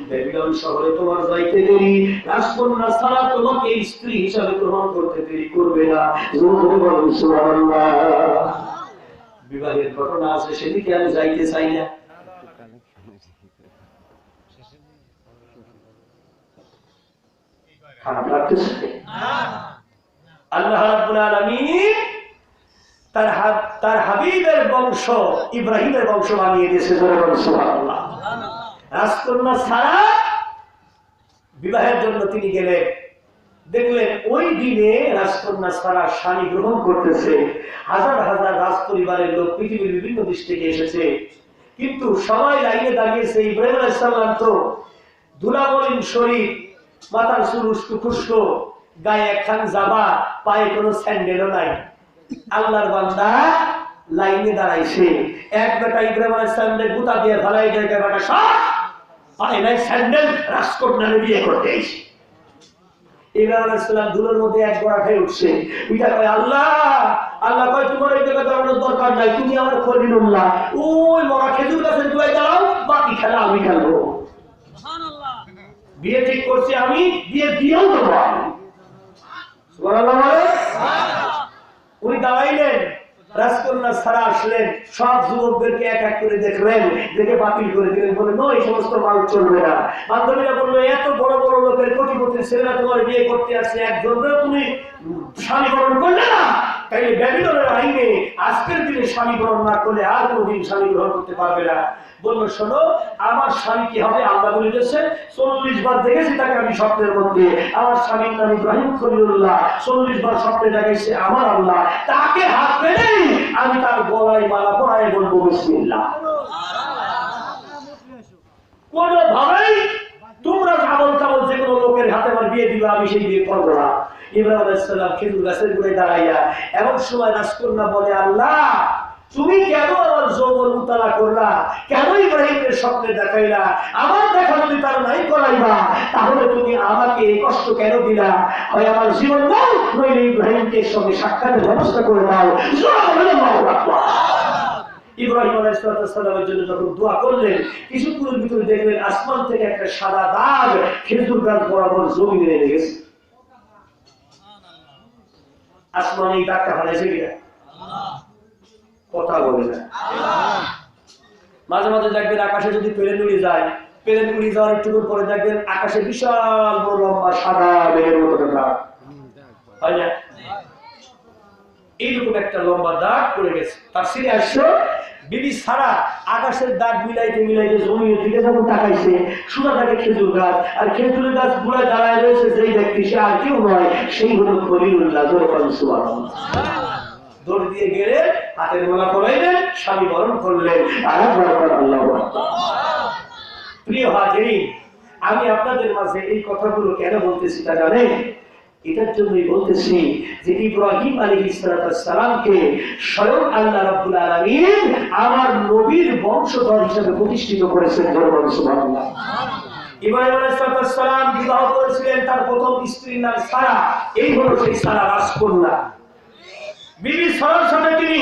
ব্যাবিলন শহরে তোমার যাইতে দেরি, রাজকন্যা সারা তোমাকে স্ত্রী হিসেবে গ্রহণ করতে দেরি করবে না। জোরে বলুন সুবহানাল্লাহ। বিবাহের ঘটনা আছে, সেদিকে আমি যাইতে চাই না। খারাপ লাগতেছে? আল্লাহ রাব্বুল আলামিন তার হাবিবের বংশ ইব্রাহিমের বংশ বানিয়ে দিয়েছে। সুবহানাল্লাহ। রাজকন্যা সারা বিবাহের জন্য তিনি গেলেন, দেখলেন ওই দিনে রাজকন্যা সারা স্বামী গ্রহণ করতেছে। হাজার হাজার রাজ পরিবারের লোক পৃথিবীর বিভিন্ন দেশ থেকে এসেছে, কিন্তু সবাই লাইনে দাঁড়িয়েছে। ইব্রাহিম আলাইহিস সালাম তো ধুলামলিন শরীর, মাথার চুল উস্কো খুস্কো, গায়ে একখান জামা, পায়ে কোনো স্যান্ডেলও নাই। আল্লাহর বান্দা লাইনে দাঁড়াইছে। এক বেটা ইব্রাহিম আলাইহিস সালামের গুতা দিয়ে ফেলাই দেয়, বেটা সব পায়ে নাই স্যান্ডেল, রাজকন্যারে বিয়ে করতে এসে। ইব্রাহিম আলাইহিস সালাম ধুলোর মধ্যে এক গোড়া খেয়ে উঠছে। পিতা কয় আল্লাহ, আল্লাহ কয় তোমার এই জায়গা দাঁড়ানোর দরকার নাই, তুমি আমার খলিলুল্লাহ, ওই মরা খেজুর গাছের গুড়ায় দাঁড়াও, বাকি খেলা আমি খেলবো। বিয়ে ঠিক করছি আমি, বিয়ে দিয়েও দেবো আমি। সুবহানাল্লাহ বলে। উনি দাঁড়াইলেন, রাজকন্যা ছাড়া আসলেন, সব যুবকদেরকে এক এক করে দেখলেন, দেখে বাতিল করে দিলেন, বলে এই সমস্ত মাল চলবে না। বান্ধবীরা বললো এত বড় বড় লোকের কোটিপতির ছেলেরা তোমার বিয়ে করতে আসছে, একজনও তুমি স্বামী গ্রহণ করলে না, তাইলে ব্যাবিলনের আইনে আজকের দিনে স্বামী গ্রহণ না করলে আর কোনোদিন স্বামী গ্রহণ করতে পারবে না। বললো শোনো, আমার স্বামী কি হবে আল্লাহ বলে দিয়েছে, 40 বার দেখেছি তাকে আমি স্বপ্নের মধ্যে, আমার স্বামীর নাম ইব্রাহিম খলিলুল্লাহ, 40 বার স্বপ্নে দেখাইছে আমার আল্লাহ, তাকে হাত পেলেই আমি তার গলায় মালা পরায় বলবো বিসমিল্লাহ। কোনোভাবেই তোমরা আবল তাবল যে কোনো লোকের হাতে আমার বিয়ে দিবে, আমি সেই বিয়ে করবো না। ইব্রাহিম আলাইহিস সালাম খেজুর গাছের গোড়ায় দাঁড়াইয়া এমন সময় রাজকন্যা বলে, আল্লাহ তুমি কেন আমার যৌবন উতালা করলা, কেন ইব্রাহিমের স্বপ্নে দেখাইলা, আমার দেখা যদি তার নাই করাইবা, তাহলে তুমি আমাকে এই কষ্ট কেন দিলা? হয় আমার জীবন দাও, নইলে ইব্রাহিমকে সঙ্গে সাক্ষাতের ব্যবস্থা করে দাও। ইব্রাহিম আলাইহিস সালামের জন্য যখন দোয়া করলেন, কিছুক্ষণের ভিতরে দেখলেন আসমান থেকে একটা সাদা দাগ খেজুর গাছ বরাবর জমিনে নেমে গেছে। আসমানে এই দাগটা হারাইছে কিনা? কথা বলে না। মাঝে মাঝে দেখবেন আকাশে যদি প্লেন উড়ে যায়, প্লেন উড়ে যাওয়ার একটু পরে দেখবেন আকাশে বিশাল বড় লম্বা সাদা মেঘের মতো দাগ হয় না? এইরকম একটা লম্বা দাগ পড়ে গেছে। তার সিরে আসছে বিবি সারা আকাশের দাগ মিলাইতে মিলাইতে জমির দিকে যখন তাকাইছে, সুদা থাকে খেজুর গাছ, আর খেজুরের গাছ গুড়ায় দাঁড়ায় রয়েছে যেই ব্যক্তি, সে আর কেউ নয়, সেই হলো খলিলুল্লাহ। দৌড় দিয়ে গেলে হাতের মালা পরাইলেন, স্বামী বরণ করলেন। প্রিয় হাজিরিন, আমি আপনাদের মাঝে এই কথাগুলো কেন বলতেছি তা জানেন? এটার জন্যই বলতেছি যে ইব্রাহিম আলাইহিস সালামকে স্বয়ং আল্লাহ রাব্বুল আলামিন আমার নবীর বংশধর হিসেবে প্রতিষ্ঠিত করেছেন। সুবহানাল্লাহ। ইব্রাহিম আলাইহিস সালাম বিবাহ করেছিলেন, তার প্রথম স্ত্রীর নাম সারা। এই হলো সেই সারা রাজকন্যা। বিবি সারার সাথে তিনি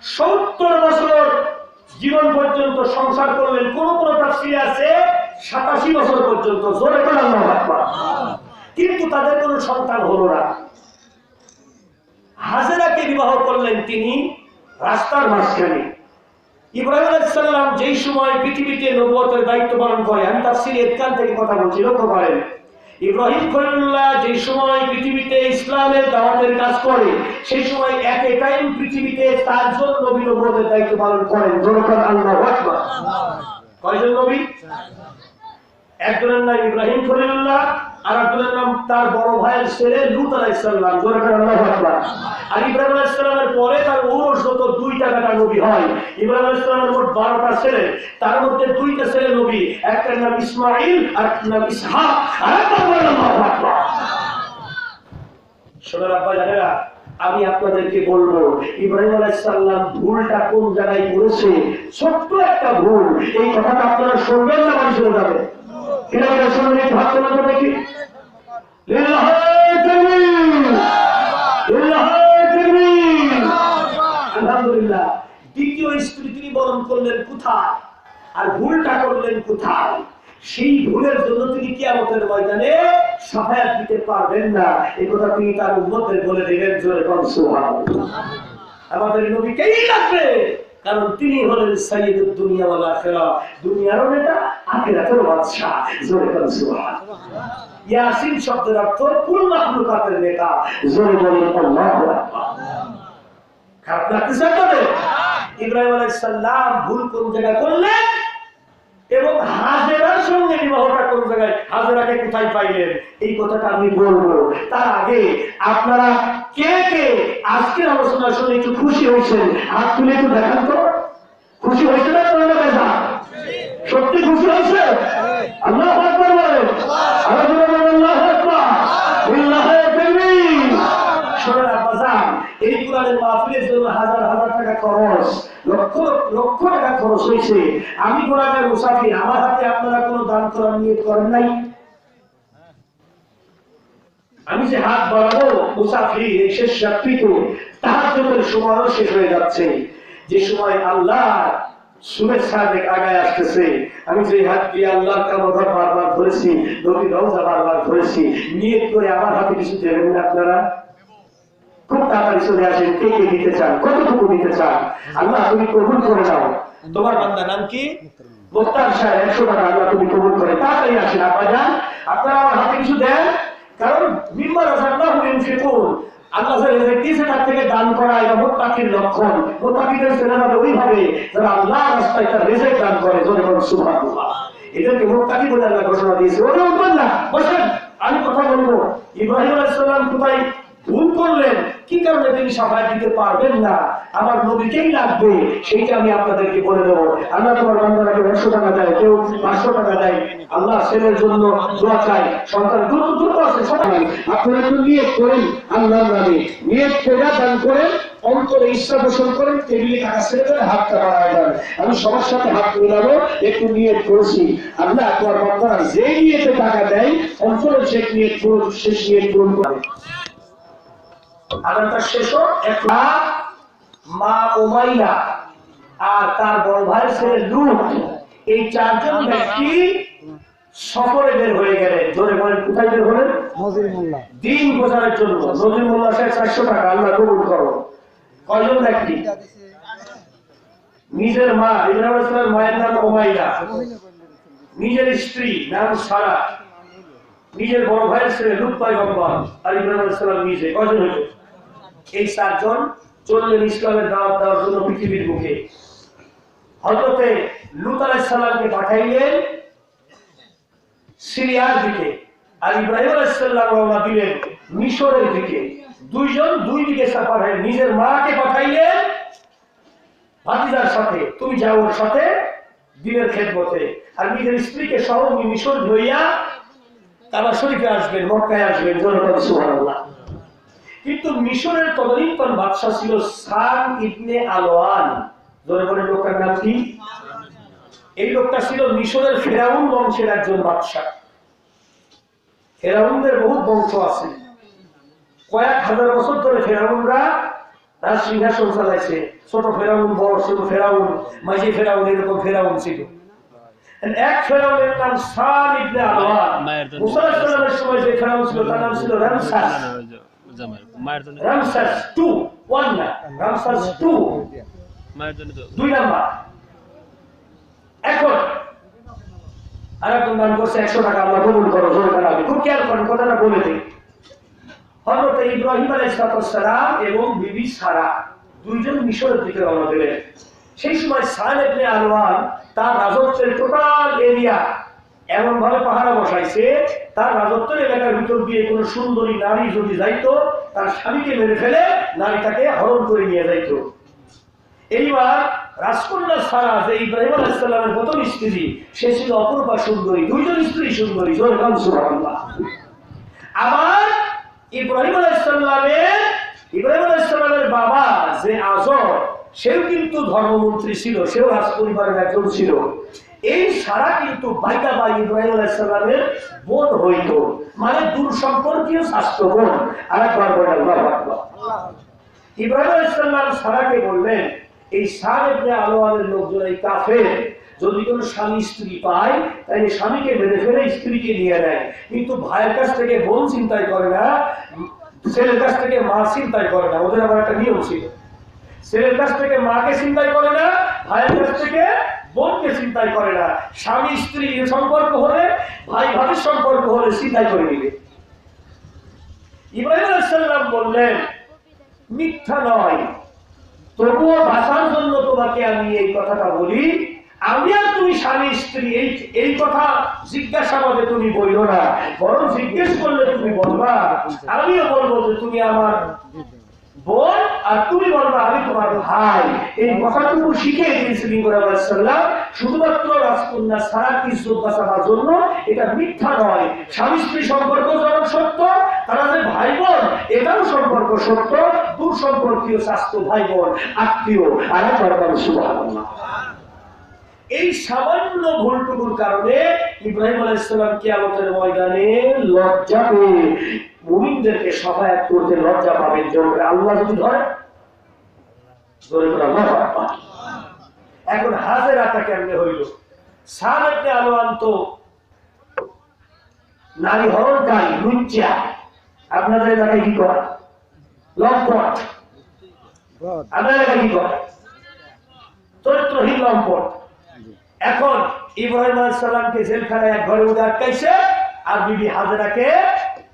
70 বছর জীবন পর্যন্ত সংসার করলেন। কোন কোন তাফসীরে আছে 87 বছর পর্যন্ত। জোরে বলেন আল্লাহু আকবার। কিন্তু তাদের কোনো সন্তান হলো না। হাজেরাকে বিবাহ করলেন তিনি রাস্তার মাঝখানে। ইব্রাহিম আলাইহিস সালাম যেই সময় পৃথিবীতে নবুয়তের দায়িত্ব পালন করে, আমি তাফসীরে এতকাল থেকে কথা বলছি, লক্ষ্য করেন, ইব্রাহিম খলিলুল্লাহ যে সময় পৃথিবীতে ইসলামের দাওয়াতের কাজ করে, সেই সময় এক টাইম পৃথিবীতে 4 জন নবী নবুয়তের দায়িত্ব পালন করেন। জোরকার আল্লাহু আকবার। কয়জন নবী? একজনের নাম ইব্রাহিম খলিলুল্লাহ, আর একজনের নাম তার বড় ভাইয়ের ছেলে লূত আলাইহিস সালাম। জোরকার আল্লাহু আকবার। আর ইব্রাহিম আলাইহিস সালামের পরে তার ঔরসগত 2টা বেটা নবী হয়। ইব্রাহিম আলাইহিস সালামের মোট 12টা ছেলে, তার মধ্যে 2টা ছেলে নবী, একটার নাম ইসমাঈল আর একটার নাম ইসহাক। আল্লাহু আকবার। শোনেন আব্বা জানেরা, আমি আপনাদেরকে বলবো ইব্রাহিম আলাইহিস সালাম ভুলটা কোন জায়গায় করেছে। ছোট্ট একটা ভুল, এই কথাটা আপনারা শুনবেন না, বাড়ি চলে যাবে। কিনা বলে শুনবেন? একটু হাত তোলা তো দেখি। আলহামদুলিল্লাহ। দ্বিতীয় স্ত্রী তিনি বরণ করলেন কোথায়, আর ভুলটা করলেন কোথায়? সেই ভুলের জন্য তিনি কিয়ামতের ময়দানে শাফায়াত দিতে পারবেন না। এই কথা তিনি তার উম্মতদের বলে দিলেন। জোরে বল সুবহানাল্লাহ। আমাদের নবী কেই লাগবে, কারণ তিনি হলেন সাইয়্যিদুদ দুনিয়া ওয়াল আখিরাহ, দুনিয়ারও নেতা, আখিরাতেরও বাদশা। জোরে বল সুবহানাল্লাহ। ইয়াসিন শব্দের অর্থ কুল মাখলুকাতের নেতা। জোরে বলেন আল্লাহু আকবার। খারাপ লাগতেছে আপনাদের? ইব্রাহিম আলাইহিস সালাম ভুল কোন জায়গায় করলেন এবং হাজেরার সঙ্গে বিবাহটা কোন জায়গায়, হাজেরাকে কোথায় পাইলেন, এই কথাটা আমি বলবো। তার আগে আপনারা কে কে আজকের আলোচনা শুনে একটু খুশি হয়েছেন? হাত তুলে একটু দেখান তো। খুশি হয়েছে না? সত্যি খুশি হয়েছে? আল্লাহু আকবার বলেন। আল্লাহু আকবার। বিল্লাহি তাকবীর। শোনেন আব্বাজান, এই কোরআনের মাহফিলের জন্য হাজার হাজার টাকা খরচ, লক্ষ লক্ষ টাকা খরচ হয়েছে। আমি কোরআনের মুসাফির, আমার হাতে আপনারা কোনো দান করার নিয়ত করেন নাই। আমি যে হাত বাড়াবো মুসাফির, এই শেষ রাত্রিতে তাহাজ্জুদের সময়ও শেষ হয়ে যাচ্ছে, যে সময় আল্লাহ শুভেচ্ছা আগায় আসতেছে। আমি যে হাত দিয়ে আল্লাহর কামঘর বারবার ধরেছি, নবীর রওজা বারবার ধরেছি, নিয়ত করে আমার হাতে কিছু দেবেন না আপনারা? খুব তাড়াতাড়ি চলে আসেন। কে কে দিতে চান? কতটুকু দিতে চান? আল্লাহ তুমি কবুল করে নাও। তোমার বান্দা নাম কি? মুক্তার সাহেব। 100 টাকা আল্লাহ তুমি কবুল করে। তাড়াতাড়ি আসেন আপনারা। আপনারা আমার হাতে কিছু দেন, কারণ মিম্মা রাযাকনাহুম ইউনফিকুন, আল্লাহ যে রিজিক দিয়েছে তার থেকে দান করা এটা মুত্তাকির লক্ষণ। মুত্তাকিদের চেনা যাবে ওইভাবে যারা আল্লাহর রাস্তায় তার রিজিক দান করে। জোরে বলুন সুবহানাল্লাহ। এদেরকে মুত্তাকি বলে আল্লাহ ঘোষণা দিয়েছে। ওরে উঠবেন না, বসেন, আমি কথা বলবো। ইব্রাহিম আলাইহিস সালাম কোথায় ভুল করলেন, কি কারণে তিনি সাফায়াত দিতে পারবেন না, আমার নবীকেই লাগবে, সেইটা আমি আপনাদেরকে বলে দেবো। আল্লাহ তোমার বান্দারা কেউ 100 টাকা দেয়, কেউ 500 টাকা দেয়। আল্লাহ ছেলের জন্য দোয়া চাই, সন্তান দ্রুত আছে সবাই। আপনারা একটু নিয়ত করেন আল্লাহর নামে, নিয়ত করে দান করেন, অন্তরে ইচ্ছা পোষণ করেন, টেবিলে টাকা ছেড়ে দেন, হাতটা বাড়ায় দেন। আমি সবার সাথে হাত মিলাবো, একটু নিয়ত করেছি। আল্লাহ তোমার বান্দারা যে নিয়তে টাকা দেয়, অন্তরে সে নিয়ত পূরণ, শেষ নিয়ত পূরণ করে। আদানটা শেষ হোক। একটা মা উমাইয়া আর তার বড় ভাই ছেলে লূত, এই 4 জন ব্যক্তি সফরে বের হয়ে গেলেন। ধরে বলেন কোথায় বের হলেন? নজির মোল্লা, দিন প্রচারের জন্য। নজির মোল্লা সাহেব 400 টাকা আল্লাহ কবুল করো। কয়জন ব্যক্তি? নিজের মা, ইব্রাহিম আলাইহিস সালামের মায়ের নাম উমাইয়া, নিজের স্ত্রী নাম সারা, নিজের বড় ভাইয়ের ছেলে লূত পয়গম্বর, আর ইব্রাহিম আলাইহিস সালাম নিজে। কয়জন হলো? এই 4 জন চললেন ইসলামের দাওয়াত দেওয়ার জন্য পৃথিবীর বুকে। হযরতে লূত আলাইহিস সালামকে পাঠাইলেন সিরিয়ার দিকে, আর ইব্রাহিম আলাইহিস সালাম রওনা দিলেন মিশরের দিকে। দুইজন দুই দিকে পাঠাইলেন। নিজের মাকে পাঠাইলেন ভাতিজার সাথে, তুমি যাও ওর সাথে দিনের খেদমতে, আর নিজের স্ত্রীকে সহ মিশর ধইয়া কাবা শরীফে আসবেন, মক্কায় আসবেন। জনগণ সুবহানাল্লাহ। কিন্তু মিশরের তদানীন্তন বাদশা ছিল সান ইবনে আলওয়ান। জনগণের লোকটার নাম কি? এই লোকটা ছিল মিশরের ফেরাউন বংশের একজন বাদশা। ফেরাউনদের বহু বংশ আছে, কয়েক হাজার বছর ধরে ফেরাউনরা তার সিংহাসন চালাইছে। ছোট ফেরাউন, বড় ছিল ফেরাউন, মাঝি ফেরাউন, এরকম ফেরাউন ছিল। এক ফেরাউনের নাম সান ইবনে আলওয়ান। মুসা আলাইহিস সালামের সময় যে ফেরাউন ছিল তার নাম ছিল রামসাস। রামসাস 2, 1 না, রামসাস 2, 2 নাম্বার। এখন আরেকজন দান করছে 100 টাকা আল্লাহ কবুল করো। জোরে বলেন আমি। খুব খেয়াল করেন, কথাটা বলে দিই। হযরত ইব্রাহিম আলাইহিস সালাম এবং বিবি সারা দুইজন মিশরের দিকে রওনা দিলেন। সেই সময় সান ইবনে আলওয়ান তার রাজত্বের টোটাল এরিয়া এমন ভাবে পাহারা বসাইছে, তার রাজত্বের এলাকার ভিতর দিয়ে কোন সুন্দরী নারী যদি যাইতো, তার স্বামীকে মেরে ফেলে নারীটাকে হরণ করে নিয়ে যাইত। এইবার রাজকন্যা সারা, যে ইব্রাহিম আলাইহিস সালামের প্রথম স্ত্রী, সে ছিল অপরূপা সুন্দরী। দুইজন স্ত্রী সুন্দরী। জোরে বলুন সুবহানাল্লাহ। আবার ইব্রাহিম আলাইহিস সালামের বাবা যে আজর, সেও কিন্তু ধর্মমন্ত্রী ছিল, সেও রাজ পরিবারের একজন ছিল। এই সারা কিন্তু বাইকা বাই ইব্রাহিম আলাইহিস সালামের বোন হইত, মানে দূর সম্পর্কীয় স্বাস্থ্য বোন। আরেকবার বলেন আল্লাহু আকবার। ইব্রাহিম আলাইহিস সালাম সারাকে বললেন, এই সার ইবনে আলওয়ানের লোকজন এই কাফের, যদি কোনো স্বামী স্ত্রী পায় তাহলে স্বামীকে মেরে ফেলে স্ত্রীকে নিয়ে নেয়, কিন্তু ভাইয়ের কাছ থেকে বোন চিন্তাই করে না, ছেলের কাছ থেকে মা চিন্তাই করে না। ওদের আবার একটা নিয়ম ছিল, ছেলের কাছ থেকে মাকে চিন্তাই করে না, ভাইয়ের কাছ থেকে বোনকে চিন্তাই করে না। স্বামী স্ত্রী সম্পর্ক হলে, ভাই ভাবির সম্পর্ক হলে চিন্তাই করে নিবে। ইব্রাহিম আলাইহিস সালাম বললেন, মিথ্যা নয়, তবুও ভাষার জন্য তোমাকে আমি এই কথাটা বলি, আমি আর তুমি স্বামী স্ত্রী, এই কথা জিজ্ঞাসাবাদে তুমি বললো না, বরং জিজ্ঞেস করলে তুমি বলবা, আমিও বলবো যে তুমি আমার বোন, আর তুমি বলবা আমি তোমার ভাই। এই কথাটুকু শিখে দিয়েছিলেন ইব্রাহিম আলাইহিস সালাম শুধুমাত্র রাজকন্যা সারার ইজ্জত বাঁচানোর জন্য। এটা মিথ্যা নয়, স্বামী স্ত্রী সম্পর্ক যেমন সত্য, তারা যে ভাই বোন এটাও সম্পর্ক সত্য, দূর সম্পর্কীয় স্বাস্থ্য ভাই বোন আত্মীয়। আর সুবহানাল্লাহ। এই সামান্য ভুলটুকুর কারণে ইব্রাহিম আলাইহিস সালাম কিয়ামতের ময়দানে লজ্জা পেয়ে মুমিনদেরকে সহায়তা করতে লজ্জা পাবেন। আল্লাহ যদি ধরে, এখন হাজেরাটা কেমনে হইল? সাহাবায়ে আলোয়ান তো নারী হরণকারী, লুচ্চা। আপনাদের এলাকায় কি করে? লম্পট। আপনাদের এলাকায় কি করে? চরিত্রহীন লম্পট। এখন ইব্রাহিম আলাইহিস সালামকে জেলখানায় এক ঘরে মধ্যে আটকাইছে, আর বিবি হাজেরাকে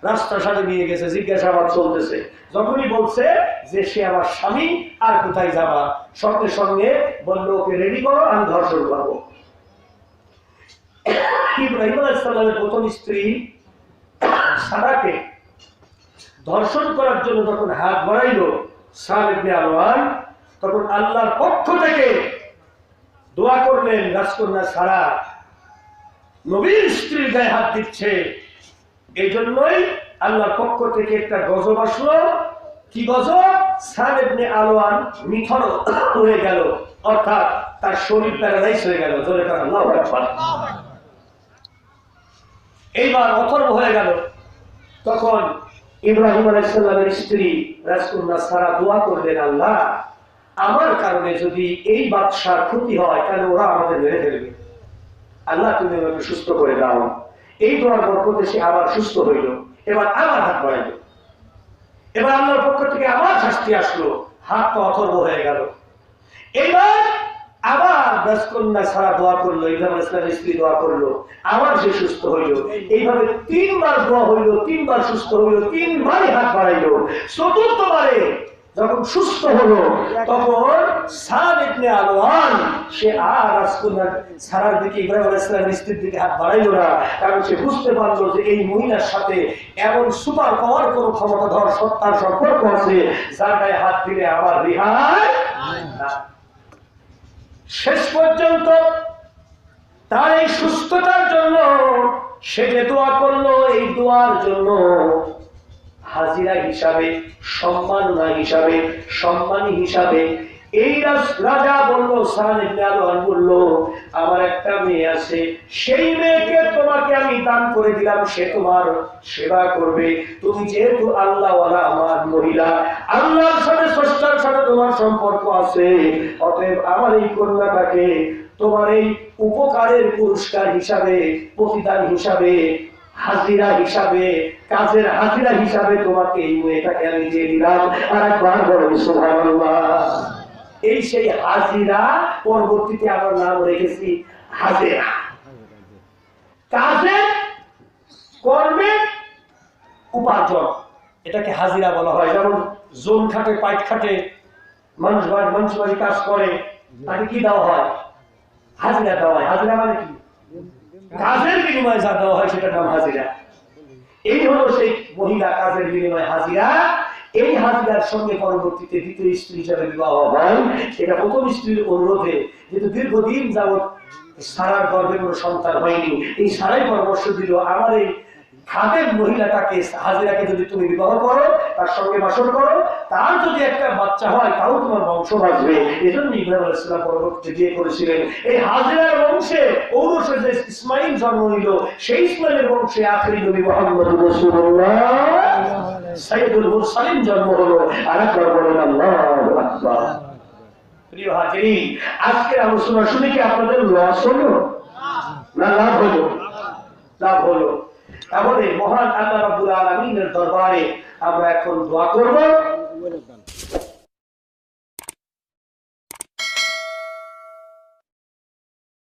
রাস্তার সাথে নিয়ে গেছে, জিজ্ঞাসাবাদ চলতেছে। যখনই বলছে যে সে আমার স্বামী, আর কোথায় যাবা, সঙ্গে সঙ্গে বলল ওকে রেডি করো, আমি ধর্ষণ করবো। ইব্রাহিম আলাইহিস সালামের প্রথম স্ত্রী সারাকে ধর্ষণ করার জন্য যখন হাত বাড়াইল সার ইবনে আলওয়ান, তখন আল্লাহর পক্ষ থেকে দোয়া করলেন, রাজকন্যা সারা নবীর স্ত্রীর গায়ে হাত দিচ্ছে, এই জন্যই আল্লাহর পক্ষ থেকে একটা গজব আসলো। কি গজব? সার ইবনে আলওয়ান নিথর হয়ে গেল, অর্থাৎ তার শরীর প্যারালাইজ হয়ে গেল। জোরে কার আল্লাহু আকবার। এইবার অথর্ব হয়ে গেল। তখন ইব্রাহিম আলাইহিস সালামের স্ত্রী রাজকন্যা সারা দোয়া করলেন, আল্লাহ, আমার কারণে যদি এই বাদশার ক্ষতি হয় তাহলে ওরা আমাদের মেরে ফেলবে, আল্লাহ তুমি আমাকে সুস্থ করে দাও। এই দোয়ার বরকতে সে আবার সুস্থ হইল। এবার আবার হাত বাড়াইল, এবার আল্লাহর পক্ষ থেকে আবার শাস্তি আসলো, হাতটা অথর্ব হয়ে গেল। এবার আবার রাজকন্যা সারা দোয়া করলো, ইব্রাহিম আলাইহিস সালামের স্ত্রী দোয়া করলো, আবার সে সুস্থ হইল। এইভাবে তিনবার দোয়া হইল, তিনবার সুস্থ হইল, তিনবারই হাত বাড়াইল। চতুর্থবারে যখন সুস্থ হলো, তখন সাদ ইবনে আলওয়ান সে আর রাজকন্যা সারার দিকে, ইব্রাহিম আলাইহিস সালামের স্ত্রীর দিকে হাত বাড়াইল না, কারণ সে বুঝতে পারলো যে এই মহিলার সাথে এমন সুপার পাওয়ার কোন ক্ষমতাধর সত্তার সম্পর্ক আছে, যার গায়ে হাত দিলে আবার রেহাই না। শেষ পর্যন্ত তার এই সুস্থতার জন্য সে যে দোয়া করলো, এই দোয়ার জন্য হাজিরা হিসাবে, সম্মাননা হিসাবে, সম্মানী হিসাবে এই রাজা বললো, সাদ ইবনে আলওয়ান বলল, আমার একটা মেয়ে আছে, সেই মেয়েকে তোমাকে আমি দান করে দিলাম, সে তোমার সেবা করবে। তুমি যেহেতু আল্লাহওয়ালা আমার মহিলা, আল্লাহর সাথে, স্রষ্টার সাথে তোমার সম্পর্ক আছে, অতএব আমার এই কন্যাটাকে তোমার এই উপকারের পুরস্কার হিসাবে, প্রতিদান হিসাবে, হাজিরা হিসাবে, কাজের হাজিরা হিসাবে তোমাকে এই মেয়েটাকে আমি দিয়ে দিলাম। আর একবার বলুন সুবহানাল্লাহ। এই সেই হাজিরা, পরবর্তীতে আমার নাম রেখেছি হাজেরা। কাজে কর্মে উপার্জন, এটাকে হাজিরা বলা হয়। যেমন জোন খাটে, পাইট খাটে, মানুষ বাড়ি কাজ করে, তাকে কি দেওয়া হয়? হাজিরা দেওয়া হয়। হাজিরা মানে কি? কাজের বিনিময়ে যা দেওয়া হয় সেটার নাম হাজিরা। এই হলো সেই মহিলা, কাজের বিনিময়ে হাজিরা। এই হাজিরার সঙ্গে পরবর্তীতে দ্বিতীয় স্ত্রী হিসাবে বিবাহ হয়। সেটা প্রথম স্ত্রীর অনুরোধে, যেহেতু দীর্ঘদিন যাবৎ সারার গর্ভে কোনো সন্তান হয়নি, এই সারাই পরামর্শ দিল, আমার এই খাদের মহিলাটাকে, হাজিরাকে যদি তুমি বিবাহ করো, তার সঙ্গে বাসন করো, তার যদি একটা বাচ্চা হয় তাও তোমার বংশ বাঁচবে। এই জন্য ইব্রাহিম আলাইহিস সালাম পরবর্তীতে বিয়ে করেছিলেন। এই হাজিরার বংশে ঔরসে যে ইসমাইল জন্ম নিল, সেই ইসমাইলের বংশে আখেরি নবী মুহাম্মদ রাসূলুল্লাহ সাইয়্যিদুল মুরসালিন জন্ম হলো। আরেকবার বলেন আল্লাহু আকবার। প্রিয় হাজিরিন, আজকের আলোচনা শুনে কি আপনাদের লস হলো না লাভ হলো? লাভ হলো। তাহলে মহান আল্লাহ রাব্বুল আলামিনের দরবারে আমরা এখন দোয়া করব।